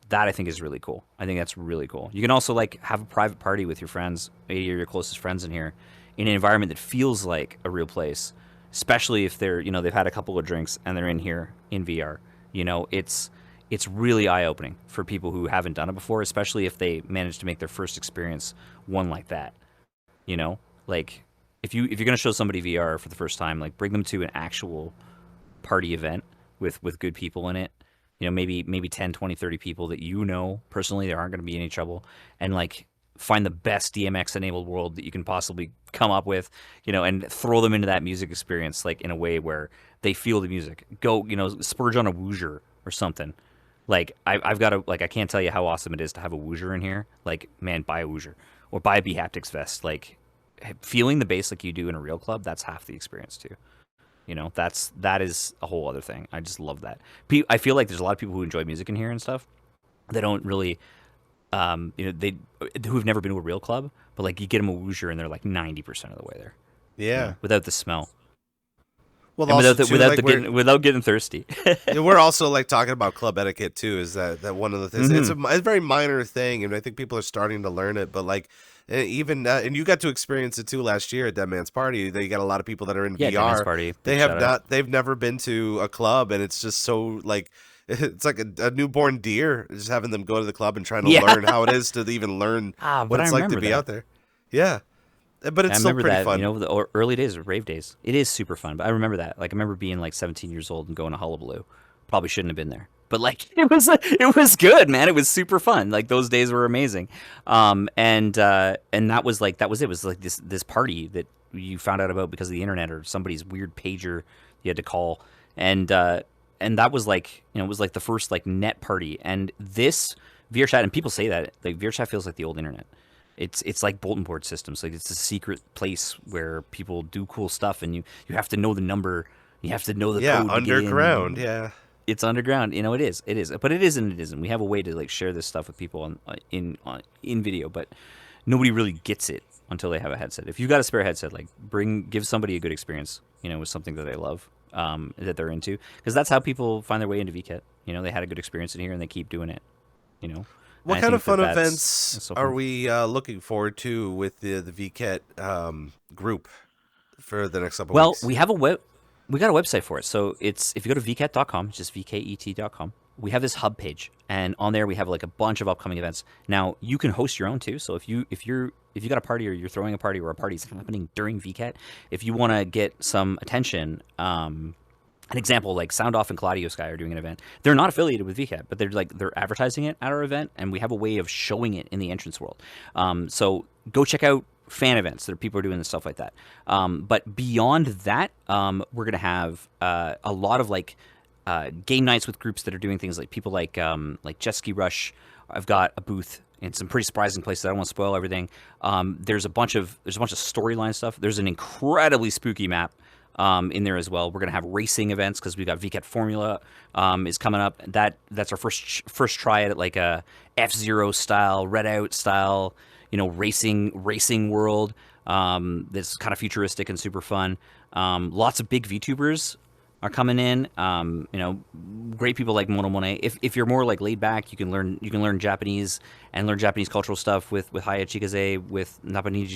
That I think is really cool. I think that's really cool. You can also like have a private party with your friends, maybe your closest friends in here, in an environment that feels like a real place, especially if they're, they've had a couple of drinks and they're in here in VR. It's really eye-opening for people who haven't done it before, especially if they manage to make their first experience one like that. Like if you're going to show somebody VR for the first time, like bring them to an actual party event with good people in it. Maybe 10, 20, 30 people that personally that aren't going to be in any trouble, and like find the best DMX enabled world that you can possibly come up with, and throw them into that music experience like in a way where they feel the music. Go, splurge on a Woozer or something. Like I've got I can't tell you how awesome it is to have a Woozer in here. Like, man, buy a Woozer or buy a B-Haptics vest. Like feeling the bass like you do in a real club, that's half the experience too. That is a whole other thing. I just love that. I feel like there's a lot of people who enjoy music in here and stuff. They don't really, who've never been to a real club, but like you get them a Woozer and they're like 90% of the way there. Yeah. Without the smell. Well, and also without getting thirsty. We're also like talking about club etiquette too. Is that one of the things? Mm-hmm. It's a very minor thing, and I think people are starting to learn it. But like, even and you got to experience it too last year at Dead Man's Party. They got a lot of people that are in VR. Dead Man's Party. They've never been to a club, and it's just so like. It's like a newborn deer, just having them go to the club and trying to learn how it is to even learn what it's like to be out there. Yeah. But it's still pretty fun. The early days of rave days. It is super fun. But I remember that. Like, I remember being like 17 years old and going to Hullabaloo. Probably shouldn't have been there. But like, it was good, man. It was super fun. Like, those days were amazing. And that was it. It was like this party that you found out about because of the internet or somebody's weird pager you had to call. And that was like, it was like the first like net party. And this VRChat, and people say that like VRChat feels like the old internet. It's like bulletin board systems. Like, it's a secret place where people do cool stuff, and you have to know the number. You have to know the code. Underground. Yeah, it's underground. It is. But it is and it isn't. We have a way to like share this stuff with people in video, but nobody really gets it until they have a headset. If you got a spare headset, like give somebody a good experience. With something that they love, that they're into, because that's how people find their way into VKet. They had a good experience in here, and they keep doing it. What kind of fun events are we looking forward to with the VKet group for the next couple of weeks? Well, we got a website for it. So if you go to vket.com, just vket.com, we have this hub page, and on there we have like a bunch of upcoming events. Now, you can host your own too. So if you got a party, or you're throwing a party, or a party's happening during VKet, if you want to get some attention, an example, like Sound Off and Claudio Sky are doing an event. They're not affiliated with VKet, but they're advertising it at our event, and we have a way of showing it in the entrance world. So go check out fan events that people are doing and stuff like that. But beyond that, we're gonna have a lot of like game nights with groups that are doing things like people like Jet Ski Rush. I've got a booth in some pretty surprising places. I don't want to spoil everything. There's a bunch of storyline stuff. There's an incredibly spooky map in there as well. We're gonna have racing events because we've got VKet Formula is coming up. That's our first try at like a F-Zero style, Red Out style, racing world. That's kind of futuristic and super fun. Lots of big VTubers are coming in. Great people like Mono Monet. If you're more like laid back, you can learn Japanese and learn Japanese cultural stuff with Haya Chikaze, with Napaniji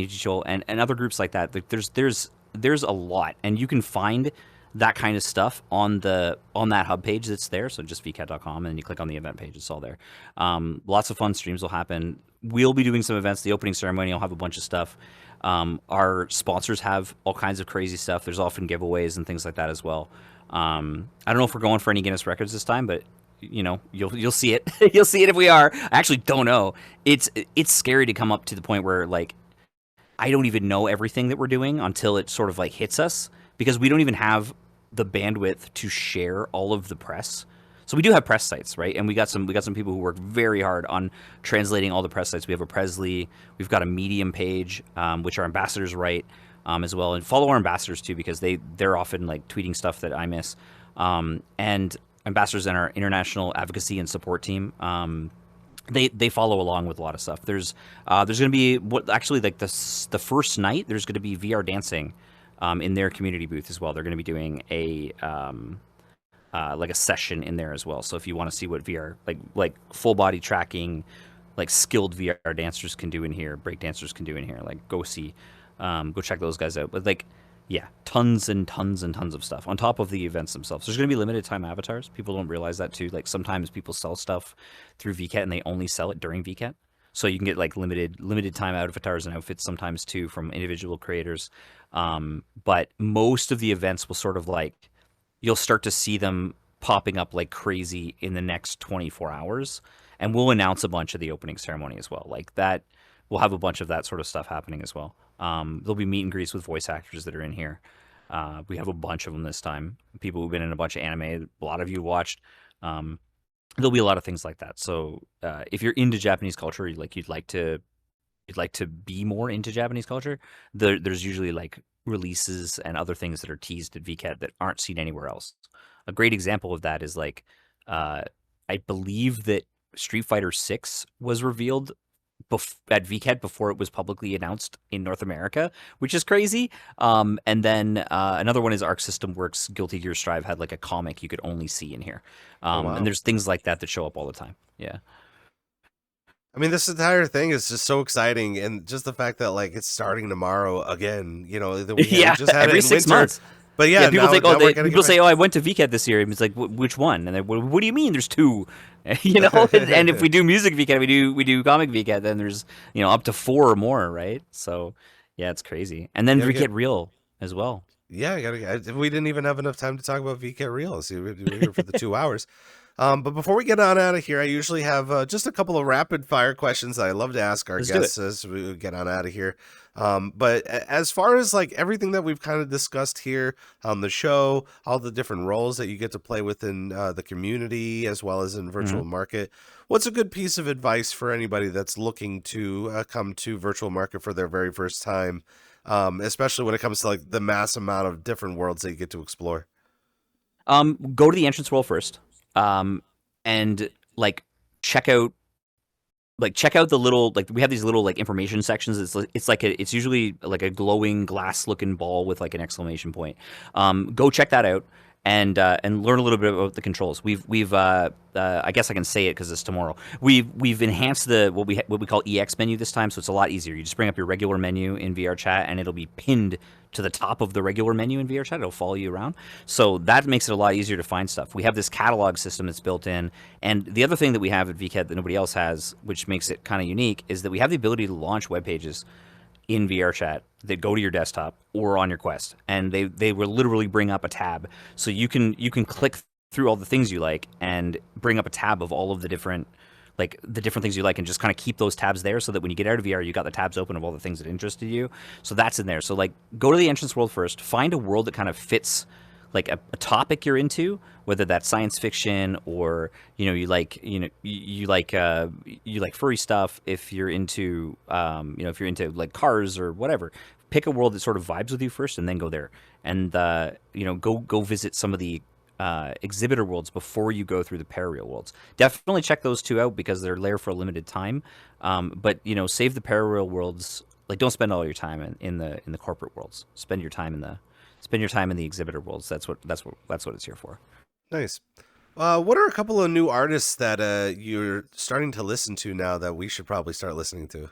Show, and other groups like that. Like, there's a lot, and you can find that kind of stuff on that hub page that's there. So just vket.com, and then you click on the event page. It's all there. Lots of fun streams will happen. We'll be doing some events. The opening ceremony will have a bunch of stuff. Our sponsors have all kinds of crazy stuff. There's often giveaways and things like that as well. I don't know if we're going for any Guinness records this time, but you'll see it. You'll see it if we are. I actually don't know. It's scary to come up to the point where like I don't even know everything that we're doing until it sort of like hits us, because we don't even have the bandwidth to share all of the press. So we do have press sites, right? And we got some people who work very hard on translating all the press sites. We have a Presley, we've got a Medium page, which our ambassadors write as well. And follow our ambassadors too, because they're often like tweeting stuff that I miss. And ambassadors in our international advocacy and support team, they follow along with a lot of stuff. There's going to be the first night. There's going to be VR dancing in their community booth as well. They're going to be doing like a session in there as well. So if you want to see what VR like full body tracking, like skilled VR dancers can do in here, break dancers can do in here, like go check those guys out. But like, yeah, tons and tons and tons of stuff on top of the events themselves. There's going to be limited time avatars. People don't realize that too. Like sometimes people sell stuff through VKet and they only sell it during VKet. So you can get like limited time avatars and outfits sometimes too from individual creators. But most of the events will sort of like, you'll start to see them popping up like crazy in the next 24 hours. And we'll announce a bunch of the opening ceremony as well. Like that, we'll have a bunch of that sort of stuff happening as well. There'll be meet and greets with voice actors that are in here. We have a bunch of them this time. People who've been in a bunch of anime, a lot of you watched. There'll be a lot of things like that. So if you're into Japanese culture, you'd like to be more into Japanese culture, there's usually like releases and other things that are teased at VKet that aren't seen anywhere else. A great example of that is like I believe that Street Fighter 6 was revealed at VKet before it was publicly announced in North America, which is crazy. And then another one is Arc System Works Guilty Gear Strive had like a comic you could only see in here. Wow. And there's things like that show up all the time. Yeah. I mean, this entire thing is just so exciting, and just the fact that like it's starting tomorrow again. You know, that we just had every it in 6 winter. months. But yeah, people think, people say, I went to VKet this year. And it's like, which one? And then, what do you mean? There's 2, you know. And if we do music VKet, we do comic VKet, then there's up to 4 or more, right? So yeah, it's crazy. And then VKet Real as well. Yeah, we didn't even have enough time to talk about VKet Real. So we're here for the 2 hours. But before we get on out of here, I usually have just a couple of rapid fire questions that I love to ask our guests as we get on out of here. But as far as like everything that we've kind of discussed here on the show, all the different roles that you get to play within the community as well as in virtual market, what's a good piece of advice for anybody that's looking to come to virtual market for their very first time, especially when it comes to like the mass amount of different worlds that you get to explore? Go to the entrance world first. And like check out the little, like we have these little like information sections. It's usually like a glowing glass looking ball with like an exclamation point. Go check that out and learn a little bit about the controls. We've I guess I can say it because it's tomorrow. We've enhanced the what we call EX menu this time, so it's a lot easier. You just bring up your regular menu in VRChat, and it'll be pinned to the top of the regular menu in VRChat. It'll follow you around, so that makes it a lot easier to find stuff. We have this catalog system that's built in, and the other thing that we have at VKet that nobody else has, which makes it kind of unique, is that we have the ability to launch web pages in VRChat that go to your desktop or on your Quest, and they will literally bring up a tab, so you can click through all the things you like and bring up a tab of all of the different things you like, and just kind of keep those tabs there so that when you get out of VR, you got the tabs open of all the things that interested you. So that's in there. So like go to the entrance world first, find a world that kind of fits like a topic you're into, whether that's science fiction or you like furry stuff. If you're into if you're into like cars or whatever, pick a world that sort of vibes with you first, and then go there. And go visit some of the exhibitor worlds before you go through the parareal worlds. Definitely check those 2 out because they're there for a limited time. But save the parareal worlds. Like, don't spend all your time in the corporate worlds. Spend your time in the exhibitor worlds. That's what it's here for. Nice. What are a couple of new artists that you're starting to listen to now that we should probably start listening to?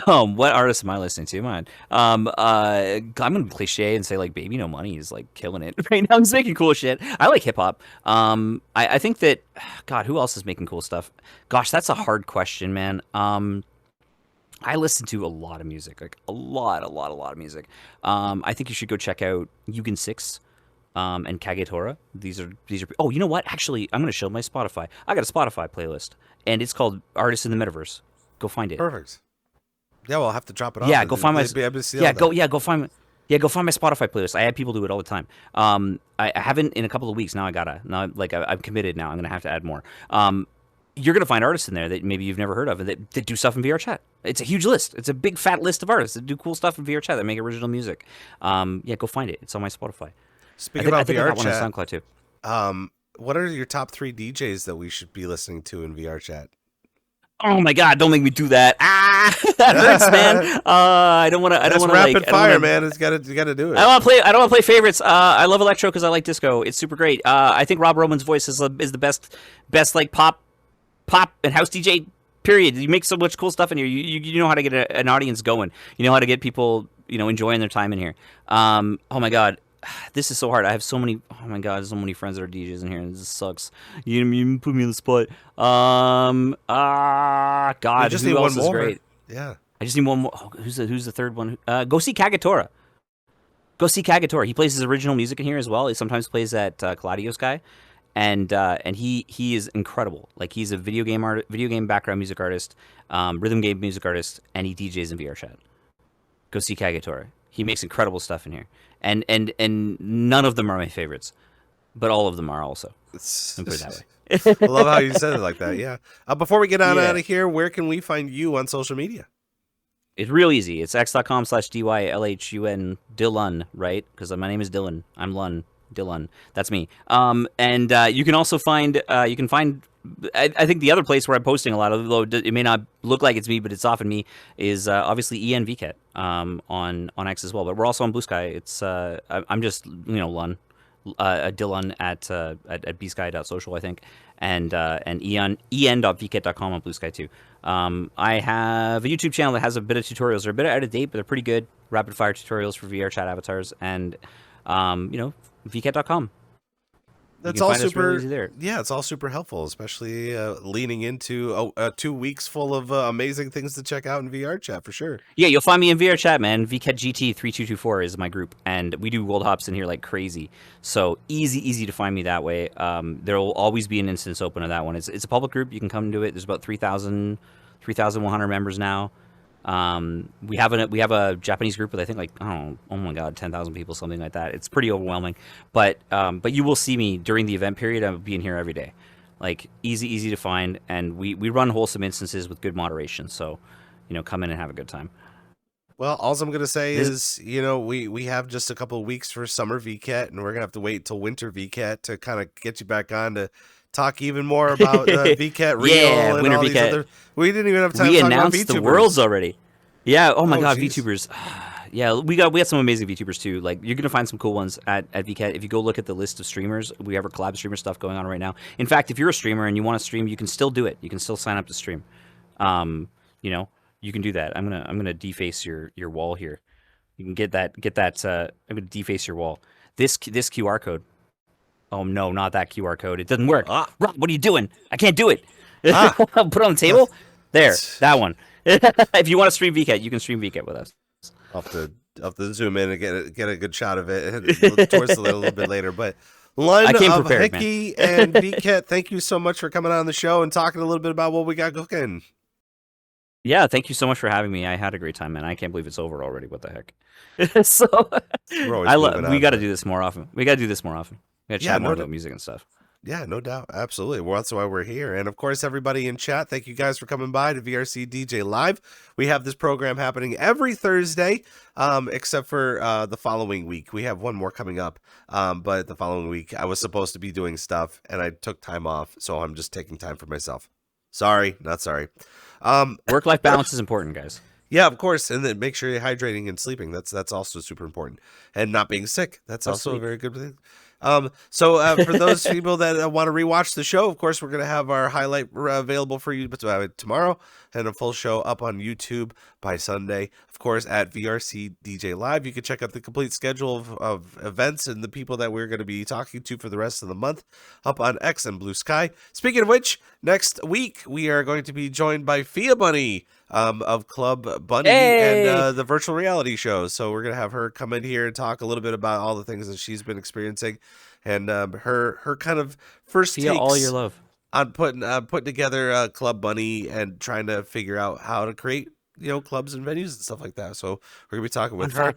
What artist am I listening to? Man, I'm gonna be cliche and say like Baby No Money is like killing it right now. He's making cool shit. I like hip hop. I think that God, who else is making cool stuff? Gosh, that's a hard question, man. I listen to a lot of music, like a lot of music. I think you should go check out Yugen 6 and Kagetora. These are. Oh, you know what? Actually, I'm gonna show my Spotify. I got a Spotify playlist, and it's called Artists in the Metaverse. Go find it. Perfect. Yeah, well, I'll have to drop it off. Yeah, go find my. Go find my Spotify playlist. I have people do it all the time. I haven't in a couple of weeks. Now I'm committed. Now I'm gonna have to add more. You're gonna find artists in there that maybe you've never heard of, and that do stuff in VRChat. It's a huge list. It's a big fat list of artists that do cool stuff in VRChat that make original music. Go find it. It's on my Spotify. Speaking about VRChat, I got one on SoundCloud too. What are your top 3 DJs that we should be listening to in VRChat? Oh my God! Don't make me do that. Ah, that hurts, man. I don't want to. I don't That's want to rapid like. fire, man. You got to do it. I don't want to play. I don't want to play favorites. I love electro because I like disco. It's super great. I think Rob Roman's voice is the best like pop and house DJ. Period. You make so much cool stuff in here. You know how to get an audience going. You know how to get people enjoying their time in here. Oh my God. This is so hard. I have so many. Oh my God, there's so many friends that are DJs in here, and this sucks. You put me on the spot. God, You just who need else one is more. great? Yeah. I just need one more. Oh, who's the third one? Go see Kagatora. Go see Kagatora. He plays his original music in here as well. He sometimes plays at Claudio Sky, and he is incredible. Like he's a video game background music artist, rhythm game music artist, and he DJs in VRChat. Go see Kagatora. He makes incredible stuff in here. And none of them are my favorites, but all of them are also. Let me put it that way. I love how you said it like that. Yeah. Before we get out Yeah. of here, where can we find you on social media? It's real easy. It's x.com/DYLHUN Dylan, right? Because my name is Dylan. I'm Lhun. Dylan. That's me. And you can also find I think the other place where I'm posting a lot, although it may not look like it's me, but it's often me, is obviously VKet on X as well. But we're also on Blue Sky. It's I'm just Lhun, Dylan at bsky.social, I think, and en.vket.com on Blue Sky too. I have a YouTube channel that has a bit of tutorials. They're a bit out of date, but they're pretty good. Rapid fire tutorials for VRChat avatars, and vket.com. That's all super easy there. Yeah, it's all super helpful, especially leaning into 2 weeks full of amazing things to check out in VRChat for sure. Yeah, you'll find me in VRChat, man. VKet GT 3224 is my group, and we do world hops in here like crazy. So easy to find me that way. There will always be an instance open of that one. It's a public group. You can come to it. There's about 3,100 members now. We have a Japanese group with I think like I don't know, oh my God, 10,000 people, something like that. It's pretty overwhelming, but you will see me during the event period. I'll be in here every day, like easy to find, and we run wholesome instances with good moderation. So, come in and have a good time. Well, all I'm gonna say is, we have just a couple of weeks for summer VKet, and we're gonna have to wait till winter VKet to kind of get you back on to talk even more about VKet Real and winter all these VKet. other. We didn't even have time We to talk about announced the VTubers. worlds already. Yeah. Oh my God, geez. VTubers. Yeah, we got some amazing VTubers too. Like you're gonna find some cool ones at VKet. If you go look at the list of streamers, we have our collab streamer stuff going on right now. In fact, if you're a streamer and you want to stream, you can still do it. You can still sign up to stream. You can do that. I'm gonna deface your wall here. You can get that. I'm gonna deface your wall. This QR code. Oh no, not that QR code. It doesn't work. Rob, what are you doing? I can't do it. Put it on the table. There, that one. If you want to stream VKet, you can stream VKet with us. I'll have to zoom in and get a good shot of it towards a little bit later. But Lhun of HIKKY and VKet, thank you so much for coming on the show and talking a little bit about what we got cooking. Yeah, thank you so much for having me. I had a great time, man. I can't believe it's over already. What the heck? So we got to do this more often. We got to do this more often. We got to chat more about music and stuff. Yeah, no doubt. Absolutely. Well, that's why we're here. And of course, everybody in chat, thank you guys for coming by to VRC DJ Live. We have this program happening every Thursday, except for the following week. We have one more coming up. But the following week, I was supposed to be doing stuff and I took time off. So I'm just taking time for myself. Sorry, not sorry. Work-life balance is important, guys. Yeah, of course. And then make sure you're hydrating and sleeping. That's also super important. And not being sick. That's also a very good thing. So for those people that want to rewatch the show, of course, we're going to have our highlight available for you tomorrow and a full show up on YouTube by Sunday. Of course, at VRC DJ Live, you can check out the complete schedule of events and the people that we're going to be talking to for the rest of the month up on X and Blue Sky. Speaking of which, next week, we are going to be joined by Fia Bunny of Club Bunny and the virtual reality show. So we're going to have her come in here and talk a little bit about all the things that she's been experiencing and her kind of first takes all your love on putting together Club Bunny and trying to figure out how to create clubs and venues and stuff like that. So we're gonna be talking with her.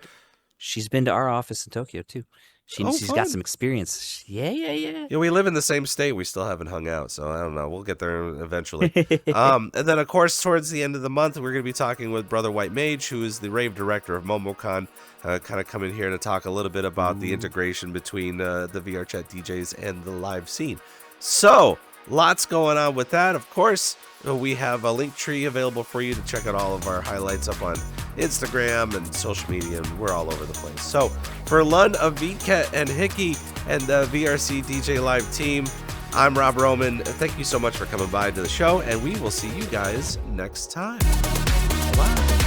She's been to our office in Tokyo too. She's got some experience. Yeah. We live in the same state. We still haven't hung out, so I don't know. We'll get there eventually. And then, of course, towards the end of the month, we're going to be talking with Brother White Mage, who is the rave director of MomoCon, kind of coming here to talk a little bit about the integration between the VRChat DJs and the live scene. So, lots going on with that. Of course, we have a link tree available for you to check out all of our highlights up on Instagram and social media, and we're all over the place. So for Lhun of VKet and HIKKY and the VRC DJ Live team, I'm Rob Roman. Thank you so much for coming by to the show, and we will see you guys next time. Bye.